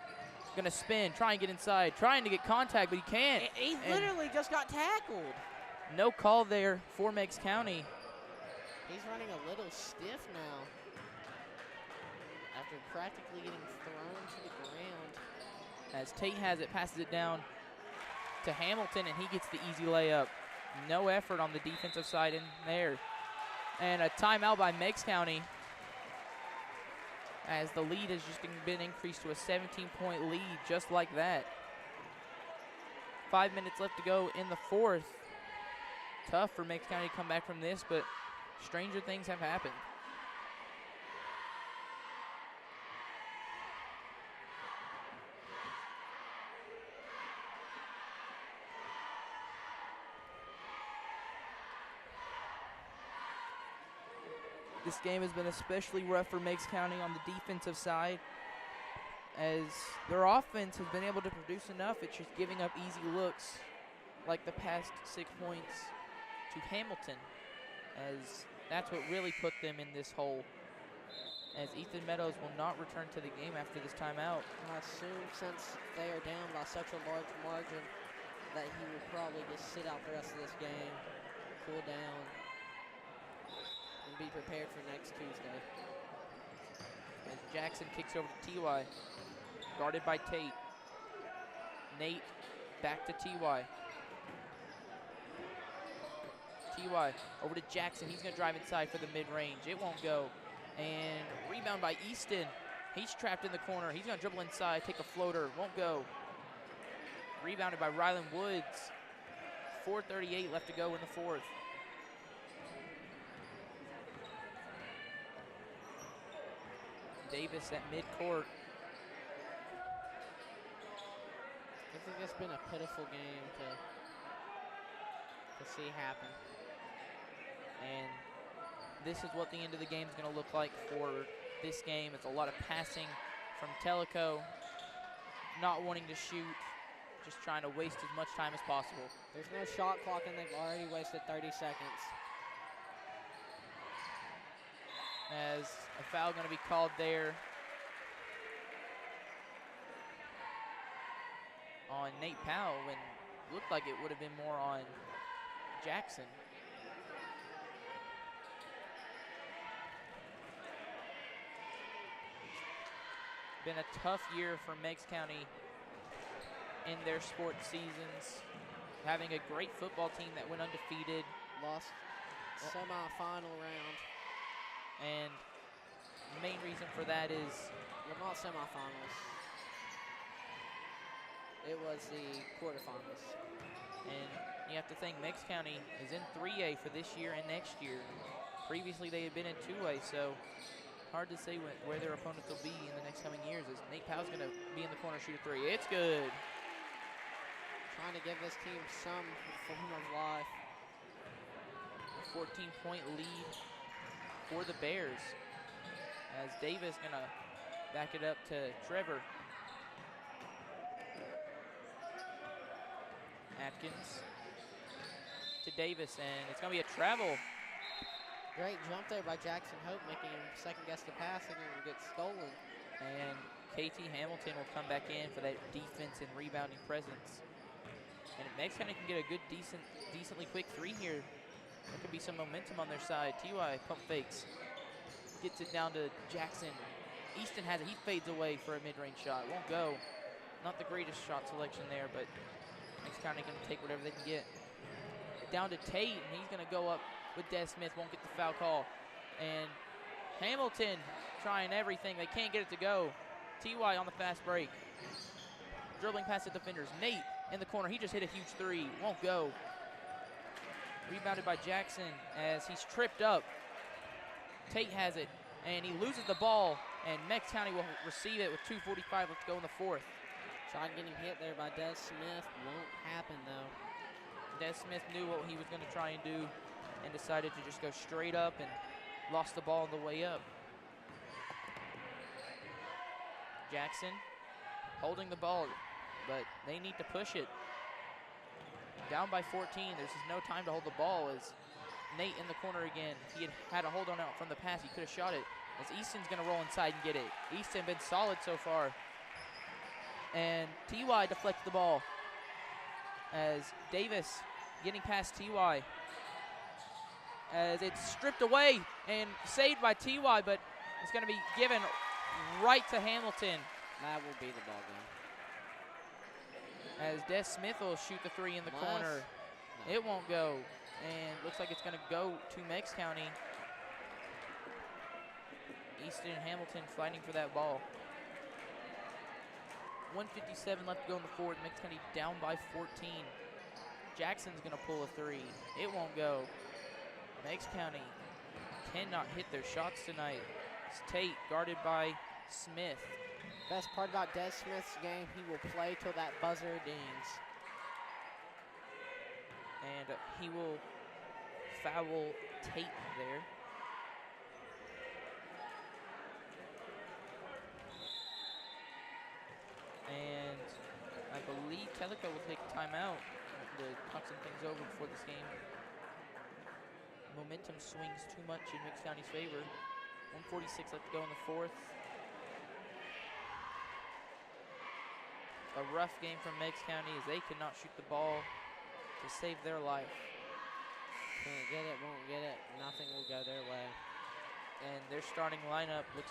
A: Going to spin, try and get inside, trying to get contact, but he can't.
B: He literally just got tackled.
A: No call there for Meigs County.
B: He's running a little stiff now after practically getting thrown to the ground.
A: As Tate has it, passes it down to Hamilton, and he gets the easy layup. No effort on the defensive side in there. And a timeout by Meigs County as the lead has just been increased to a 17-point lead just like that. 5 minutes left to go in the fourth. tough for Meigs County to come back from this, but stranger things have happened. This game has been especially rough for Meigs County on the defensive side, as their offense has been able to produce enough. It's just giving up easy looks like the past 6 points to Hamilton, as that's what really put them in this hole, as Ethan Meadows will not return to the game after this timeout.
B: I assume since they are down by such a large margin that he will probably just sit out the rest of this game, cool down, and be prepared for next Tuesday.
A: As Jackson kicks over to T.Y., guarded by Tate. Nate back to T.Y. T.Y. over to Jackson. He's going to drive inside for the mid-range. It won't go. And rebound by Easton. He's trapped in the corner. He's going to dribble inside, take a floater. Won't go. Rebounded by Rylan Woods. 4:38 left to go in the fourth. Davis at midcourt.
B: I think it's been a pitiful game to see happen.
A: And this is what the end of the game is going to look like for this game. It's a lot of passing from Tellico, not wanting to shoot, just trying to waste as much time as possible.
B: There's no shot clock, and they've already wasted 30 seconds.
A: As a foul going to be called there on Nate Powell, when it looked like it would have been more on Jackson. Been a tough year for Meigs County in their sports seasons, having a great football team that went undefeated.
B: Lost semi-final round.
A: And the main reason for that is,
B: well, not semifinals. It was the quarterfinals.
A: and you have to think Meigs County is in 3A for this year and next year. Previously they had been in 2A, so hard to say where their opponents will be in the next coming years, as Nate Powell's going to be in the corner, shoot a three. It's good.
B: Trying to give this team some form of life.
A: A 14-point lead for the Bears, as Davis going to back it up to Trevor. Atkins to Davis, and it's going to be a travel.
B: Great jump there by Jackson Hope, making him second-guess the passing and get stolen.
A: And KT Hamilton will come back in for that defense and rebounding presence. And if Meigs County can get a good, decently quick three here, there could be some momentum on their side. T.Y. pump fakes, gets it down to Jackson. Easton has it, he fades away for a mid-range shot. Won't go. Not the greatest shot selection there, but Meigs County going to take whatever they can get. Down to Tate, and he's going to go up with Des Smith, won't get the foul call. And Hamilton trying everything. They can't get it to go. T.Y. on the fast break. Dribbling past the defenders. Nate in the corner. He just hit a huge three. Won't go. Rebounded by Jackson as he's tripped up. Tate has it, and he loses the ball, and Meigs County will receive it with 2:45 left to go in the fourth.
B: Shot getting hit there by Des Smith. Won't happen, though.
A: Des Smith knew what he was going to try and do and decided to just go straight up and lost the ball on the way up. Jackson holding the ball, but they need to push it. Down by 14, there's just no time to hold the ball as Nate in the corner again. He had a hold on out from the pass. He could have shot it as Easton's going to roll inside and get it. Easton been solid so far. And T.Y. deflects the ball as Davis getting past T.Y. as it's stripped away and saved by T.Y., but it's going to be given right to Hamilton.
B: That will be the ball game.
A: As Des Smith will shoot the three in the corner. No. It won't go, and looks like it's going to go to Meigs County. Easton and Hamilton fighting for that ball. 1:57 left to go in the fourth. Meigs County down by 14. Jackson's going to pull a three. It won't go. Meigs County cannot hit their shots tonight. It's Tate guarded by Smith.
B: Best part about Des Smith's game, he will play till that buzzer dings.
A: And he will foul Tate there. And I believe Tellico will take a timeout to talk some things over before this game. Momentum swings too much in Meigs County's favor. 1:46 left to go in the fourth. A rough game from Meigs County as they cannot shoot the ball to save their life.
B: Can't get it, won't get it. Nothing will go their way.
A: And their starting lineup looks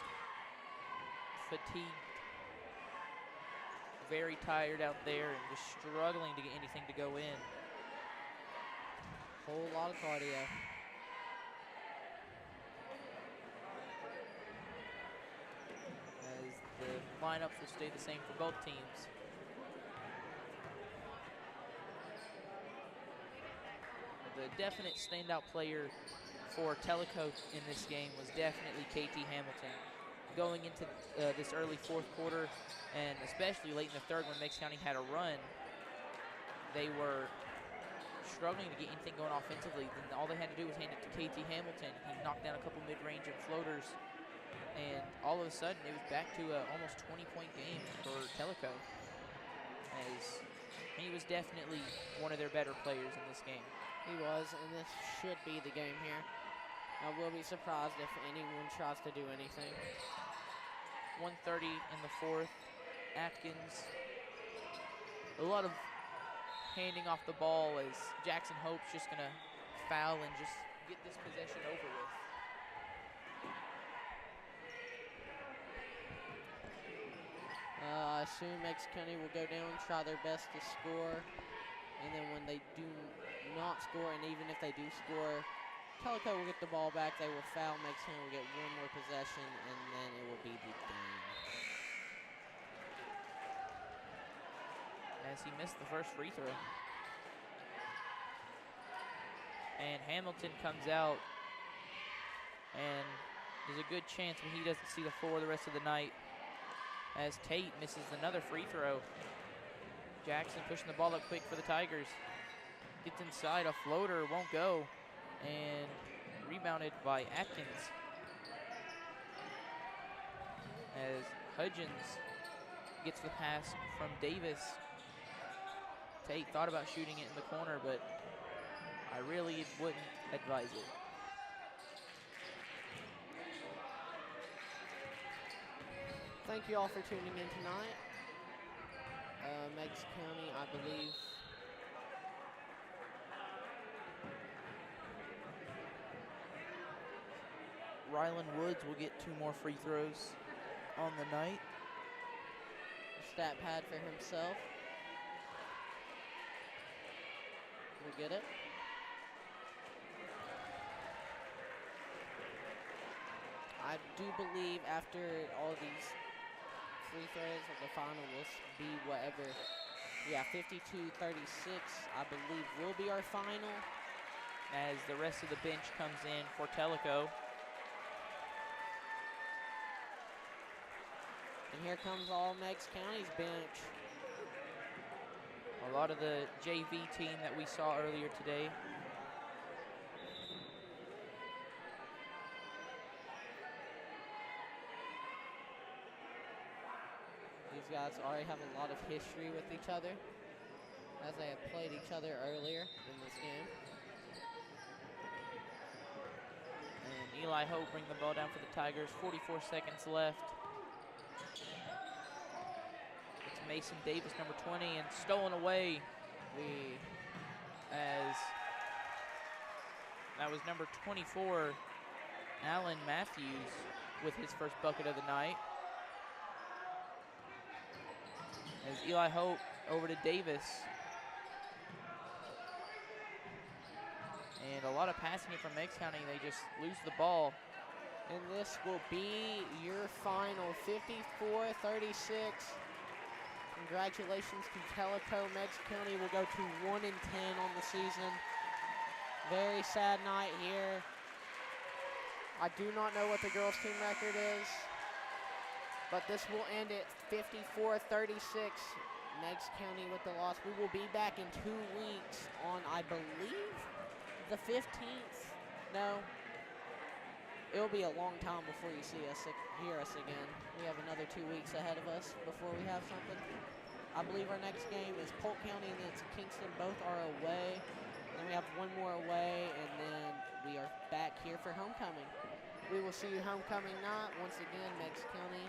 A: fatigued. Very tired out there and just struggling to get anything to go in.
B: Whole lot of cardio.
A: As the lineups will stay the same for both teams. The definite standout player for Tellico in this game was definitely KT Hamilton. Going into this early fourth quarter, and especially late in the third when Meigs County had a run, they were struggling to get anything going offensively. Then all they had to do was hand it to KT Hamilton. He knocked down a couple mid-range and floaters, and all of a sudden it was back to an almost 20-point game for Tellico, as he was definitely one of their better players in this game.
B: He was, and this should be the game here. I will be surprised if anyone tries to do anything.
A: 1:30 in the fourth. Atkins, a lot of handing off the ball as Jackson Hope's just going to foul and just get this possession over with.
B: I assume Meigs County will go down, try their best to score, and then when they do not score, and even if they do score, Tellico will get the ball back, they will foul, Meigs County will get one more possession, and then it will be the game.
A: As he missed the first free throw. And Hamilton comes out, and there's a good chance when he doesn't see the floor the rest of the night, as Tate misses another free throw. Jackson pushing the ball up quick for the Tigers. Gets inside, a floater, won't go, and rebounded by Atkins. As Hudgens gets the pass from Davis. Tate thought about shooting it in the corner, but I really wouldn't advise it.
B: Thank you all for tuning in tonight. Meigs County, I believe,
A: Rylan Woods will get 2 more free throws on the night.
B: stat pad for himself. We'll get it. I do believe after all these free throws, the final will be whatever. Yeah, 52-36, I believe, will be our final.
A: As the rest of the bench comes in for Tellico.
B: And here comes all Meigs County's bench.
A: A lot of the JV team that we saw earlier today.
B: These guys already have a lot of history with each other, as they have played each other earlier in this game.
A: And Eli Hope bring the ball down for the Tigers. 44 seconds left. It's Mason Davis, number 20, and stolen away. As that was number 24, Alan Matthews, with his first bucket of the night. As Eli Hope over to Davis. And a lot of passing it from Meigs County. They just lose the ball.
B: And this will be your final, 54-36. Congratulations to Tellico. Meigs County will go to 1-10 on the season. Very sad night here. I do not know what the girls' team record is, but this will end at 54-36. Meigs County with the loss. We will be back in 2 weeks on, I believe, the 15th. No. It'll be a long time before you hear us again. We have another 2 weeks ahead of us before we have something. I believe our next game is Polk County and then it's Kingston. Both are away. Then we have one more away, and then we are back here for homecoming. We will see you homecoming night. Once again, Meigs County